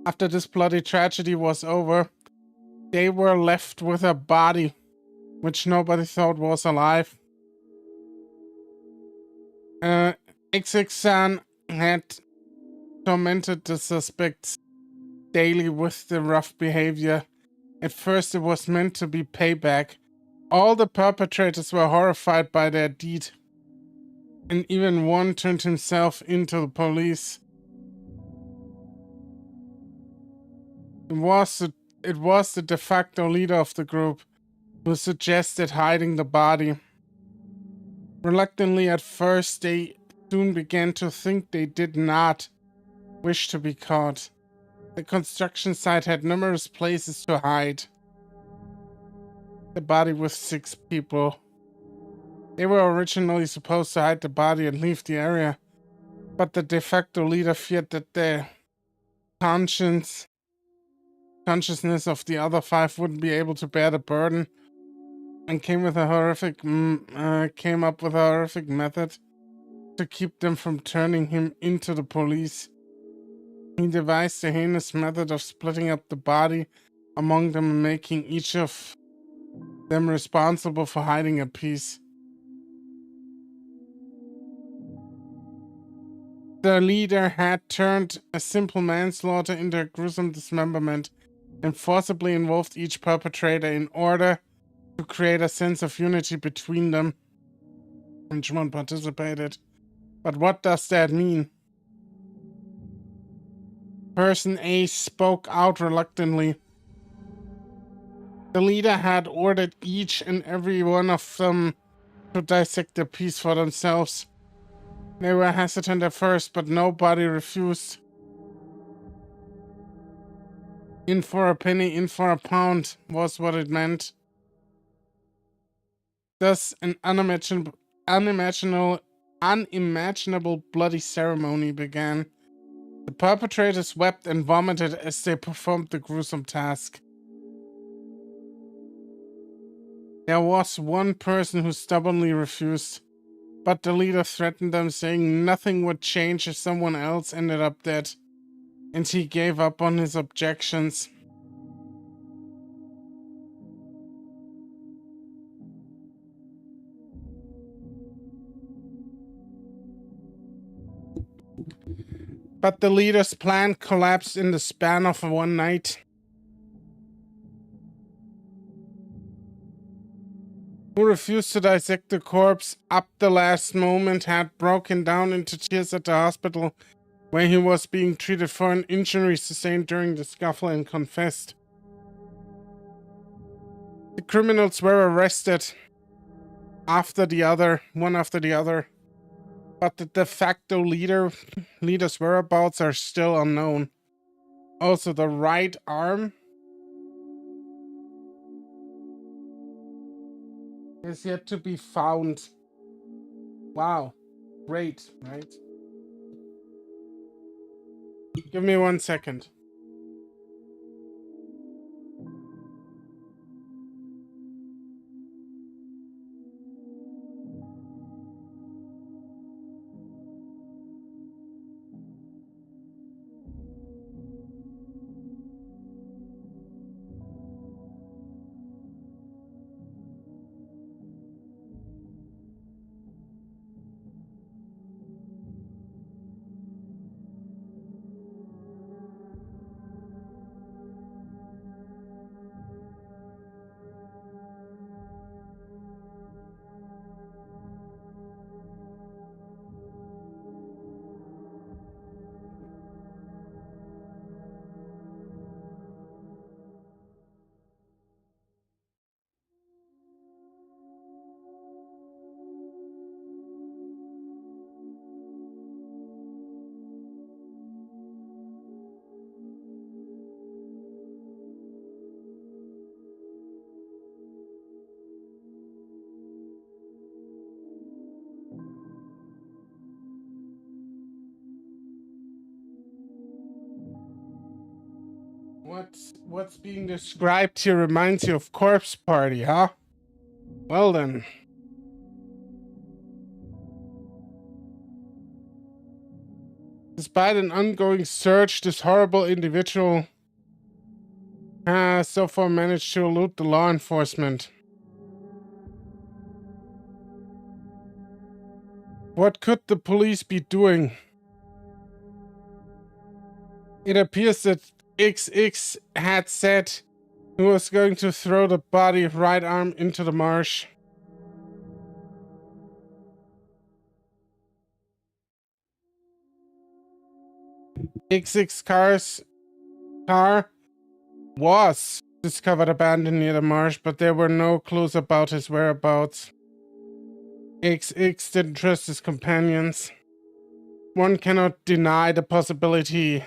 After this bloody tragedy was over, they were left with a body, which nobody thought was alive. XX-san had tormented the suspects daily with the rough behavior. At first it was meant to be payback. All the perpetrators were horrified by their deed, and even one turned himself into the police. It was the de facto leader of the group who suggested hiding the body. Reluctantly at first, they soon began to think they did not wish to be caught. The construction site had numerous places to hide. The body with 6 people. They were originally supposed to hide the body and leave the area, but the de facto leader feared that the consciousness of the other 5 wouldn't be able to bear the burden, and came up with a horrific method to keep them from turning him into the police. He devised a heinous method of splitting up the body among them and making each of them responsible for hiding a piece. The leader had turned a simple manslaughter into a gruesome dismemberment and forcibly involved each perpetrator in order to create a sense of unity between them. Each one participated. But what does that mean? Person A spoke out reluctantly. The leader had ordered each and every one of them to dissect the piece for themselves. They were hesitant at first, but nobody refused. In for a penny, in for a pound was what it meant. Thus, an unimaginable bloody ceremony began. The perpetrators wept and vomited as they performed the gruesome task. There was one person who stubbornly refused, but the leader threatened them, saying nothing would change if someone else ended up dead, and he gave up on his objections. But the leader's plan collapsed in the span of one night. Who refused to dissect the corpse up the last moment had broken down into tears at the hospital where he was being treated for an injury sustained during the scuffle and confessed. The criminals were arrested one after the other, but the de facto leader's whereabouts are still unknown. Also, the right arm is yet to be found. Wow. Great, right? Give me 1 second. What's being described here reminds you of Corpse Party, huh? Well then. Despite an ongoing search, this horrible individual has so far managed to elude the law enforcement. What could the police be doing? It appears that XX had said he was going to throw the body right arm into the marsh. XX car was discovered abandoned near the marsh, but there were no clues about his whereabouts. XX didn't trust his companions. One cannot deny the possibility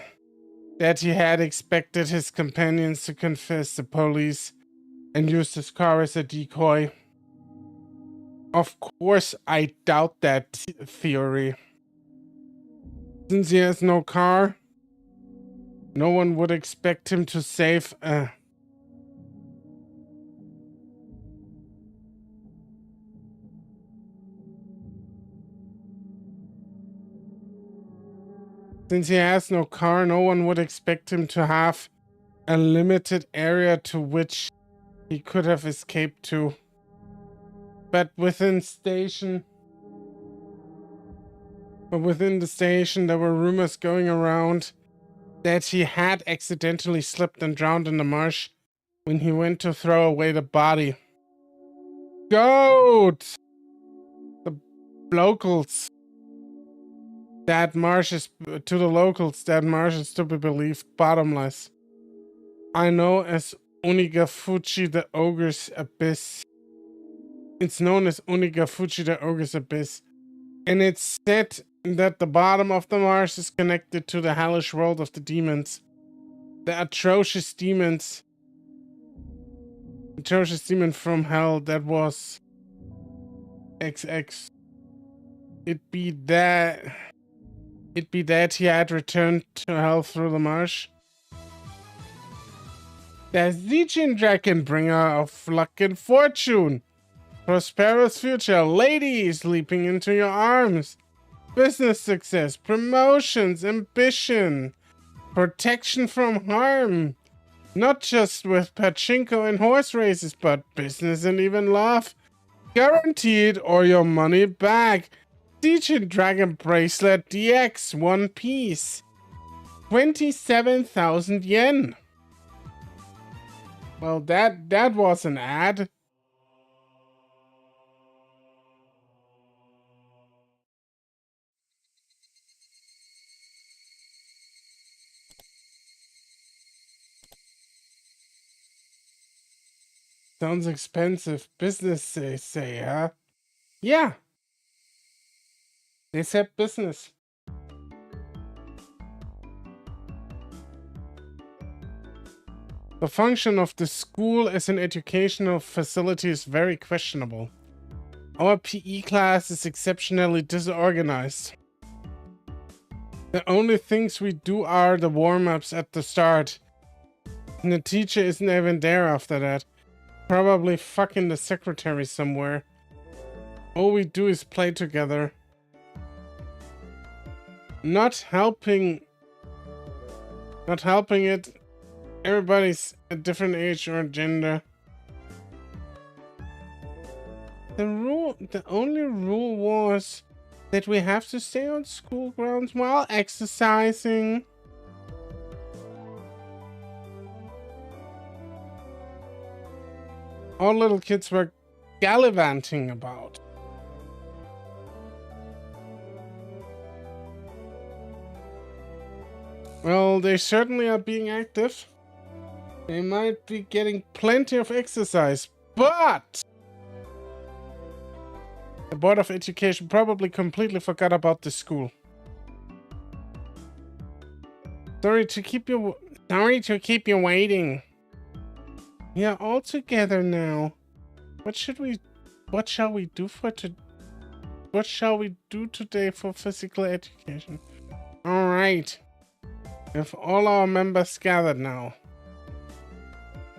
that he had expected his companions to confess to police and used his car as a decoy. Of course, I doubt that theory. Since he has no car, no one would expect him to save Since he has no car, no one would expect him to have a limited area to which he could have escaped to. But within the station, there were rumors going around that he had accidentally slipped and drowned in the marsh when he went to throw away the body. Goat! The locals. That marsh is, to the locals, that marsh is to be believed bottomless. I know as Onigafuchi the Ogre's Abyss. It's known as Onigafuchi the Ogre's Abyss. And it's said that the bottom of the marsh is connected to the hellish world of the demons. The atrocious demon from hell that was XX. It be that he had returned to hell through the marsh. The Zijin Dragon, bringer of luck and fortune. Prosperous future, ladies leaping into your arms. Business success, promotions, ambition. Protection from harm. Not just with pachinko and horse races, but business and even love. Guaranteed or your money back. Zijin Dragon Bracelet DX, one piece. 27,000 yen. Well, that was an ad. Sounds expensive business, they say, huh? Yeah. They said business. The function of the school as an educational facility is very questionable. Our PE class is exceptionally disorganized. The only things we do are the warm-ups at the start. And the teacher isn't even there after that. Probably fucking the secretary somewhere. All we do is play together. Not helping it. Everybody's a different age or gender. The only rule was that we have to stay on school grounds while exercising. All little kids were gallivanting about. Well, they certainly are being active. They might be getting plenty of exercise, but the Board of Education probably completely forgot about the school. Sorry to keep you waiting. We are all together now. What shall we do today for physical education? All right. If all our members gathered now.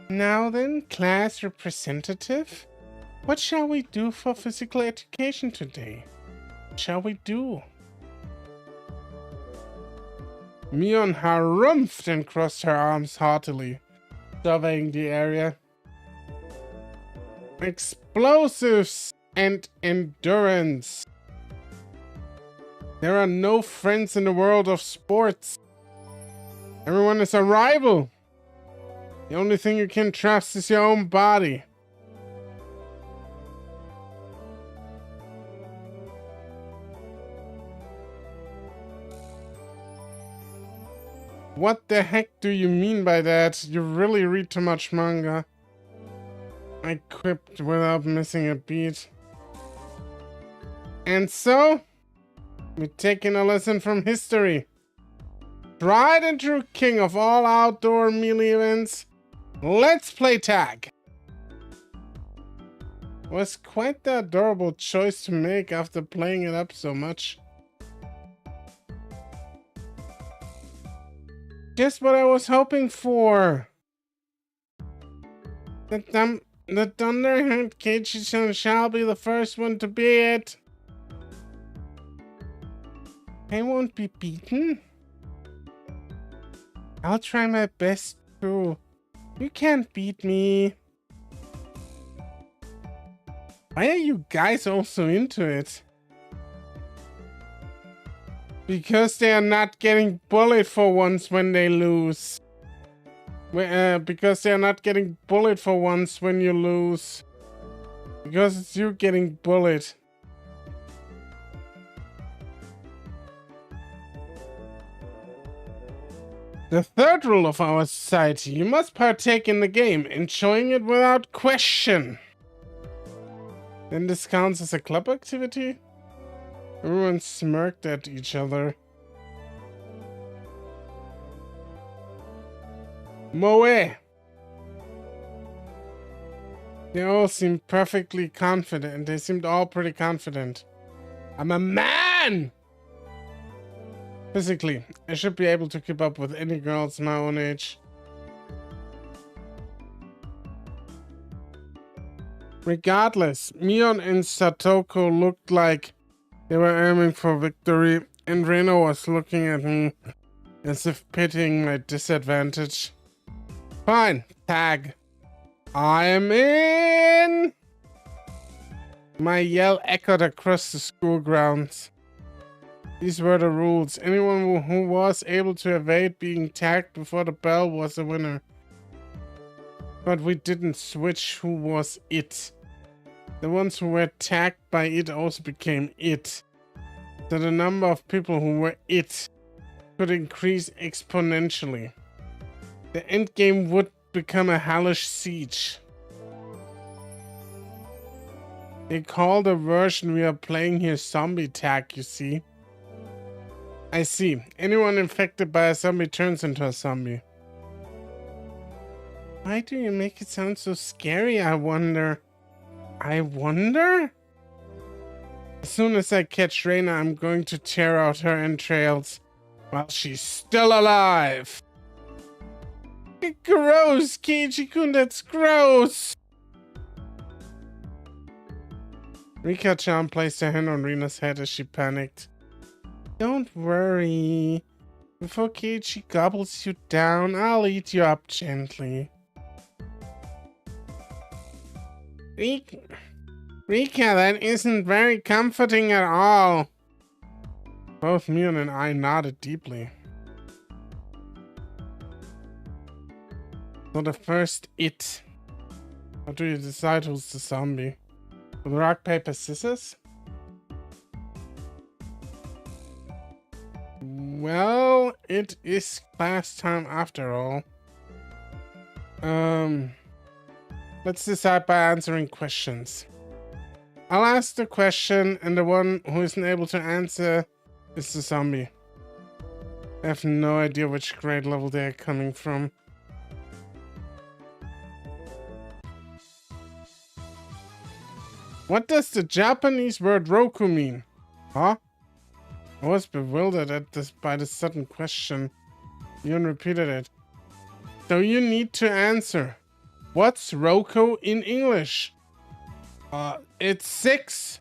Now then, class representative, what shall we do for physical education today? What shall we do? Mion harumphed and crossed her arms heartily, surveying the area. Explosives and endurance. There are no friends in the world of sports. Everyone is a rival. The only thing you can trust is your own body. What the heck do you mean by that? You really read too much manga. I quipped without missing a beat. And so, we're taking a lesson from history. Tried and true king of all outdoor melee events. Let's play tag. Was quite the adorable choice to make after playing it up so much. Just what I was hoping for. The Thunderhead Keiichi-chan shall be the first one to be it. I won't be beaten. I'll try my best too. You can't beat me. Why are you guys also into it? Because they are not getting bullied for once when they lose. Because they are not getting bullied for once when you lose. Because it's you getting bullied. The third rule of our society, you must partake in the game, enjoying it without question. Then this counts as a club activity? Everyone smirked at each other. Moe! They all seemed perfectly confident. They seemed all pretty confident. I'm a man! Physically, I should be able to keep up with any girls my own age. Regardless, Mion and Satoko looked like they were aiming for victory, and Reno was looking at me as if pitying my disadvantage. Fine, tag. I am in! My yell echoed across the school grounds. These were the rules. Anyone who was able to evade being tagged before the bell was a winner. But we didn't switch who was it. The ones who were tagged by it also became it. So the number of people who were it could increase exponentially. The endgame would become a hellish siege. They call the version we are playing here zombie tag, you see. I see. Anyone infected by a zombie turns into a zombie. Why do you make it sound so scary, I wonder? I wonder? As soon as I catch Reina, I'm going to tear out her entrails while she's still alive. Gross, Keiichi-kun, that's gross! Rika-chan placed her hand on Reina's head as she panicked. Don't worry. Before Keiichi gobbles you down, I'll eat you up gently. Rika, that isn't very comforting at all. Both Mion and I nodded deeply. So the first it. How do you decide who's the zombie? With rock, paper, scissors? Well, it is class time after all. Let's decide by answering questions. I'll ask the question, and the one who isn't able to answer is the zombie. I have no idea which grade level they're coming from. What does the Japanese word roku mean? Huh? I was bewildered by this sudden question. Yun repeated it. So you need to answer. What's Roku in English? It's 6.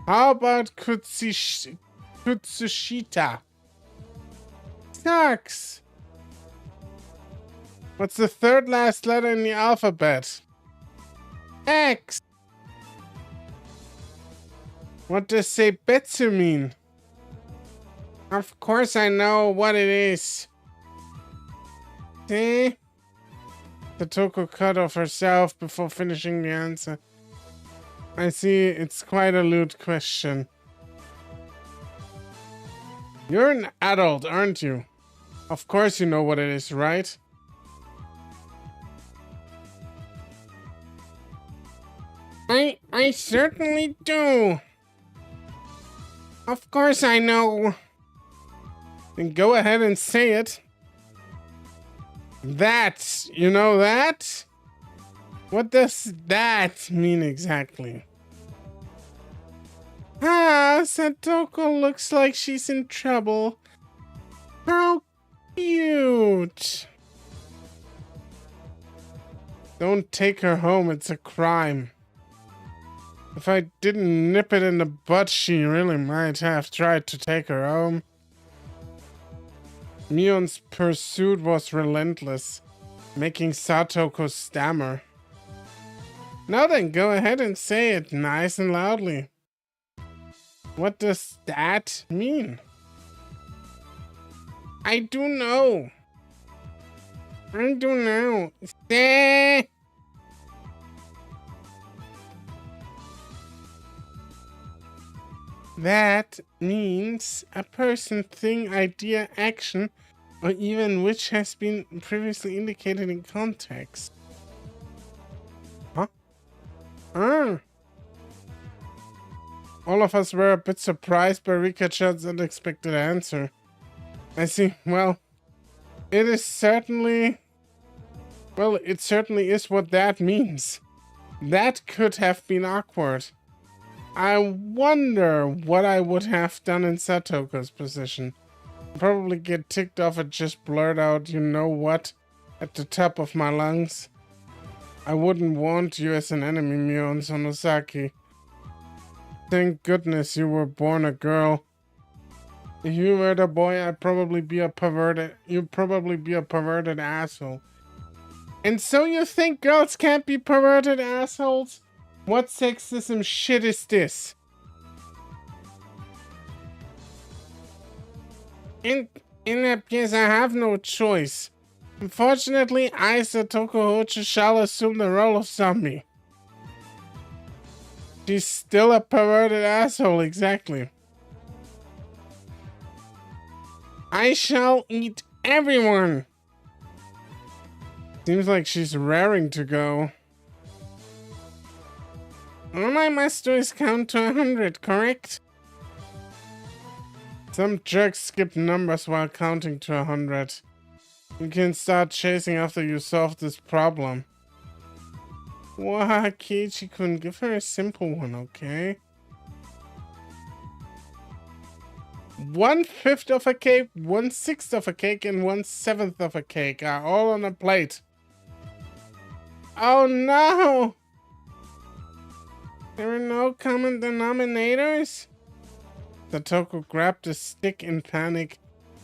How about Kutsushita? Sucks. What's the third last letter in the alphabet? X. What does seibetsu mean? Of course I know what it is. See? Satoko cut off herself before finishing the answer. I see, it's quite a lewd question. You're an adult, aren't you? Of course you know what it is, right? I certainly do. Of course I know. Then go ahead and say it. That, you know that? What does that mean exactly? Ah, Satoko looks like she's in trouble. How cute. Don't take her home, it's a crime. If I didn't nip it in the butt, she really might have tried to take her home. Mion's pursuit was relentless, making Satoko stammer. Now then, go ahead and say it nice and loudly. What does that mean? I do know. I do know. Say. That means a person, thing, idea, action, or even which has been previously indicated in context. Huh? Ah. All of us were a bit surprised by Rika-chan's unexpected answer. I see. Well, it is certainly... Well, it certainly is what that means. That could have been awkward. I wonder what I would have done in Satoko's position. Probably get ticked off and just blurt out, you know what, at the top of my lungs. I wouldn't want you as an enemy, Mio and Sonosaki. Thank goodness you were born a girl. If you were the boy, I'd probably be a perverted. You'd probably be a perverted asshole. And so you think girls can't be perverted assholes? What sexism shit is this? In that case, I have no choice. Unfortunately, I, Satoko Hojo, shall assume the role of zombie. She's still a perverted asshole, exactly. I shall eat everyone. Seems like she's raring to go. All I must do is count to 100, correct? Some jerks skip numbers while counting to 100. You can start chasing after you solve this problem. Wow, Kiichi-kun, give her a simple one, okay? 1/5 of a cake, 1/6 of a cake, and 1/7 of a cake are all on a plate. Oh no! There are no common denominators? Satoko grabbed a stick in panic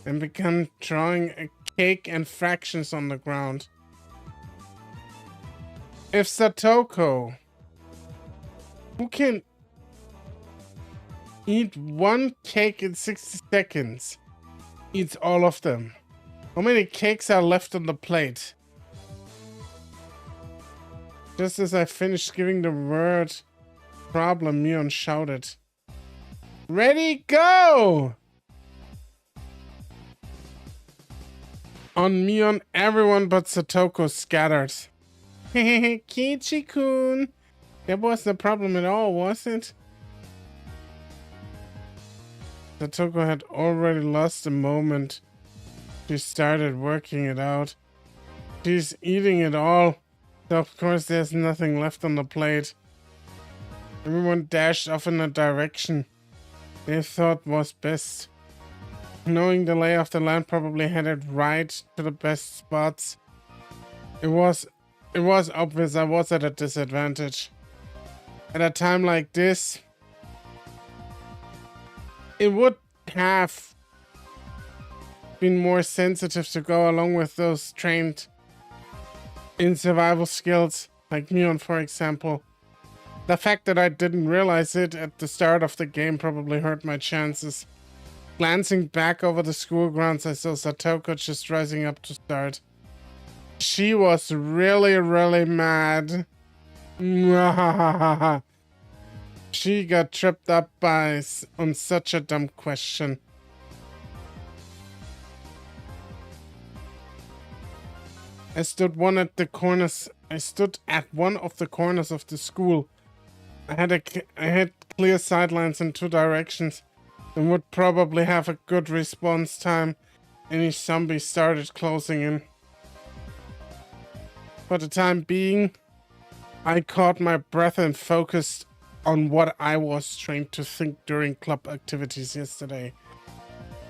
and began drawing a cake and fractions on the ground. If Satoko, who can eat one cake in 60 seconds, eats all of them, how many cakes are left on the plate? Just as I finished giving the word problem, Mion shouted, "Ready, go!" On Mion, everyone but Satoko scattered. Hehehe, Kiichi-kun. That wasn't a problem at all, was it? Satoko had already lost the moment. She started working it out. She's eating it all, so of course there's nothing left on the plate. Everyone dashed off in a direction they thought was best. Knowing the lay of the land, probably headed right to the best spots. It was obvious I was at a disadvantage. At a time like this, it would have been more sensitive to go along with those trained in survival skills, like Mion, for example. The fact that I didn't realize it at the start of the game probably hurt my chances. Glancing back over the school grounds, I saw Satoko just rising up to start. She was really, really mad. She got tripped up on such a dumb question. I stood at one of the corners of the school. I had clear sightlines in two directions and would probably have a good response time. Any zombie started closing in. For the time being, I caught my breath and focused on what I was trained to think during club activities yesterday.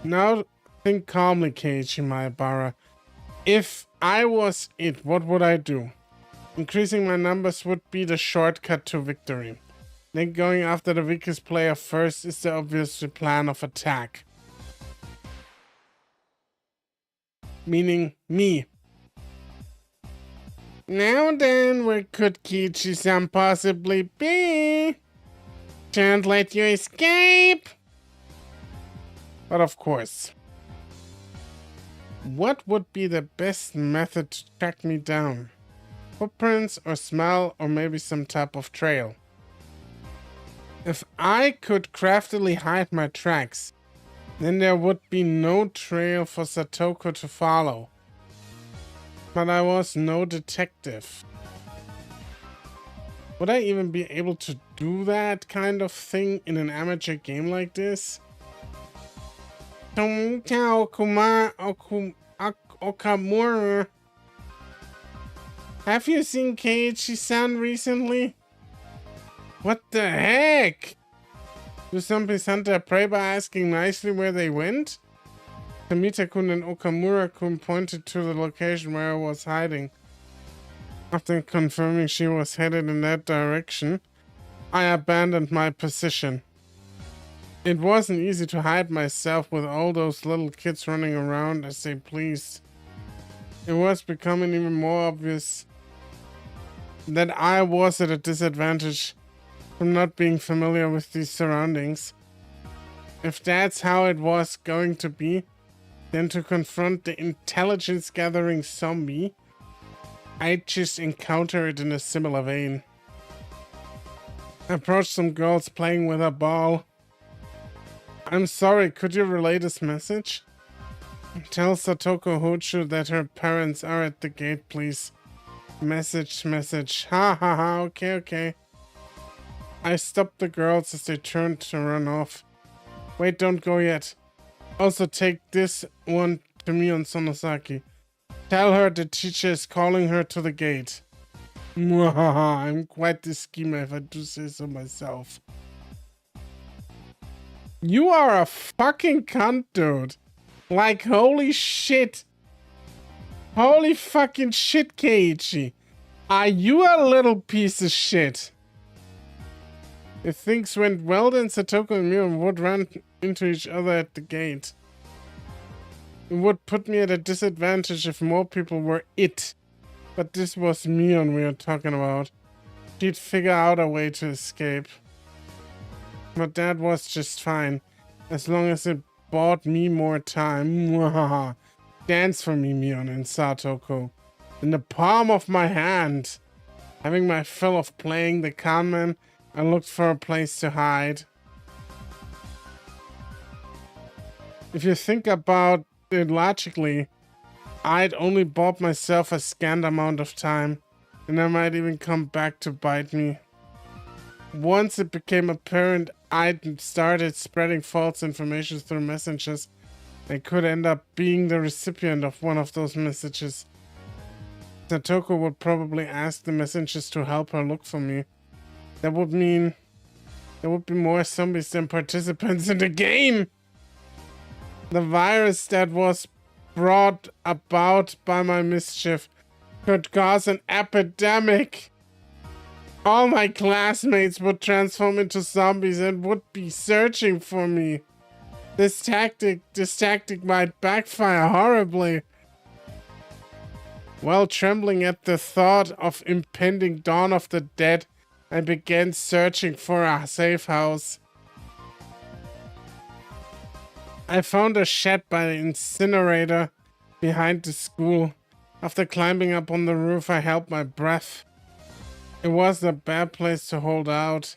Now think calmly, Keiichi Maebara. If I was it, what would I do? Increasing my numbers would be the shortcut to victory. Then going after the weakest player first is the obvious plan of attack. Meaning me. Now then, where could Keiichi-san possibly be? Can't let you escape! But of course. What would be the best method to track me down? Footprints or smell or maybe some type of trail. If I could craftily hide my tracks, then there would be no trail for Satoko to follow. But I was no detective. Would I even be able to do that kind of thing in an amateur game like this? Okamura. Have you seen Keiichi-san recently? What the heck? Do zombies hunt their prey by asking nicely where they went? Kamita-kun and Okamura-kun pointed to the location where I was hiding. After confirming she was headed in that direction, I abandoned my position. It wasn't easy to hide myself with all those little kids running around as they pleased. It was becoming even more obvious that I was at a disadvantage from not being familiar with these surroundings. If that's how it was going to be, then to confront the intelligence-gathering zombie, I'd just encounter it in a similar vein. I approached some girls playing with a ball. I'm sorry, could you relay this message? Tell Satoko Hochu that her parents are at the gate, please. Message. Ha ha ha, okay. I stopped the girls as they turned to run off. Wait, don't go yet. Also take this one to Mion Sonosaki. Tell her the teacher is calling her to the gate. Mwahaha, I'm quite the schemer if I do say so myself. You are a fucking cunt, dude. Like, holy shit. Holy fucking shit, Keiichi. Are you a little piece of shit? If things went well, then Satoko and Mion would run into each other at the gate. It would put me at a disadvantage if more people were it. But this was Mion we were talking about. She'd figure out a way to escape. But that was just fine, as long as it bought me more time. Mwahaha. Dance for me, Mion and Satoko. In the palm of my hand. Having my fill of playing the conman, I looked for a place to hide. If you think about it logically, I'd only bought myself a scant amount of time, and I might even come back to bite me. Once it became apparent I'd started spreading false information through messengers, I could end up being the recipient of one of those messages. Satoko would probably ask the messengers to help her look for me. That would mean there would be more zombies than participants in the game. The virus that was brought about by my mischief could cause an epidemic. All my classmates would transform into zombies and would be searching for me. This tactic might backfire horribly. While trembling at the thought of impending dawn of the dead, I began searching for a safe house. I found a shed by the incinerator behind the school. After climbing up on the roof, I held my breath. It wasn't a bad place to hold out.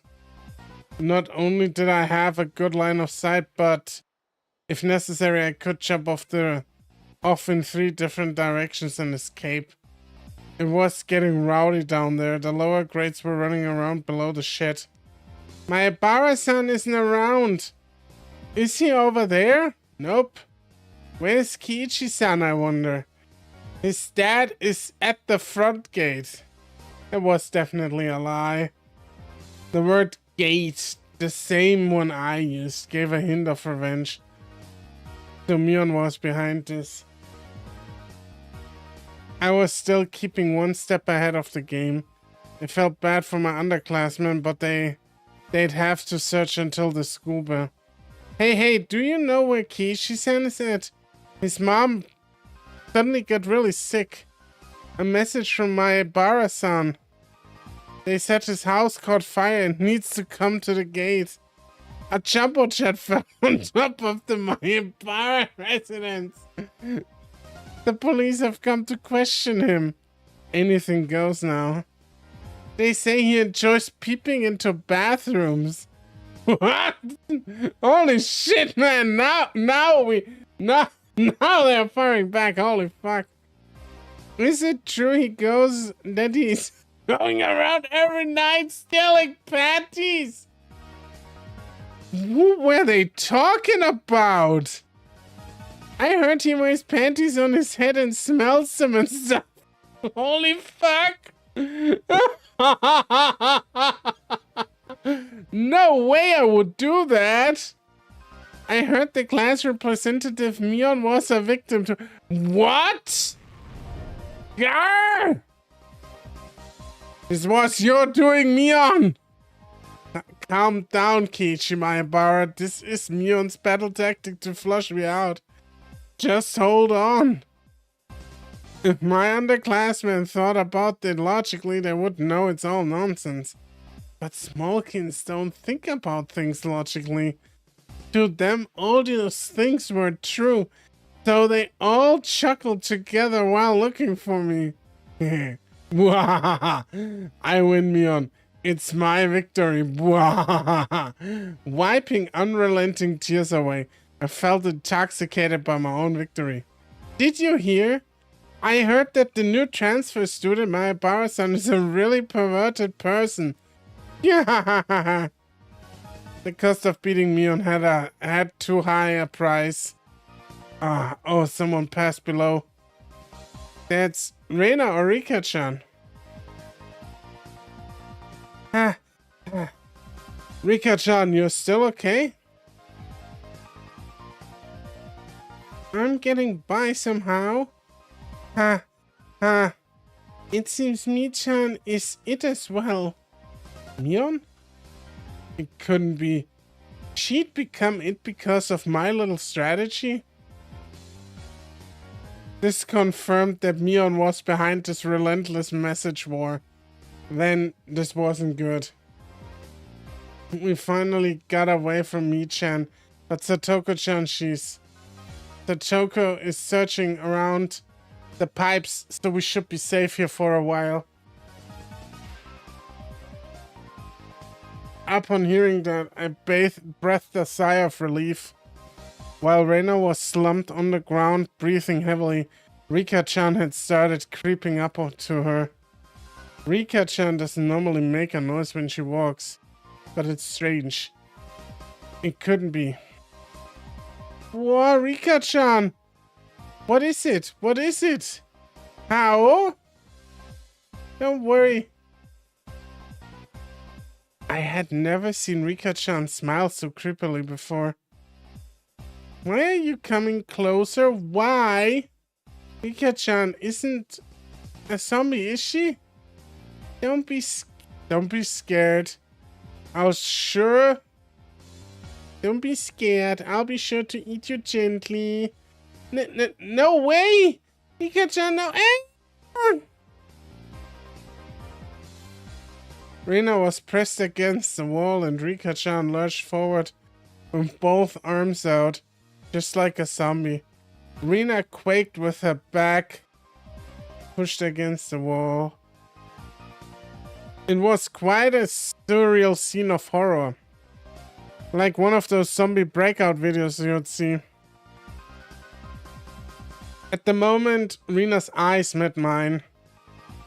Not only did I have a good line of sight, but if necessary, I could jump off in 3 different directions and escape. It was getting rowdy down there. The lower grades were running around below the shed. My Ibara-san isn't around. Is he over there? Nope. Where's Kiichi-san, I wonder? His dad is at the front gate. It was definitely a lie. The word gate, the same one I used, gave a hint of revenge. So Mion was behind this. I was still keeping one step ahead of the game. I felt bad for my underclassmen, but they'd have to search until the school bell. Hey, do you know where Kiichi-san is at? His mom suddenly got really sick. A message from my Ibara-san. They said his house caught fire and needs to come to the gate. A jumbo jet fell on top of the Maibara residence. The police have come to question him. Anything goes now. They say he enjoys peeping into bathrooms. What? Holy shit, man! Now they're firing back. Holy fuck! Is it true that he's going around every night stealing panties? Who were they talking about? I heard he wears panties on his head and smells them and stuff. Holy fuck! No way I would do that! I heard the class representative Mion was a victim to— What? Grr! This was your doing, Mion! Calm down, Kiichi Maibara. This is Mion's battle tactic to flush me out. Just hold on. If my underclassmen thought about it logically, they would know it's all nonsense. But Smallkins don't think about things logically. To them, all those things were true, so they all chuckled together while looking for me. I win, Mion. It's my victory. Wiping unrelenting tears away, I felt intoxicated by my own victory. Did you hear? I heard that the new transfer student, my Ibara-san, is a really perverted person. Yeah. The cost of beating Mion had too high a price. Oh, someone passed below. That's Reina or Rika-chan. Rika-chan, you're still okay? I'm getting by somehow. It seems Mi-chan is it as well. Mion? It couldn't be. She'd become it because of my little strategy? This confirmed that Mion was behind this relentless message war. Then this wasn't good. We finally got away from Mi-chan, but Satoko-chan, Satoko is searching around the pipes, so we should be safe here for a while. Upon hearing that, I breathed a sigh of relief. While Reina was slumped on the ground, breathing heavily, Rika-chan had started creeping up to her. Rika-chan doesn't normally make a noise when she walks, but it's strange. It couldn't be. Whoa, Rika-chan! What is it? What is it? How? Don't worry. I had never seen Rika-chan smile so creepily before. Why are you coming closer? Why? Rika-chan isn't a zombie, is she? Don't be scared. I'll sure. Don't be scared. I'll be sure to eat you gently. No way! Rika-chan, no. Reina was pressed against the wall and Rika-chan lurched forward with both arms out, just like a zombie. Reina quaked with her back pushed against the wall. It was quite a surreal scene of horror. Like one of those zombie breakout videos you'd see. At the moment, Rena's eyes met mine.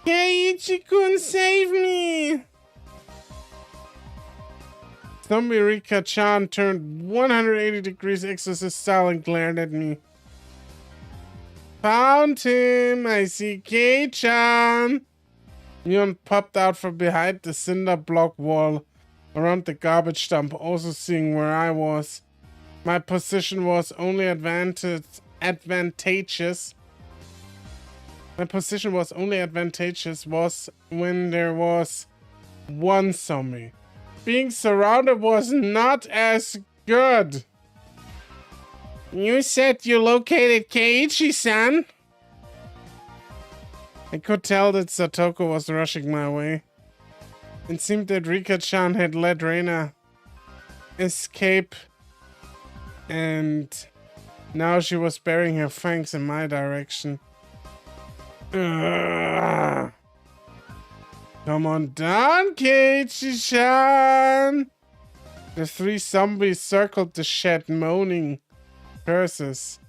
Keiichi-kun, save me! Zombie Rika-chan turned 180 degrees exorcist style and glared at me. Found him! I see Kei-chan! Neon popped out from behind the cinder block wall around the garbage dump, also seeing where I was. My position was only advantageous. My position was only advantageous when there was one zombie. Being surrounded was not as good. You said you located Keiichi-san? I could tell that Satoko was rushing my way. It seemed that Rika-chan had let Reina escape, and now she was burying her fangs in my direction. Ugh. Come on down, Keiichi-chan! The three zombies circled the shed, moaning curses.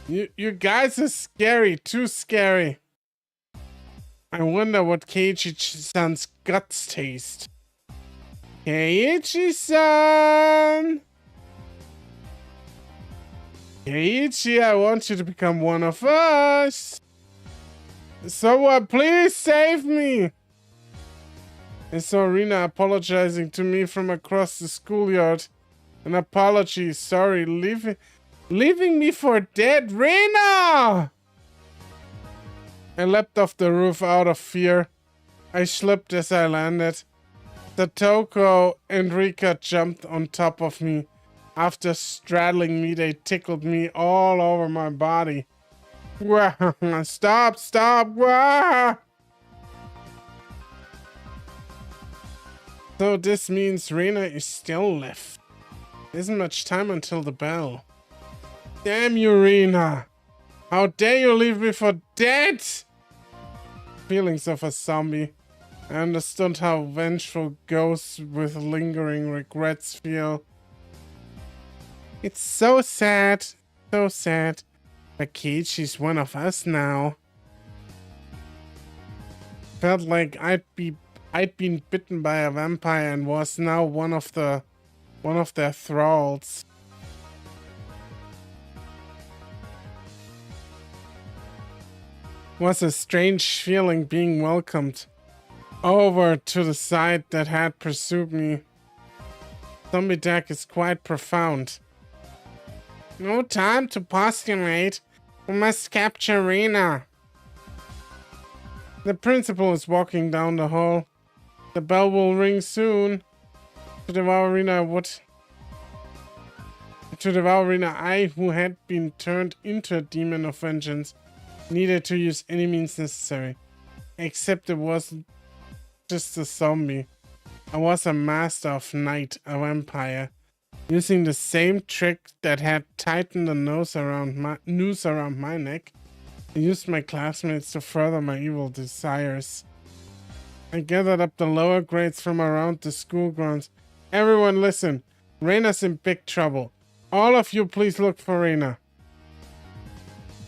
You guys are scary, too scary. I wonder what Keiichi-san's guts taste. Keiichi-san! Keiichi, I want you to become one of us! Someone, please save me! I saw Rina apologizing to me from across the schoolyard. An apology, sorry, leaving me for dead. Rina! I leapt off the roof out of fear. I slipped as I landed. Satoko and Rika jumped on top of me. After straddling me, they tickled me all over my body. Stop! Wah! So this means Reina is still left. There isn't much time until the bell. Damn you, Reina! How dare you leave me for dead! Feelings of a zombie. I understood how vengeful ghosts with lingering regrets feel. It's so sad. So sad. But Keiichi's one of us now. Felt like I'd been bitten by a vampire and was now one of their thralls. Was a strange feeling being welcomed over to the side that had pursued me. Zombie deck is quite profound. No time to postulate. We must capture Reina. The principal is walking down the hall. The bell will ring soon. To devour Reina, I, who had been turned into a demon of vengeance, needed to use any means necessary. Except it wasn't just a zombie. I was a master of night, a vampire, using the same trick that had tightened the noose around my neck. I used my classmates to further my evil desires. I gathered up the lower grades from around the school grounds. Everyone listen. Reina's in big trouble. All of you please look for Reina.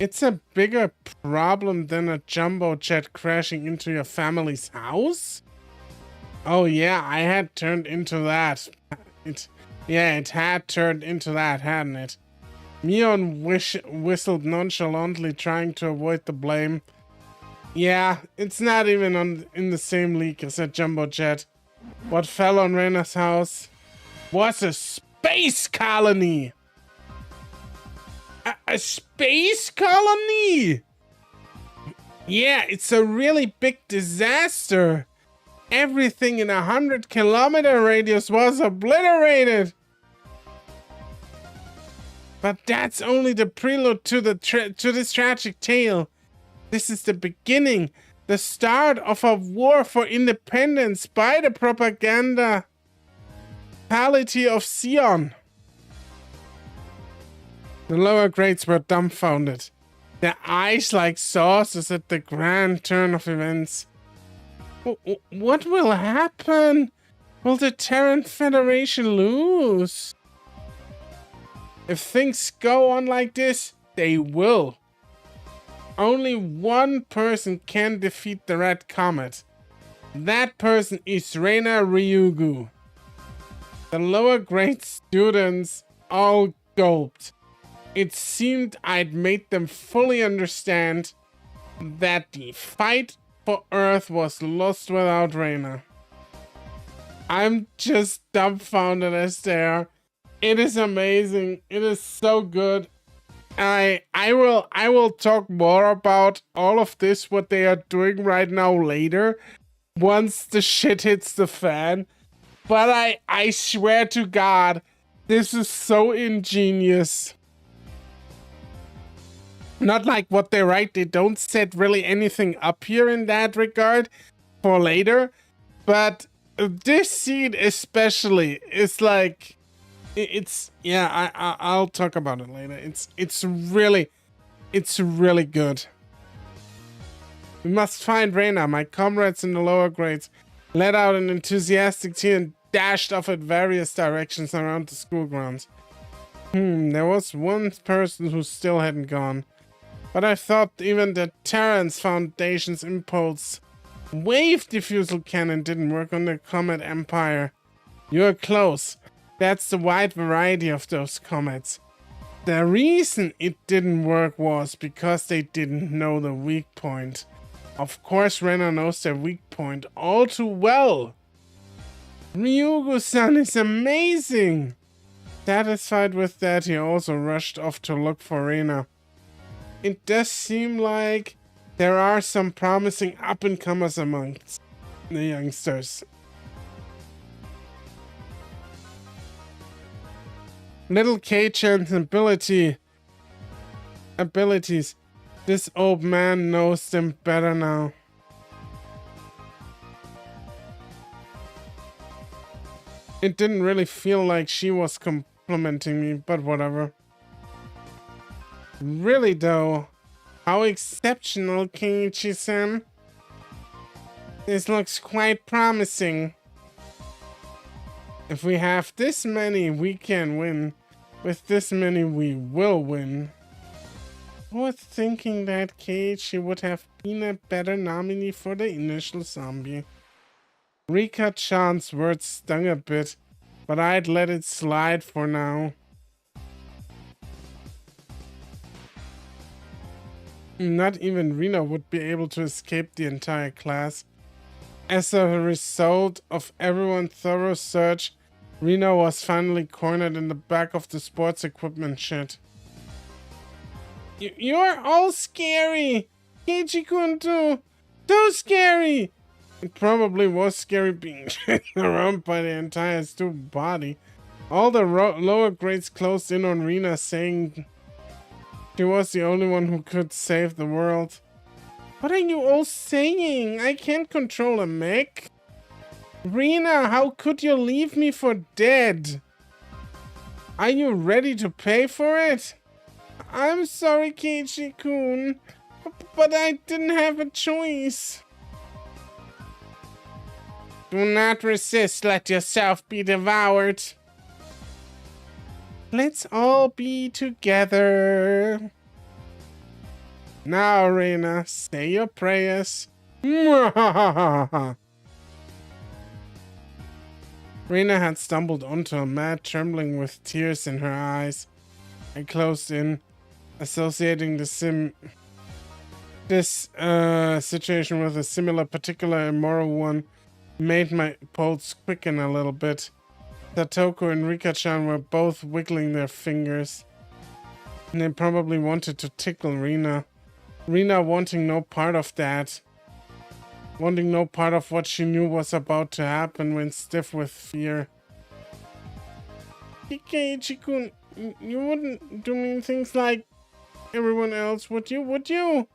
It's a bigger problem than a jumbo jet crashing into your family's house? Oh yeah, I had turned into that. It had turned into that, hadn't it? Mion whistled nonchalantly, trying to avoid the blame. Yeah, it's not even in the same league as a jumbo jet. What fell on Reina's house was a space colony! A space colony? Yeah, it's a really big disaster. Everything in 100-kilometer radius was obliterated. But that's only the prelude to this tragic tale. This is the beginning, the start of a war for independence by the propaganda pality of Sion. The lower grades were dumbfounded, their eyes like saucers at the grand turn of events. What will happen? Will the Terran Federation lose? If things go on like this, they will. only one person can defeat the Red Comet. That person is Reina Ryugu. The lower grade students all gulped. It seemed I'd made them fully understand that the fight for Earth was lost without Reina. I'm just dumbfounded as they are. It is amazing. It is so good. I will talk more about all of this, what they are doing right now later, once the shit hits the fan. But I swear to God, this is so ingenious. Not like what they write, they don't set really anything up here in that regard for later. But this scene especially is like, it's, yeah, I'll talk about it later. It's really good. We must find Reina. My comrades in the lower grades let out an enthusiastic cheer and dashed off at various directions around the school grounds. There was one person who still hadn't gone. But I thought even the Terrans Foundation's impulse wave diffusal cannon didn't work on the Comet Empire. You're close. That's the wide variety of those comets. The reason it didn't work was because they didn't know the weak point. Of course, Reina knows their weak point all too well. Ryugu-san is amazing! Satisfied with that, he also rushed off to look for Reina. It does seem like there are some promising up-and-comers amongst the youngsters. Little K-chan's abilities. This old man knows them better now. It didn't really feel like she was complimenting me, but whatever. Really though, how exceptional, Kenichi-san. This looks quite promising. If we have this many, we can win. With this many, we will win. I was thinking that Keiichi would have been a better nominee for the initial zombie. Rika-chan's words stung a bit, but I'd let it slide for now. Not even Rina would be able to escape the entire class. As a result of everyone's thorough search, Rina was finally cornered in the back of the sports equipment shed. You're all scary! Keiichi-kun too! Too scary! It probably was scary being shaken around by the entire student body. All the lower grades closed in on Rina, saying she was the only one who could save the world. What are you all saying? I can't control a mech. Rina, how could you leave me for dead? Are you ready to pay for it? I'm sorry, Keiichi-kun, but I didn't have a choice. Do not resist, let yourself be devoured. Let's all be together. Now, Reina, say your prayers. Reina had stumbled onto a mat, trembling with tears in her eyes. I closed in, associating this situation with a similar, particular immoral one, made my pulse quicken a little bit. Satoko and Rika-chan were both wiggling their fingers. And they probably wanted to tickle Rina. Rina wanting no part of that. Wanting no part of what she knew was about to happen, when stiff with fear. Keiichi-kun, you wouldn't do mean things like everyone else, would you? Would you?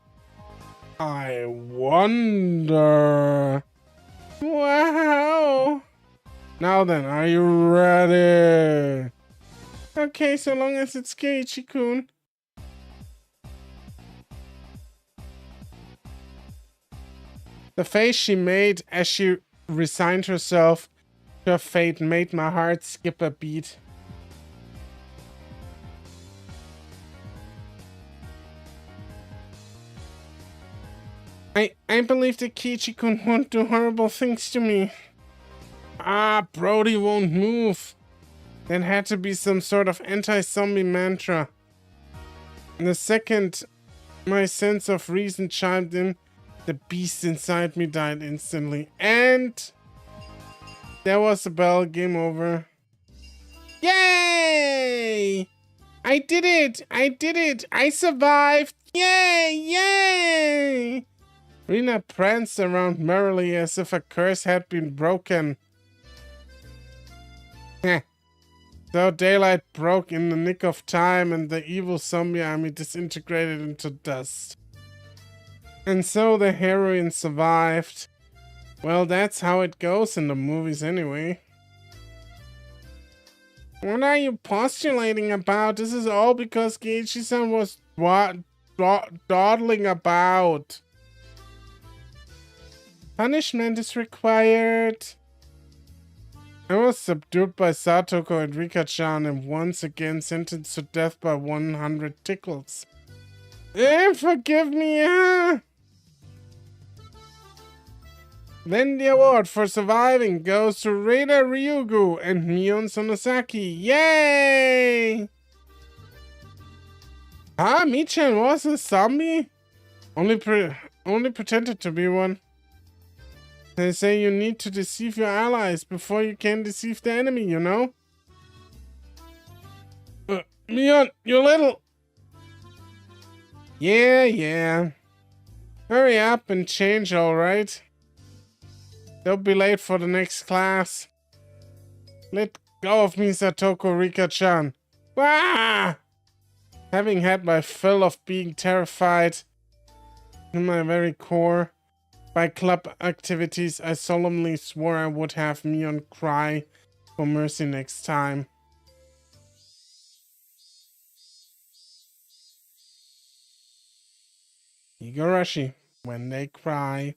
I wonder. Wow. Now then, are you ready? Okay, so long as it's Keiichi-kun. The face she made as she resigned herself to her fate made my heart skip a beat. I believe that Kichi-kun won't do horrible things to me. Ah, Brody won't move. That had to be some sort of anti-zombie mantra. And the second my sense of reason chimed in, the beast inside me died instantly. And there was the bell. Game over. Yay! I did it! I did it! I survived! Yay! Yay! Rena pranced around merrily as if a curse had been broken. So daylight broke in the nick of time and the evil zombie army disintegrated into dust. And so the heroine survived. Well, that's how it goes in the movies anyway. What are you postulating about? This is all because Geichi-san was dawdling about. Punishment is required. I was subdued by Satoko and Rika-chan and once again sentenced to death by 100 tickles. Forgive me, Then the award for surviving goes to Reina Ryugu and Mion Sonosaki. Yay! Ah, Michan was a zombie? Only pretended to be one. They say you need to deceive your allies before you can deceive the enemy, you know? Mion, you little... Yeah. Hurry up and change, alright? Don't be late for the next class. Let go of me, Satoko Rika-chan. Wah! Having had my fill of being terrified in my very core by club activities, I solemnly swore I would have Mion cry for mercy next time. Higurashi When They Cry.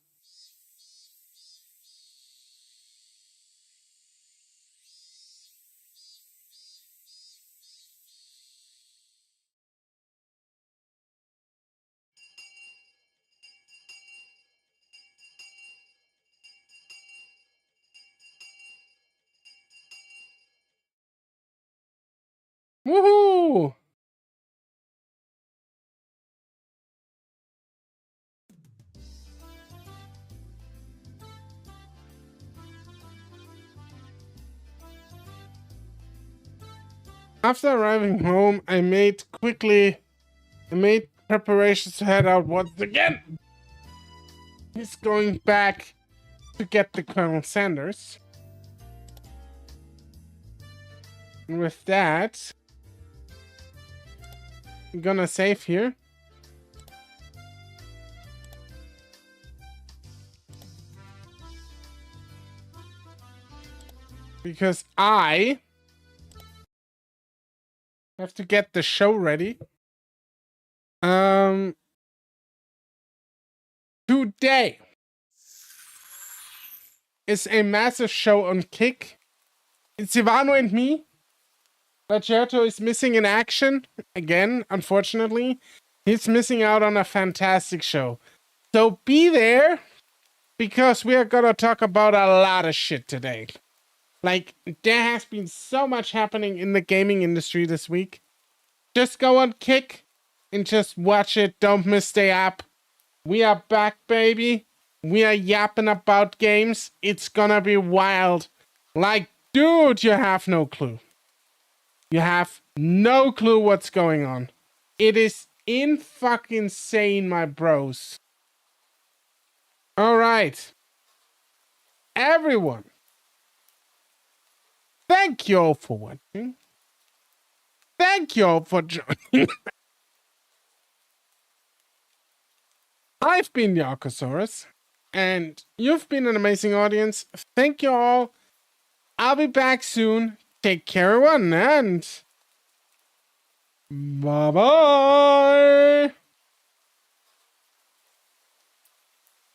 Woohoo! After arriving home, I made preparations to head out once again. He's going back to get the Colonel Sanders. And with that, I'm gonna save here. Because I have to get the show ready. Today is a massive show on Kick. It's Ivano and me. Lacerto is missing in action again, unfortunately. He's missing out on a fantastic show. So be there, because we are gonna talk about a lot of shit today. Like, there has been so much happening in the gaming industry this week. Just go on Kick and just watch it. Don't miss the app. We are back, baby. We are yapping about games. It's gonna be wild. Like, dude, you have no clue. You have no clue what's going on. It is in-fucking-sane, my bros. Alright. Everyone. Thank you all for watching. Thank you all for joining. I've been TheOrcosaurus, and you've been an amazing audience. Thank you all. I'll be back soon. Take care, everyone, and bye-bye.